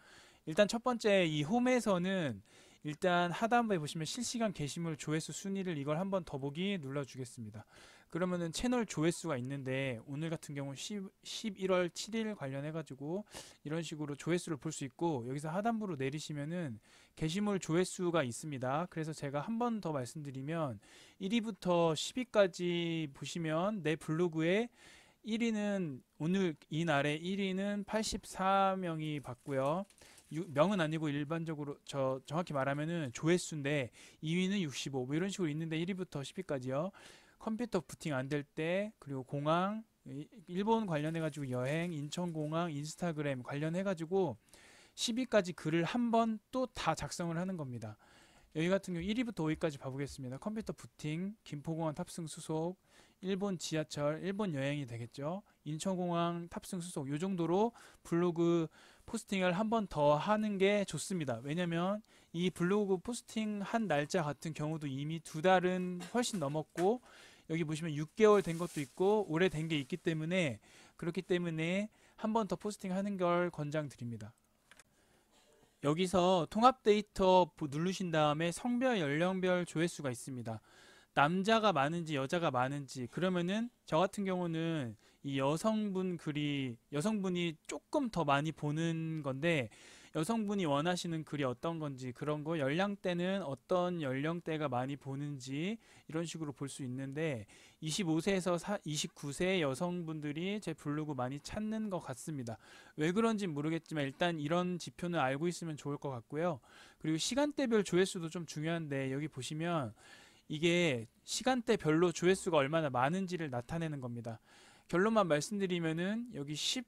일단 첫 번째 이 홈에서는 일단 하단부에 보시면 실시간 게시물 조회수 순위를 이걸 한번 더보기 눌러주겠습니다. 그러면은 채널 조회수가 있는데 오늘 같은 경우 11월 7일 관련해 가지고 이런 식으로 조회수를 볼 수 있고, 여기서 하단부로 내리시면은 게시물 조회수가 있습니다. 그래서 제가 한 번 더 말씀드리면 1위부터 10위까지 보시면 내 블로그에 1위는 오늘 이날에 1위는 84명이 봤고요. 명은 아니고 일반적으로 정확히 말하면은 조회수인데 2위는 65, 뭐 이런 식으로 있는데 1위부터 10위까지요. 컴퓨터 부팅 안 될 때, 그리고 공항, 일본 관련해 가지고 여행, 인천공항, 인스타그램 관련해 가지고 10위까지 글을 한 번 또 다 작성을 하는 겁니다. 여기 같은 경우 1위부터 5위까지 봐보겠습니다. 컴퓨터 부팅, 김포공항 탑승 수속, 일본 지하철, 일본 여행이 되겠죠. 인천공항 탑승 수속, 요 정도로 블로그 포스팅을 한 번 더 하는 게 좋습니다. 왜냐면 이 블로그 포스팅 한 날짜 같은 경우도 이미 2달은 훨씬 넘었고, 여기 보시면 6개월 된 것도 있고 오래된 게 있기 때문에, 그렇기 때문에 한 번 더 포스팅 하는 걸 권장드립니다. 여기서 통합 데이터 누르신 다음에 성별, 연령별 조회수가 있습니다. 남자가 많은지 여자가 많은지, 그러면은 저 같은 경우는 이 여성분 글이, 여성분이 조금 더 많이 보는 건데 여성분이 원하시는 글이 어떤 건지, 그런 거, 연령대는 어떤 연령대가 많이 보는지 이런 식으로 볼 수 있는데 25세에서 29세 여성분들이 제 블로그 많이 찾는 것 같습니다. 왜 그런지 모르겠지만 일단 이런 지표는 알고 있으면 좋을 것 같고요. 그리고 시간대별 조회수도 좀 중요한데 여기 보시면 이게 시간대별로 조회수가 얼마나 많은지를 나타내는 겁니다. 결론만 말씀드리면은 여기 10,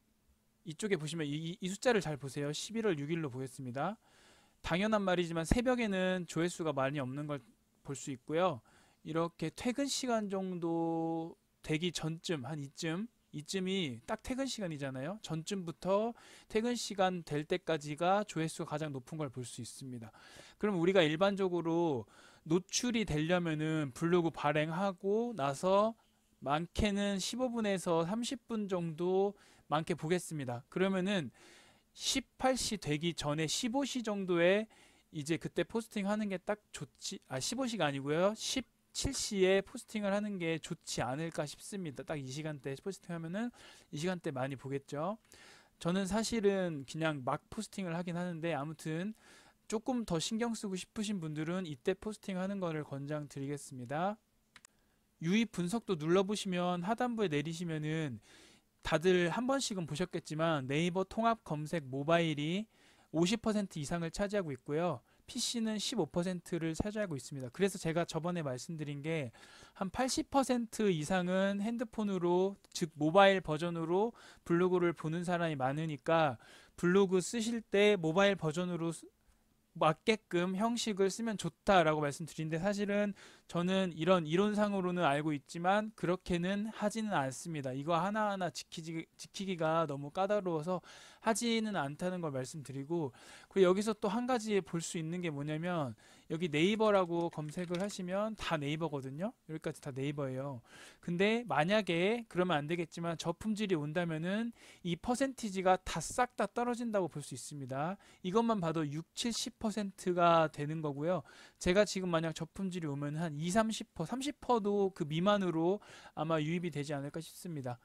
이쪽에 보시면 이 숫자를 잘 보세요. 11월 6일로 보겠습니다. 당연한 말이지만 새벽에는 조회수가 많이 없는 걸 볼 수 있고요. 이렇게 퇴근 시간 정도 되기 전쯤, 한 이쯤이 딱 퇴근 시간이잖아요. 전쯤부터 퇴근 시간 될 때까지가 조회수가 가장 높은 걸 볼 수 있습니다. 그럼 우리가 일반적으로 노출이 되려면은 블로그 발행하고 나서 많게는 15분에서 30분 정도 많게 보겠습니다. 그러면은 18시 되기 전에 15시 정도에 이제 그때 포스팅 하는 게 딱 좋지, 15시가 아니고요. 17시에 포스팅을 하는 게 좋지 않을까 싶습니다. 딱 이 시간대에 포스팅 하면은 이 시간대 많이 보겠죠. 저는 사실은 그냥 막 포스팅을 하긴 하는데, 아무튼 조금 더 신경 쓰고 싶으신 분들은 이때 포스팅 하는 거를 권장드리겠습니다. 유입 분석도 눌러보시면 하단부에 내리시면은 다들 한 번씩은 보셨겠지만 네이버 통합 검색 모바일이 50% 이상을 차지하고 있고요. PC는 15%를 차지하고 있습니다. 그래서 제가 저번에 말씀드린 게 한 80% 이상은 핸드폰으로, 즉 모바일 버전으로 블로그를 보는 사람이 많으니까 블로그 쓰실 때 모바일 버전으로 맞게끔 형식을 쓰면 좋다라고 말씀드리는데, 사실은 저는 이런 이론상으로는 알고 있지만 그렇게는 하지는 않습니다. 이거 하나하나 지키기가 너무 까다로워서 하지는 않다는 걸 말씀드리고, 그리고 여기서 또 한 가지 볼 수 있는 게 뭐냐면 여기 네이버라고 검색을 하시면 다 네이버거든요. 여기까지 다 네이버예요. 근데 만약에, 그러면 안 되겠지만 저품질이 온다면은 이 퍼센티지가 다 싹 다 떨어진다고 볼 수 있습니다. 이것만 봐도 6, 70%가 되는 거고요. 제가 지금 만약 저품질이 오면 한 2, 30%, 30%도 그 미만으로 아마 유입이 되지 않을까 싶습니다.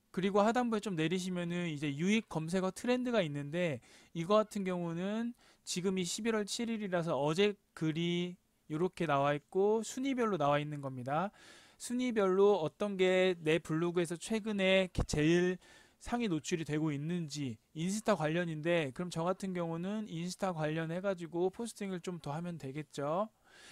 그리고 하단부에 좀 내리시면은 이제 유익 검색어 트렌드가 있는데, 이거 같은 경우는 지금이 11월 7일이라서 어제 글이 이렇게 나와 있고 순위별로 나와 있는 겁니다. 순위별로 어떤 게 내 블로그에서 최근에 제일 상위 노출이 되고 있는지, 인스타 관련인데 그럼 저 같은 경우는 인스타 관련해 가지고 포스팅을 좀 더 하면 되겠죠.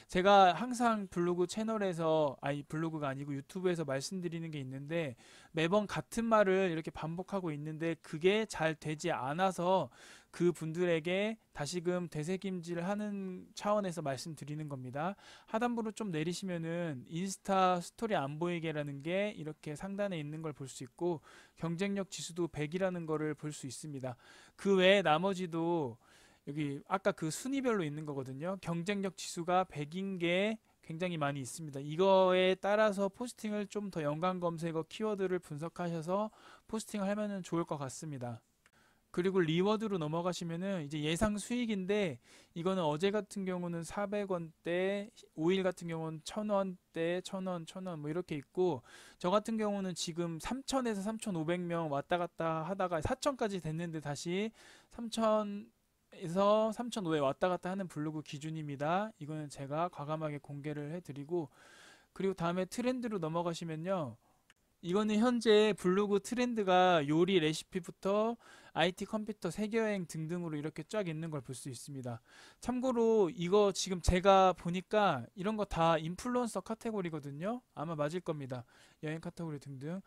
제가 항상 블로그 채널에서, 아니 블로그가 아니고 유튜브에서 말씀드리는 게 있는데, 매번 같은 말을 이렇게 반복하고 있는데 그게 잘 되지 않아서 그 분들에게 다시금 되새김질 하는 차원에서 말씀드리는 겁니다. 하단부로 좀 내리시면은 인스타 스토리 안 보이게라는 게 이렇게 상단에 있는 걸 볼 수 있고, 경쟁력 지수도 100이라는 거를 볼 수 있습니다. 그 외에 나머지도 여기 아까 그 순위별로 있는 거거든요. 경쟁력 지수가 100인 게 굉장히 많이 있습니다. 이거에 따라서 포스팅을 좀 더 연관 검색어 키워드를 분석하셔서 포스팅을 하면은 좋을 것 같습니다. 그리고 리워드로 넘어가시면은 이제 예상 수익인데 이거는 어제 같은 경우는 400원대, 5일 같은 경우는 1000원대, 1000원, 1000원 뭐 이렇게 있고 저 같은 경우는 지금 3000에서 3500명 왔다 갔다 하다가 4000까지 됐는데 다시 3000에서 3500에 왔다 갔다 하는 블로그 기준입니다. 이거는 제가 과감하게 공개를 해드리고 그리고 다음에 트렌드로 넘어가시면요. 이거는 현재 블로그 트렌드가 요리 레시피부터 IT 컴퓨터 세계여행 등등으로 이렇게 쫙 있는 걸 볼 수 있습니다. 참고로 이거 지금 제가 보니까 이런 거 다 인플루언서 카테고리거든요. 아마 맞을 겁니다. 여행 카테고리 등등.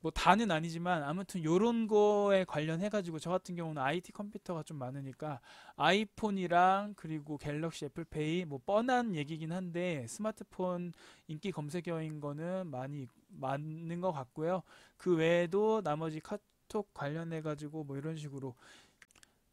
뭐 다는 아니지만 아무튼 요런 거에 관련해 가지고 저 같은 경우는 IT 컴퓨터가 좀 많으니까 아이폰이랑 그리고 갤럭시 애플페이 뭐 뻔한 얘기긴 한데 스마트폰 인기 검색어인 거는 많이 맞는 것 같고요. 그 외에도 나머지 카톡 관련해 가지고 뭐 이런 식으로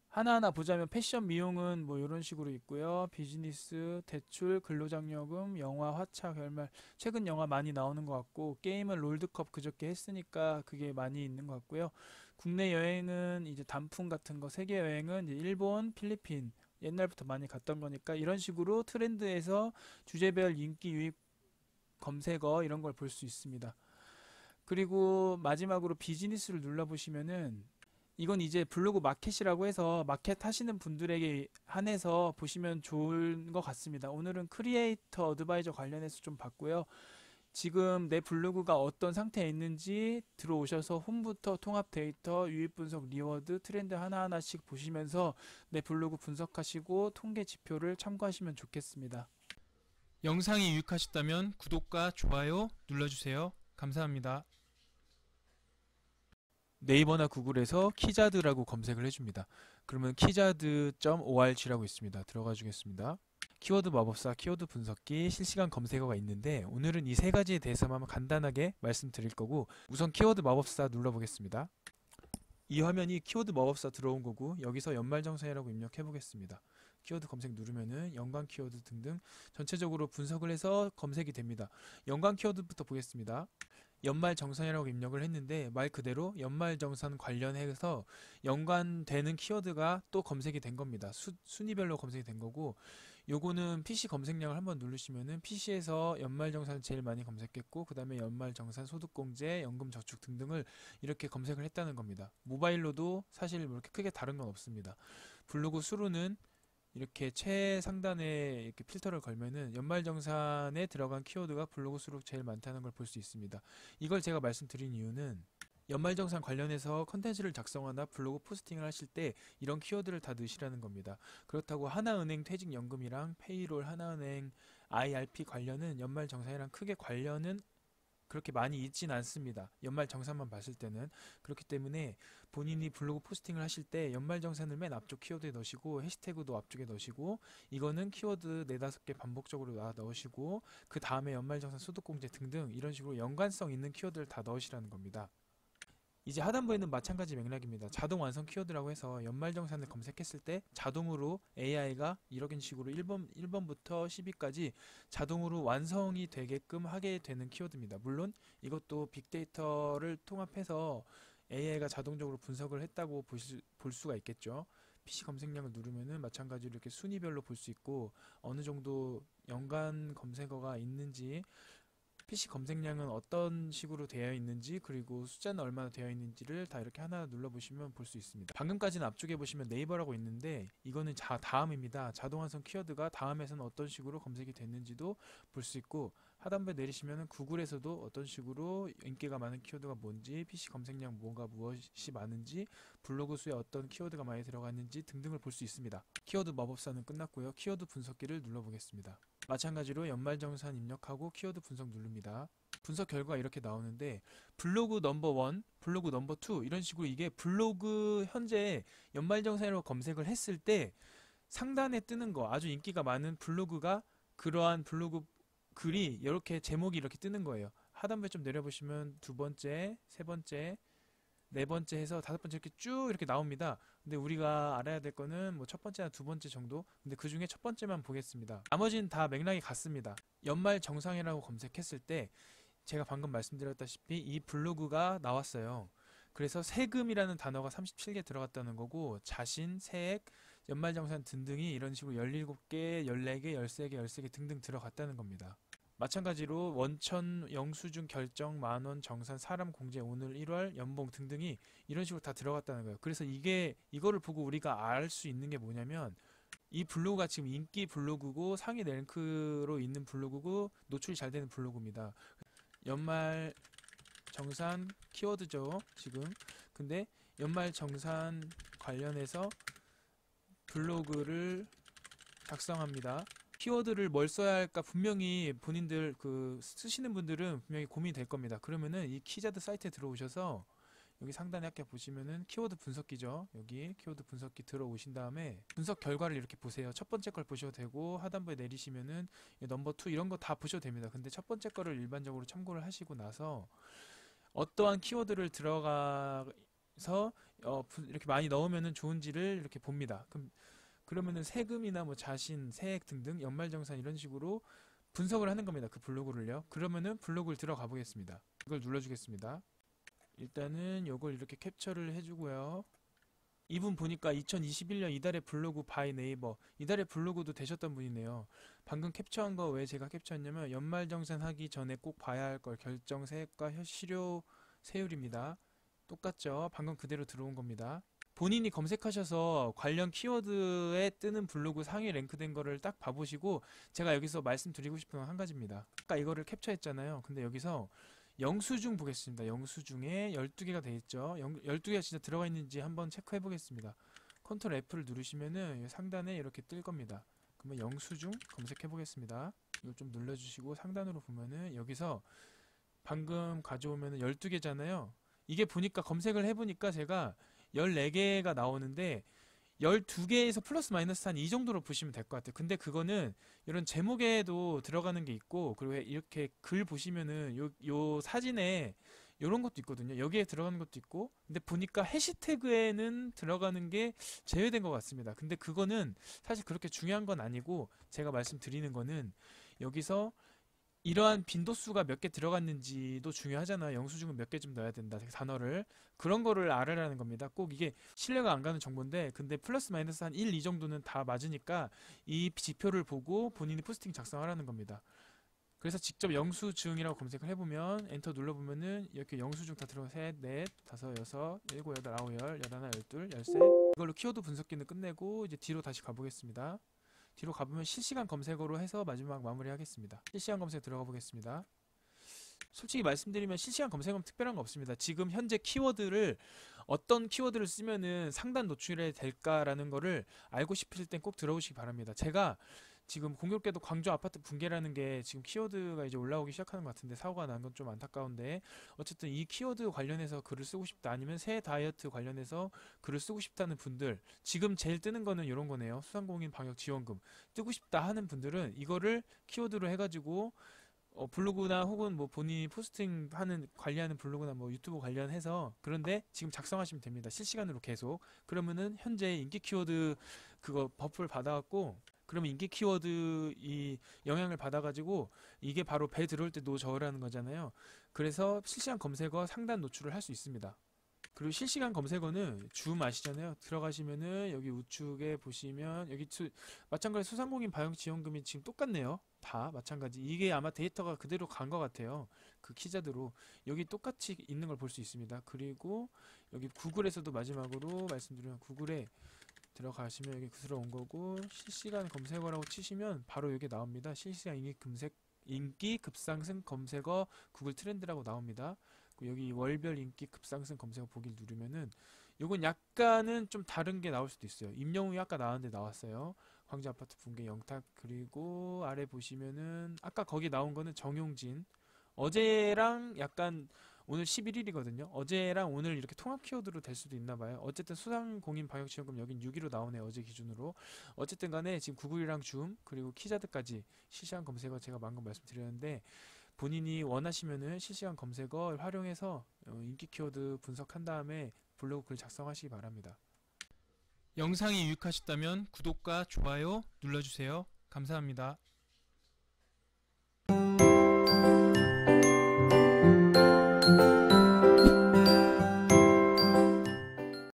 하나하나 보자면 패션 미용은 뭐 이런 식으로 있고요. 비즈니스, 대출, 근로장려금, 영화, 화차, 결말. 최근 영화 많이 나오는 것 같고 게임은 롤드컵 그저께 했으니까 그게 많이 있는 것 같고요. 국내 여행은 이제 단품 같은 거, 세계 여행은 이제 일본, 필리핀 옛날부터 많이 갔던 거니까 이런 식으로 트렌드에서 주제별 인기 유입 검색어 이런 걸 볼 수 있습니다. 그리고 마지막으로 비즈니스를 눌러보시면은 이건 이제 블로그 마켓이라고 해서 마켓 하시는 분들에게 한해서 보시면 좋은 것 같습니다. 오늘은 크리에이터 어드바이저 관련해서 좀 봤고요. 지금 내 블로그가 어떤 상태에 있는지 들어오셔서 홈부터 통합 데이터, 유입 분석, 리워드, 트렌드 하나하나씩 보시면서 내 블로그 분석하시고 통계 지표를 참고하시면 좋겠습니다. 영상이 유익하셨다면 구독과 좋아요 눌러주세요. 감사합니다. 네이버나 구글에서 키자드라고 검색을 해줍니다. 그러면 키자드.org라고 있습니다. 들어가 주겠습니다. 키워드 마법사, 키워드 분석기, 실시간 검색어가 있는데 오늘은 이 세 가지에 대해서만 간단하게 말씀드릴 거고 우선 키워드 마법사 눌러보겠습니다. 이 화면이 키워드 마법사 들어온 거고 여기서 연말정산이라고 입력해 보겠습니다. 키워드 검색 누르면은 연관 키워드 등등 전체적으로 분석을 해서 검색이 됩니다. 연관 키워드부터 보겠습니다. 연말정산이라고 입력을 했는데 말 그대로 연말정산 관련해서 연관되는 키워드가 또 검색이 된 겁니다. 순위별로 검색이 된 거고 요거는 PC 검색량을 한번 누르시면은 PC에서 연말정산을 제일 많이 검색했고 그 다음에 연말정산, 소득공제, 연금저축 등등을 이렇게 검색을 했다는 겁니다. 모바일로도 사실 뭐 이렇게 크게 다른 건 없습니다. 블로그 수로는 이렇게 최상단에 이렇게 필터를 걸면은 연말정산에 들어간 키워드가 블로그 수로 제일 많다는 걸 볼 수 있습니다. 이걸 제가 말씀드린 이유는 연말정산 관련해서 컨텐츠를 작성하나 블로그 포스팅을 하실 때 이런 키워드를 다 넣으시라는 겁니다. 그렇다고 하나은행 퇴직연금이랑 페이롤, 하나은행 IRP 관련은 연말정산이랑 크게 관련은 그렇게 많이 있진 않습니다. 연말정산만 봤을 때는. 그렇기 때문에 본인이 블로그 포스팅을 하실 때 연말정산을 맨 앞쪽 키워드에 넣으시고 해시태그도 앞쪽에 넣으시고 이거는 키워드 4-5개 반복적으로 넣으시고 그 다음에 연말정산, 소득공제 등등 이런 식으로 연관성 있는 키워드를 다 넣으시라는 겁니다. 이제 하단부에는 마찬가지 맥락입니다. 자동 완성 키워드라고 해서 연말정산을 검색했을 때 자동으로 AI가 이런 식으로 1번부터 10위까지 자동으로 완성이 되게끔 하게 되는 키워드입니다. 물론 이것도 빅데이터를 통합해서 AI가 자동적으로 분석을 했다고 볼 수가 있겠죠. PC 검색량을 누르면은 마찬가지로 이렇게 순위별로 볼 수 있고 어느 정도 연관 검색어가 있는지 PC 검색량은 어떤 식으로 되어 있는지 그리고 숫자는 얼마나 되어 있는지를 다 이렇게 하나 눌러보시면 볼 수 있습니다. 방금까지는 앞쪽에 보시면 네이버라고 있는데 이거는 다음입니다. 자동완성 키워드가 다음에서는 어떤 식으로 검색이 됐는지도 볼 수 있고 하단부에 내리시면 구글에서도 어떤 식으로 인기가 많은 키워드가 뭔지 PC 검색량 무엇이 많은지 블로그 수에 어떤 키워드가 많이 들어갔는지 등등을 볼 수 있습니다. 키워드 마법사는 끝났고요. 키워드 분석기를 눌러보겠습니다. 마찬가지로 연말정산 입력하고 키워드 분석 누릅니다. 분석 결과가 이렇게 나오는데 블로그 넘버 1, 블로그 넘버 2 이런 식으로 이게 블로그 현재 연말정산으로 검색을 했을 때 상단에 뜨는 거 아주 인기가 많은 블로그가 그러한 블로그 글이 이렇게 제목이 이렇게 뜨는 거예요. 하단부에 좀 내려보시면 두 번째, 세 번째, 네 번째 해서 다섯 번째 이렇게 쭉 이렇게 나옵니다. 근데 우리가 알아야 될 거는 뭐 첫 번째나 두 번째 정도. 근데 그 중에 첫 번째만 보겠습니다. 나머지는 다 맥락이 같습니다. 연말 정산이라고 검색했을 때 제가 방금 말씀드렸다시피 이 블로그가 나왔어요. 그래서 세금이라는 단어가 37개 들어갔다는 거고 자신, 세액, 연말정산 등등이 이런 식으로 17개, 14개, 13개, 13개 등등 들어갔다는 겁니다. 마찬가지로 원천, 영수증 결정, 만원, 정산, 사람 공제, 오늘 1월, 연봉 등등이 이런 식으로 다 들어갔다는 거예요. 그래서 이거를 보고 우리가 알 수 있는 게 뭐냐면 이 블로그가 지금 인기 블로그고 상위 랭크로 있는 블로그고 노출이 잘 되는 블로그입니다. 연말 정산 키워드죠 지금. 근데 연말 정산 관련해서 블로그를 작성합니다. 키워드를 뭘 써야 할까 분명히 본인들 쓰시는 분들은 분명히 고민이 될 겁니다. 그러면은 이 키자드 사이트에 들어오셔서 여기 상단에 아까 보시면은 키워드 분석기죠. 여기 키워드 분석기 들어오신 다음에 분석 결과를 이렇게 보세요. 첫 번째 걸 보셔도 되고 하단부에 내리시면은 넘버 2 이런 거 다 보셔도 됩니다. 근데 첫 번째 거를 일반적으로 참고를 하시고 나서 어떠한 키워드를 들어가서 이렇게 많이 넣으면은 좋은지를 이렇게 봅니다. 그러면은 세금이나 뭐 자신, 세액 등등 연말정산 이런 식으로 분석을 하는 겁니다. 그 블로그를요. 그러면은 블로그를 들어가 보겠습니다. 이걸 눌러주겠습니다. 일단은 요걸 이렇게 캡처를 해주고요. 이분 보니까 2021년 이달의 블로그 바이 네이버, 이달의 블로그도 되셨던 분이네요. 방금 캡처한 거 왜 제가 캡처했냐면 연말정산 하기 전에 꼭 봐야 할 걸 결정 세액과 실효 세율입니다. 똑같죠? 방금 그대로 들어온 겁니다. 본인이 검색하셔서 관련 키워드에 뜨는 블로그 상위 랭크된 거를 딱 봐보시고 제가 여기서 말씀드리고 싶은 건 한 가지입니다. 아까 이거를 캡처했잖아요. 근데 여기서 영수증 보겠습니다. 영수증에 12개가 되어 있죠. 12개가 진짜 들어가 있는지 한번 체크해 보겠습니다. 컨트롤 F를 누르시면은 상단에 이렇게 뜰 겁니다. 그러면 영수증 검색해 보겠습니다. 이걸 좀 눌러주시고 상단으로 보면은 여기서 방금 가져오면은 12개잖아요. 이게 보니까 검색을 해보니까 제가 14개가 나오는데 12개에서 플러스 마이너스 한 이 정도로 보시면 될 것 같아요. 근데 그거는 이런 제목에도 들어가는 게 있고 그리고 이렇게 글 보시면은 요 사진에 요런 것도 있거든요. 여기에 들어가는 것도 있고 근데 보니까 해시태그에는 들어가는 게 제외된 것 같습니다. 근데 그거는 사실 그렇게 중요한 건 아니고 제가 말씀드리는 거는 여기서 이러한 빈도수가 몇 개 들어갔는지도 중요하잖아요. 영수증은 몇 개쯤 넣어야 된다. 단어를. 그런 거를 알아라는 겁니다. 꼭 이게 신뢰가 안 가는 정보인데 근데 플러스 마이너스 한 1, 2 정도는 다 맞으니까 이 지표를 보고 본인이 포스팅 작성하라는 겁니다. 그래서 직접 영수증이라고 검색을 해보면 엔터 눌러보면은 이렇게 영수증 다 들어가 셋, 넷, 다섯, 여섯, 일곱, 여덟, 아홉, 열, 열하나, 열둘, 열세 이걸로 키워드 분석기는 끝내고 이제 뒤로 다시 가보겠습니다. 뒤로 가보면 실시간 검색어로 해서 마지막 마무리하겠습니다. 실시간 검색 들어가 보겠습니다. 솔직히 말씀드리면 실시간 검색어는 특별한 거 없습니다. 지금 현재 키워드를 어떤 키워드를 쓰면은 상단 노출이 될까라는 거를 알고 싶으실 땐 꼭 들어오시기 바랍니다. 제가 지금 공교롭게도 광주 아파트 붕괴라는 게 지금 키워드가 이제 올라오기 시작하는 것 같은데 사고가 난 건 좀 안타까운데 어쨌든 이 키워드 관련해서 글을 쓰고 싶다 아니면 새 다이어트 관련해서 글을 쓰고 싶다는 분들 지금 제일 뜨는 거는 이런 거네요. 소상공인 방역 지원금 뜨고 싶다 하는 분들은 이거를 키워드로 해가지고 블로그나 혹은 뭐 본인이 포스팅 하는 관리하는 블로그나 뭐 유튜브 관련해서 그런데 지금 작성하시면 됩니다. 실시간으로 계속. 그러면은 현재 인기 키워드 그거 버프를 받아갖고 그러면 인기 키워드 이 영향을 받아가지고 이게 바로 배 들어올 때 노저라는 거잖아요. 그래서 실시간 검색어 상단 노출을 할 수 있습니다. 그리고 실시간 검색어는 줌 아시잖아요. 들어가시면은 여기 우측에 보시면 여기 마찬가지 소상공인 방역 지원금이 지금 똑같네요. 다 마찬가지. 이게 아마 데이터가 그대로 간 것 같아요. 그 키자드로 여기 똑같이 있는 걸 볼 수 있습니다. 그리고 여기 구글에서도 마지막으로 말씀드리면 구글에 들어가시면 여기 들어온 거고 실시간 검색어라고 치시면 바로 여기 나옵니다. 실시간 인기 급상승 검색어 구글 트렌드라고 나옵니다. 여기 월별 인기 급상승 검색어 보기를 누르면은 요건 약간은 좀 다른 게 나올 수도 있어요. 임영웅이 아까 나왔는데 나왔어요. 광주 아파트 붕괴 영탁. 그리고 아래 보시면은 아까 거기 나온 거는 정용진. 어제랑 약간 오늘 11일이거든요. 어제랑 오늘 이렇게 통합 키워드로 될 수도 있나 봐요. 어쨌든 소상공인 방역지원금 여긴 6위로 나오네요. 어제 기준으로. 어쨌든 간에 지금 구글이랑 줌 그리고 키자드까지 실시간 검색어 제가 방금 말씀드렸는데 본인이 원하시면은 실시간 검색어 활용해서 인기 키워드 분석한 다음에 블로그 글 작성하시기 바랍니다. 영상이 유익하셨다면 구독과 좋아요 눌러주세요. 감사합니다.